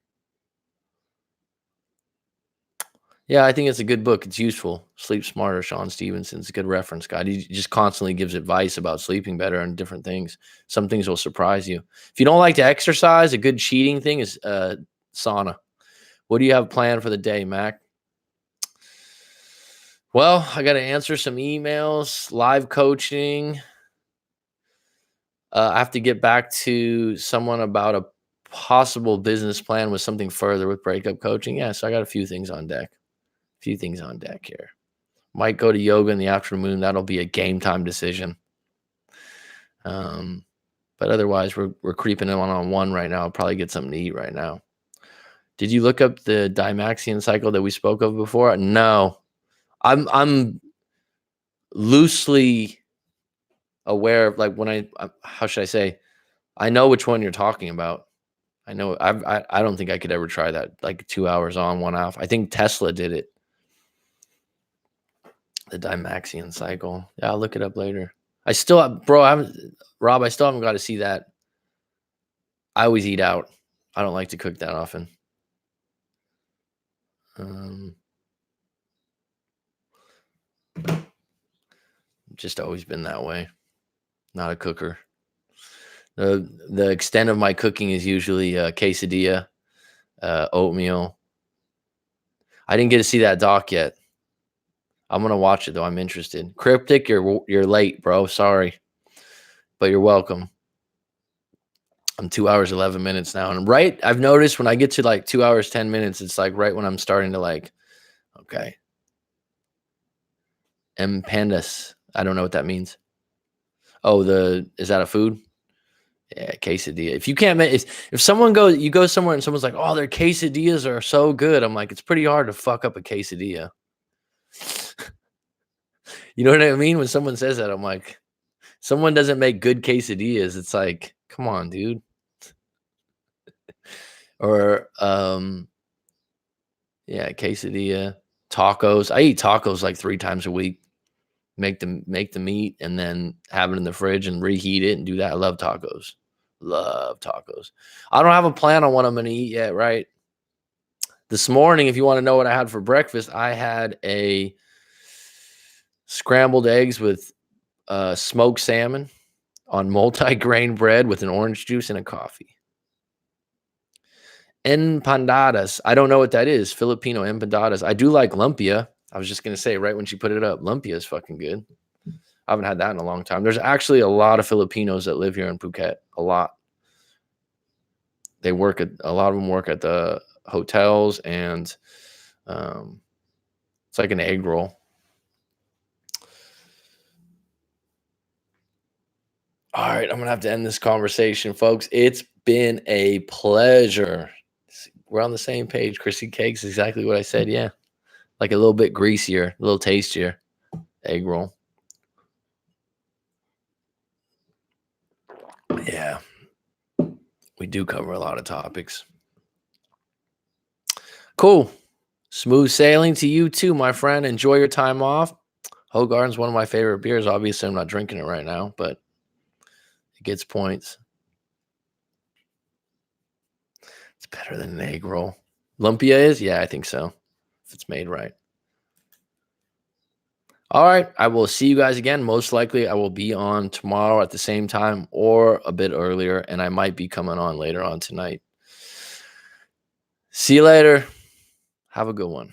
S1: Yeah, I think it's a good book. It's useful. Sleep Smarter, Sean Stevenson's a good reference guide. He just constantly gives advice about sleeping better and different things. Some things will surprise you. If you don't like to exercise, a good cheating thing is sauna. What do you have planned for the day, Mac? Well, I got to answer some emails, live coaching. I have to get back to someone about a possible business plan with something further with breakup coaching. Yeah, so I got a few things on deck. Here. Might go to yoga in the afternoon. That'll be a game time decision. But otherwise, we're creeping in on one right now. I'll probably get something to eat right now. Did you look up the Dymaxion cycle that we spoke of before? No. I'm loosely aware of, like, when how should I say? I know which one you're talking about. I know I don't think I could ever try that, like 2 hours on, 1 off. I think Tesla did it. The Dymaxion cycle. Yeah, I'll look it up later. I still haven't got to see that. I always eat out. I don't like to cook that often. Just always been that way. Not a cooker. The extent of my cooking is usually quesadilla, oatmeal. I didn't get to see that doc yet. I'm gonna watch it though. I'm interested. Cryptic, you're late, bro. Sorry, but you're welcome. I'm 2 hours 11 minutes now, and I've noticed when I get to like 2 hours 10 minutes, it's like right when I'm starting to like, okay. Pandas. I don't know what that means. Oh, is that a food? Yeah, quesadilla. If you can't make, if you go somewhere and someone's like, oh, their quesadillas are so good. I'm like, it's pretty hard to fuck up a quesadilla. You know what I mean? When someone says that, I'm like, someone doesn't make good quesadillas. It's like, come on, dude. Or, yeah, quesadilla, tacos. I eat tacos like 3 times a week. Make the meat and then have it in the fridge and reheat it and do that. I love tacos. I don't have a plan on what I'm going to eat yet, right? This morning, if you want to know what I had for breakfast, I had a scrambled eggs with smoked salmon on multi-grain bread with an orange juice and a coffee. Empanadas. I don't know what that is. Filipino empanadas. I do like lumpia. I was just going to say right when she put it up, lumpia is fucking good. I haven't had that in a long time. There's actually a lot of Filipinos that live here in Phuket. A lot. A lot of them work at the hotels, and it's like an egg roll. All right, I'm going to have to end this conversation, folks. It's been a pleasure. We're on the same page. Chrissy Cakes, exactly what I said. Yeah. Like a little bit greasier, a little tastier egg roll. Yeah. We do cover a lot of topics. Cool. Smooth sailing to you too, my friend. Enjoy your time off. Hoegaarden's one of my favorite beers. Obviously, I'm not drinking it right now, but it gets points. It's better than an egg roll. Lumpia is? Yeah, I think so. If it's made right. All right. I will see you guys again. Most likely, I will be on tomorrow at the same time or a bit earlier, and I might be coming on later on tonight. See you later. Have a good one.